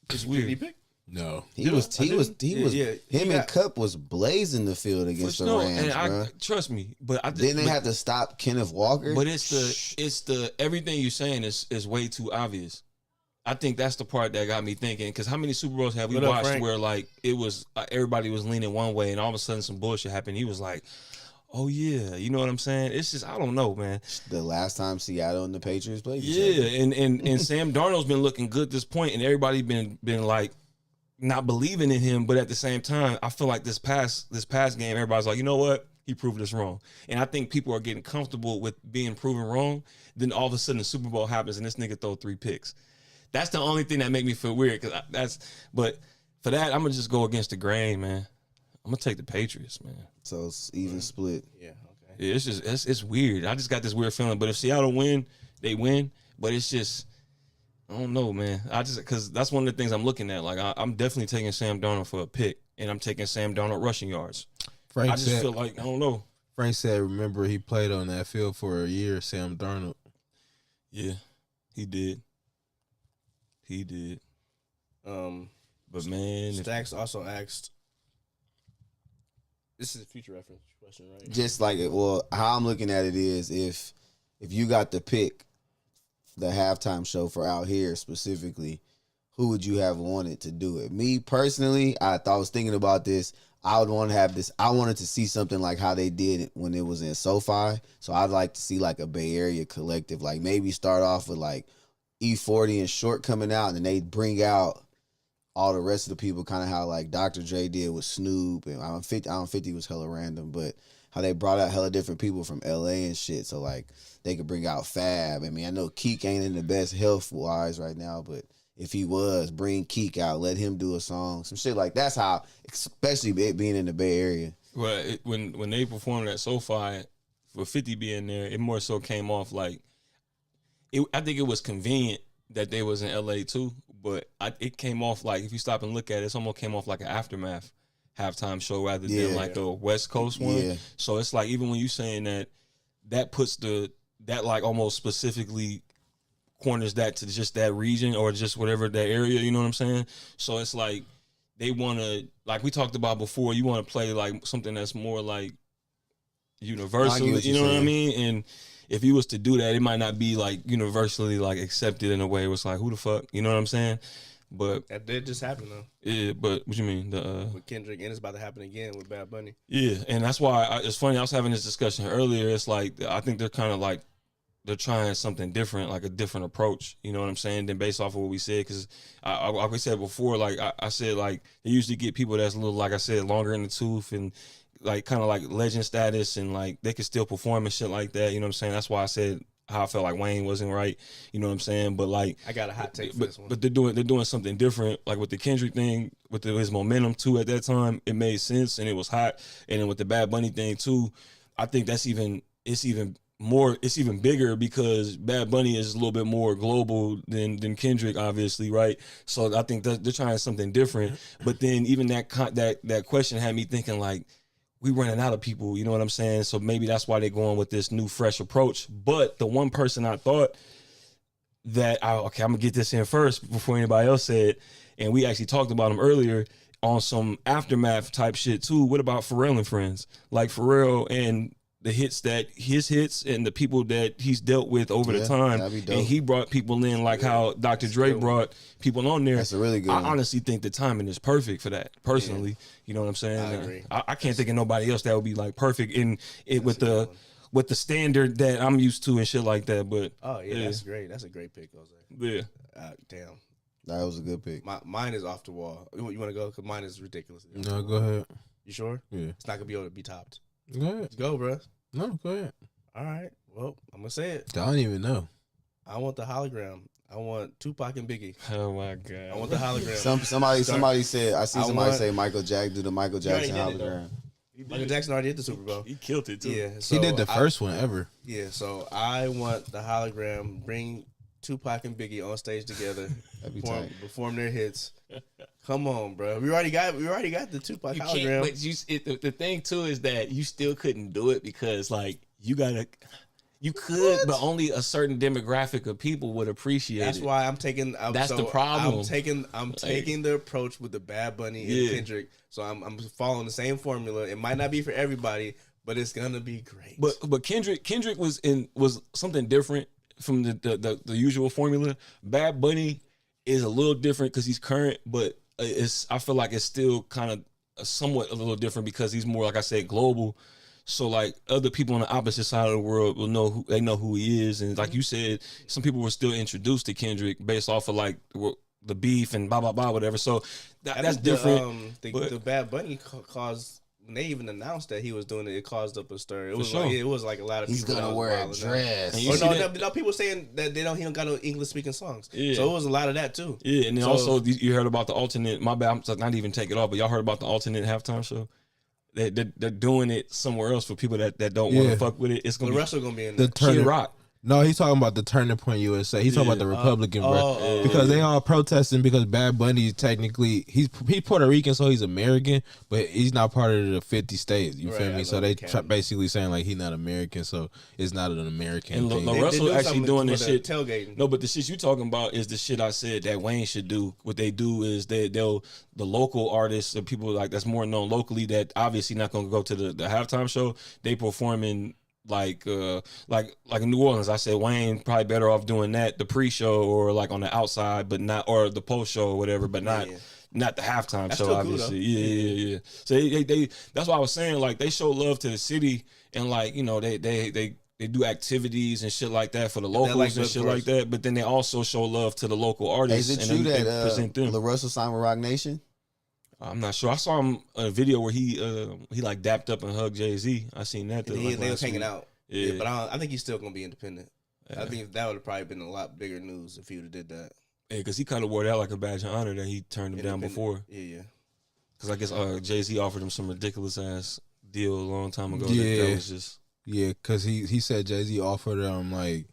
It's weird. Did he pick? No. He was him and Kupp was blazing the field against the Rams, bro. Trust me, but then they had to stop Kenneth Walker. But it's the everything you're saying is way too obvious. I think that's the part that got me thinking, because how many Super Bowls have we watched where like it was everybody was leaning one way and all of a sudden some bullshit happened. He was like, "Oh yeah," you know what I'm saying? It's just I don't know, man. The last time Seattle and the Patriots played, and Sam Darnold's been looking good at this point, and everybody been like not believing in him, but at the same time, I feel like this past game, everybody's like, you know what? He proved us wrong. And I think people are getting comfortable with being proven wrong. Then all of a sudden the Super Bowl happens and this nigga throw 3 picks. That's the only thing that make me feel weird. But for that, I'm gonna just go against the grain, man. I'm gonna take the Patriots, man. So it's even split. Yeah, okay. Yeah, it's weird. I just got this weird feeling. But if Seattle win, they win. But it's just, I don't know, man. Because that's one of the things I'm looking at. Like, I'm definitely taking Sam Darnold for a pick, and I'm taking Sam Darnold rushing yards. I just feel like, I don't know. Frank said, remember, he played on that field for a year, Sam Darnold. Yeah, he did. He did. But, man. Stacks also asked, this is a future reference question, right? Just like how I'm looking at it is if you got to pick the halftime show for Out Here specifically, who would you have wanted to do it? Me personally, I was thinking about this. I would want to have this. I wanted to see something like how they did it when it was in SoFi. So I'd like to see like a Bay Area collective, like maybe start off with like E40 and Short coming out, and then they bring out all the rest of the people, kind of how like Dr. Dre did with Snoop, and 50 was hella random, but how they brought out hella different people from LA and shit. So like they could bring out Fab. I mean, I know Keek ain't in the best health wise right now, but if he was, bring Keek out, let him do a song, some shit like that's how, especially being in the Bay Area. Well, when they performed at SoFi, for 50 being there, it more so came off like I think it was convenient that they was in LA too, but it came off like, if you stop and look at it, it's almost came off like an Aftermath halftime show rather than like a West Coast one. Yeah. So it's like, even when you saying that puts that like almost specifically corners that to just that region or just whatever that area, you know what I'm saying? So it's like they want to, like we talked about before, you want to play like something that's more like universal, you know what I mean? And if he was to do that, it might not be like universally like accepted in a way. It was like, who the fuck, you know what I'm saying? But that did just happen though. Yeah, but what you mean? With Kendrick, and it's about to happen again with Bad Bunny. Yeah, and that's why it's funny. I was having this discussion earlier. It's like, I think they're kind of like, they're trying something different, like a different approach. You know what I'm saying? Than based off of what we said, because like we said before, like I said, like they usually get people that's a little, like I said, longer in the tooth and like kind of like legend status, and like they can still perform and shit like that. You know what I'm saying? That's why I said how I felt like Wayne wasn't right. You know what I'm saying? But like, I got a hot take for this one. But they're doing something different. Like with the Kendrick thing, with his momentum too at that time, it made sense and it was hot. And then with the Bad Bunny thing too, I think it's even bigger because Bad Bunny is a little bit more global than Kendrick, obviously, right? So I think they're trying something different. But then even that question had me thinking like, we running out of people, you know what I'm saying? So maybe that's why they're going with this new, fresh approach. But the one person I thought that, I'm going to get this in first before anybody else said, and we actually talked about him earlier on some Aftermath type shit too. What about Pharrell and Friends? Like Pharrell and the hits and the people that he's dealt with over the time. And he brought people in like how Dr. Dre brought people on there. That's a really good one. I honestly think the timing is perfect for that, personally. Yeah. You know what I'm saying? I agree. I can't think of nobody else that would be like perfect in it with the standard that I'm used to and shit like that. But that's great. That's a great pick, Jose. Yeah. Damn. That was a good pick. Mine is off the wall. You want to go? Because mine is ridiculous. No, go ahead. You sure? Yeah. It's not going to be able to be topped. Go ahead. Let's go, bro. No, go ahead. All right. Well, I'm going to say it. I don't even know. I want the hologram. I want Tupac and Biggie. Oh, my God. I want the hologram. Somebody said, I see somebody say Michael Jackson, do the Michael Jackson hologram. Michael Jackson already did the Super Bowl. He killed it, too. Yeah. So he did the first one ever. Yeah, so I want the hologram. Bring Tupac and Biggie on stage together. Perform their hits. Come on, bro. We already got the Tupac hologram. But the thing too is that you still couldn't do it because like you could, but only a certain demographic of people would appreciate That's it. why I'm taking. That's the problem. I'm taking the approach with the Bad Bunny and Kendrick. So I'm following the same formula. It might not be for everybody, but it's gonna be great. But Kendrick was something different from the usual formula. Bad Bunny is a little different because he's current, but I feel like it's still kind of somewhat a little different because he's more, like I said, global. So like other people on the opposite side of the world will know who he is, and like you said, some people were still introduced to Kendrick based off of like the beef and blah blah blah whatever. So that's different. The Bad Bunny caused. When they even announced that he was doing it, it caused up a stir. It was like a lot of people. He's gonna wear a dress. No, people saying that he don't got no English speaking songs. Yeah. So it was a lot of that too. Yeah, and then also you heard about the alternate. My bad, I'm not even take it off, but y'all heard about the alternate halftime show. They're doing it somewhere else for people that don't want to fuck with it. It's gonna the rest are gonna be in the Kid Rock. No, he's talking about the Turning Point USA. He's talking about the Republican, bro. Because they all protesting because Bad Bunny technically he's Puerto Rican, so he's American, but he's not part of the 50 states. You feel me? So they basically saying like he's not American, so it's not an American thing. And Russell actually doing this shit. Tailgating. No, but the shit you talking about is the shit I said that Wayne should do. What they do is the local artists and people like that's more known locally that obviously not gonna go to the halftime show. They performing. Like in New Orleans, I said Wayne probably better off doing that, the pre-show or like on the outside, but not or the post-show or whatever, but not the halftime show. Obviously, yeah. So they that's why I was saying like they show love to the city and like you know they do activities and shit like that for the locals and shit like that, but then they also show love to the local artists. Is it true that present them. LaRussell signed with Rock Nation? I'm not sure. I saw him a video where he like dapped up and hugged Jay-Z. I seen that. They was hanging out. Yeah, but I think he's still gonna be independent. Yeah. I think that would have probably been a lot bigger news if he would have did that. Yeah, because he kind of wore that like a badge of honor that he turned him down before. Yeah. Because I guess Jay-Z offered him some ridiculous ass deal a long time ago. Yeah, that was just because he said Jay-Z offered him like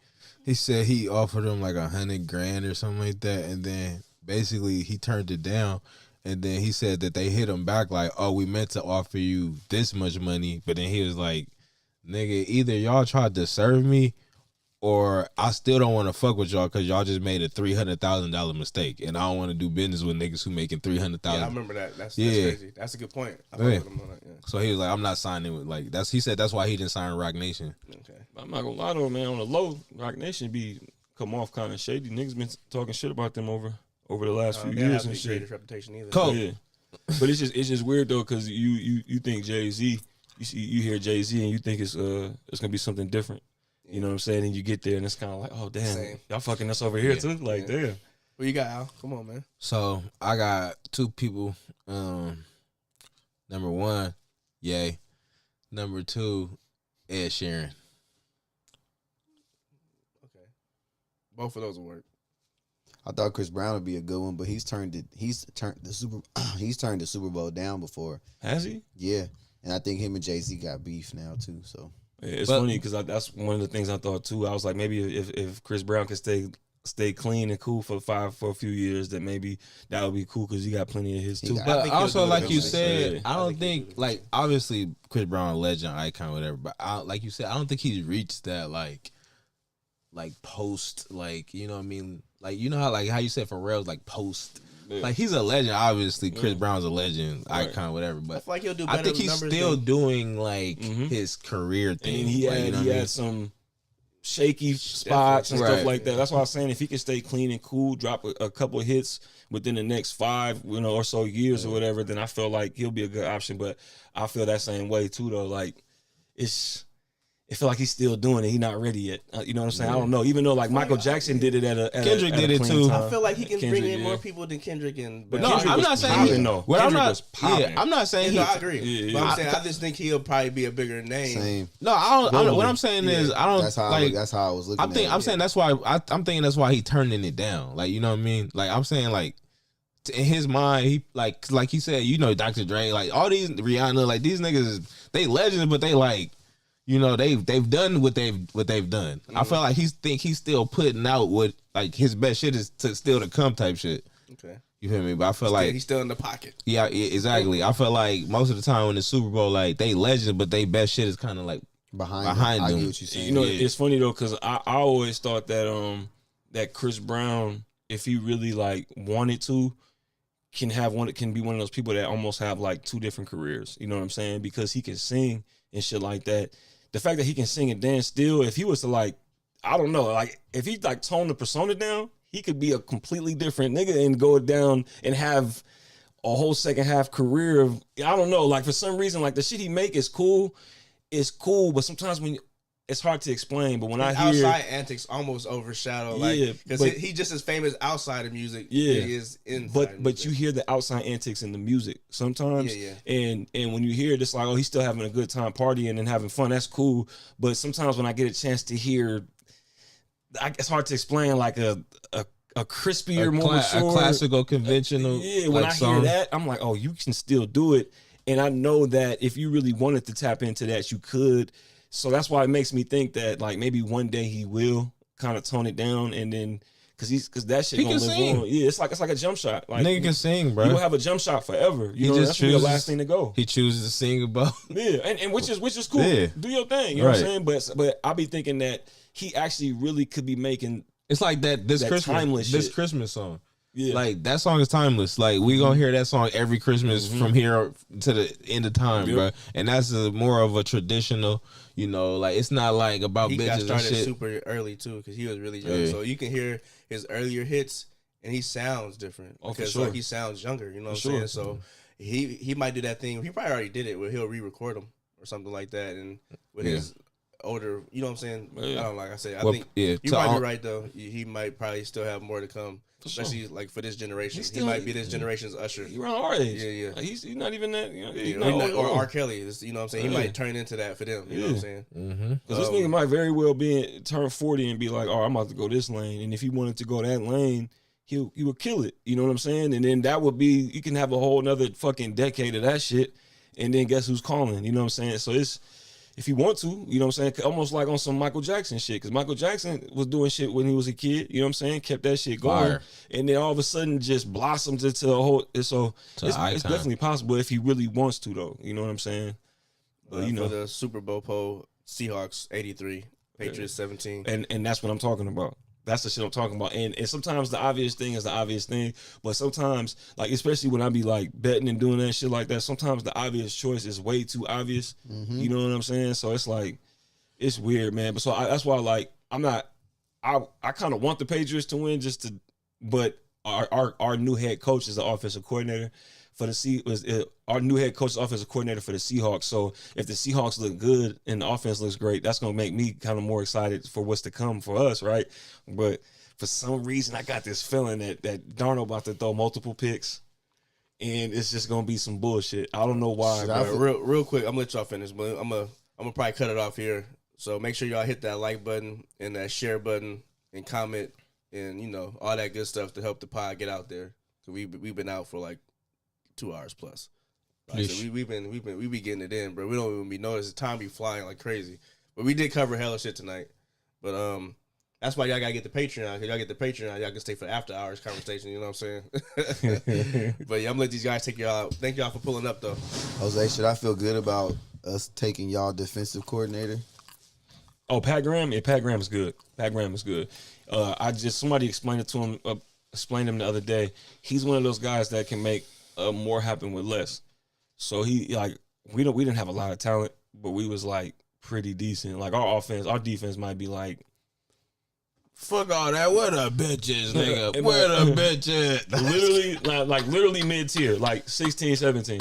He said he offered him like $100,000 or something like that, and then basically he turned it down. And then he said that they hit him back like, "Oh, we meant to offer you this much money," but then he was like, "Nigga, either y'all tried to serve me, or I still don't want to fuck with y'all because y'all just made a $300,000 mistake, and I don't want to do business with niggas who making $300,000." Yeah, I remember that. That's crazy. That's a good point. I Yeah. fuck with him on that, yeah. So he was like, "I'm not signing with like that's." He said that's why he didn't sign Rock Nation. Okay. I'm not gonna lie though, man. On the low, Rock Nation come off kind of shady. Niggas been talking shit about them over the last few They don't years have and the shit. greatest reputation either. Cool. Yeah, but it's just weird though because you think Jay-Z, you hear Jay-Z and you think it's gonna be something different. You know what I'm saying? And you get there and it's kind of like, oh damn, Same. y'all fucking us over here too. Like damn. What you got, Al? Come on, man. So I got two people. Number one, Ye. Number two, Ed Sheeran. Okay. Both of those will work. I thought Chris Brown would be a good one, but he's turned the Super Bowl down before. Has he? Yeah, and I think him and Jay-Z got beef now too. So Yeah, it's But- funny because that's one of the things I thought too. I was like, maybe if Chris Brown could stay clean and cool for a few years, then maybe that would be cool because he got plenty of his too. got- But think he'll also, do it like you eventually. said, Yeah. I don't think like obviously Chris Brown a legend, icon, whatever. But like you said, I don't think he's reached that like post, like you know what I mean, like you know how you said Pharrell's like post. Yeah. Like he's a legend, obviously. Chris Yeah. Brown's a legend, Right. icon, whatever. I But feel like he'll do better I think he's numbers still than- doing like Mhm. his career thing. And he like, had you know he what I mean? had some shaky spots and Right. stuff like that. That's why I was saying if he can stay clean and cool, drop a couple of hits within the next 5, or so years or whatever, then I feel like he'll be a good option. But I feel that same way too, though. Like it feel like he's still doing it. He's not ready yet. You know what I'm saying? I don't know. Even though like Michael Jackson did it at Kendrick a did it, clean too. time. I feel like he can bring Kendrick, in yeah. more people than Kendrick and. But No, Kendrick I'm was not saying popping, he. though. Well, I'm Kendrick not. was popping. Yeah, I'm not saying No, he. I agree. Yeah, But yeah. I'm saying I just think he'll probably be a bigger name. same. No, I don't. Globally. What I'm saying is, I don't. That's how like. that's how I was looking. at it. I'm saying that's why. I'm thinking that's why he turning it down. Like you know what I mean. Like I'm saying like. In his mind, he like he said, Dr. Dre, like all these Rihanna, like these niggas, they legends, but they like, they've done what they've done. I feel like he's still putting out what like his best shit is still to come type shit. Okay. You feel me? But I feel like He's still in the pocket. yeah, exactly. I feel like most of the time in the Super Bowl, like they legends, but they best shit is kind of like behind behind them. them. I get what you're saying. It's funny though because I always thought that that Chris Brown, if he really like wanted to, can be one of those people that almost have like 2 different careers. You know what I'm saying? Because he can sing and shit like that. The fact that he can sing and dance still, if he was to like, I don't know, like if he like toned the persona down, he could be a completely different nigga and go down and have a whole second half career of, I don't know, like for some reason, like the shit he make is cool, but sometimes it's hard to explain, but when I His hear outside antics almost overshadow, Yeah, because but- he's just as famous outside of music. Yeah. than he is inside. but you hear the outside antics in the music sometimes, Yeah, and when you hear it, it's like, oh, he's still having a good time partying and having fun. That's cool. But sometimes when I get a chance to hear, it's hard to explain like a crispier, more a mature, classical, conventional. Yeah, when like, I hear song. that, I'm like, oh, you can still do it. And I know that if you really wanted to tap into that, you could. So that's why it makes me think that like maybe one day he will kind of tone it down, and then because that shit He gonna can live sing. on. Yeah, it's like a jump shot. Like Nigga can sing, you bro. will have a jump shot forever. He You know, just that's gonna be the chooses- last thing to go. He chooses to sing about. Yeah, and which is cool. Yeah. Do your thing. You know what I'm Right. saying? But I be thinking that he actually really could be making. It's like this That Christmas, timeless this shit. Christmas song. Yeah, Like that song is timeless. Like we gonna hear that song every Christmas from here to the end of time, Yep. bro. And that's more of a traditional, like it's not like about he got bitches and started shit. super early too, because he was really young. Yeah. So you can hear his earlier hits, and he sounds different Oh, for because sure. like he sounds younger. You know what For I'm sure. saying? So he might do that thing. He probably already did it where he'll re-record them or something like that, and with Yeah. his older, you know what I'm saying? Yeah. I don't know, like I said. I Well, think yeah, you to might all- be right though. He might probably still have more to come, sure. especially like for this generation. He's He still- might be this generation's Usher. he around our age. Yeah, yeah. Like, he's not even that. He's You not know, old, or old. R. Kelly, you know what I'm saying? He Yeah. might turn into that for them. You know what I'm Yeah. saying? Mm-hmm. Because this nigga might very well turn 40 and be like, oh, I'm about to go this lane. And if he wanted to go that lane, he would kill it. You know what I'm saying? And then that would be, you can have a whole another fucking decade of that shit. And then guess who's calling? You know what I'm saying? So if he want to, you know what I'm saying? Almost like on some Michael Jackson shit. Because Michael Jackson was doing shit when he was a kid, you know what I'm saying? Kept that shit going. Fire. And then all of a sudden just blossoms into a whole, so it's definitely possible if he really wants to though, you know what I'm saying? But you know. For the Super Bowl poll, Seahawks 83, Patriots 17. And that's what I'm talking about. That's the shit I'm talking about. And sometimes the obvious thing is the obvious thing. But sometimes, like, especially when I be like betting and doing that shit like that, sometimes the obvious choice is way too obvious. Mm-hmm. You know what I'm saying? So it's like, it's weird, man. But so that's why, like, I kind of want the Patriots to win but our new head coach is the offensive coordinator for our new head coach is offensive coordinator for the Seahawks. So if the Seahawks look good and the offense looks great, that's going to make me kind of more excited for what's to come for us, right? But for some reason, I got this feeling that Darnold about to throw multiple picks, and it's just going to be some bullshit. I don't know why. Real quick, I'm going to let y'all finish, but I'm gonna probably cut it off here. So make sure y'all hit that like button and that share button and comment and, you know, all that good stuff to help the pod get out there. So we've been out for like 2 hours plus. Right? So we be getting it in, bro. We don't even be noticing. Time be flying like crazy. But we did cover hella shit tonight. But that's why y'all gotta get the Patreon. Cause y'all get the Patreon, y'all can stay for the after hours conversation. You know what I'm saying? But yeah, I'm gonna let these guys take y'all out. Thank y'all for pulling up though. Jose, should I feel good about us taking y'all defensive coordinator? Oh, Pat Graham? Yeah, Pat Graham is good. Pat Graham is good. Somebody explained it to him, explained him the other day. He's one of those guys that can make more happen with less. So we didn't have a lot of talent, but we was like pretty decent. Like our defense might be like, fuck all that. Where the bitches, nigga? Where the bitches? literally mid tier, like 16, 17.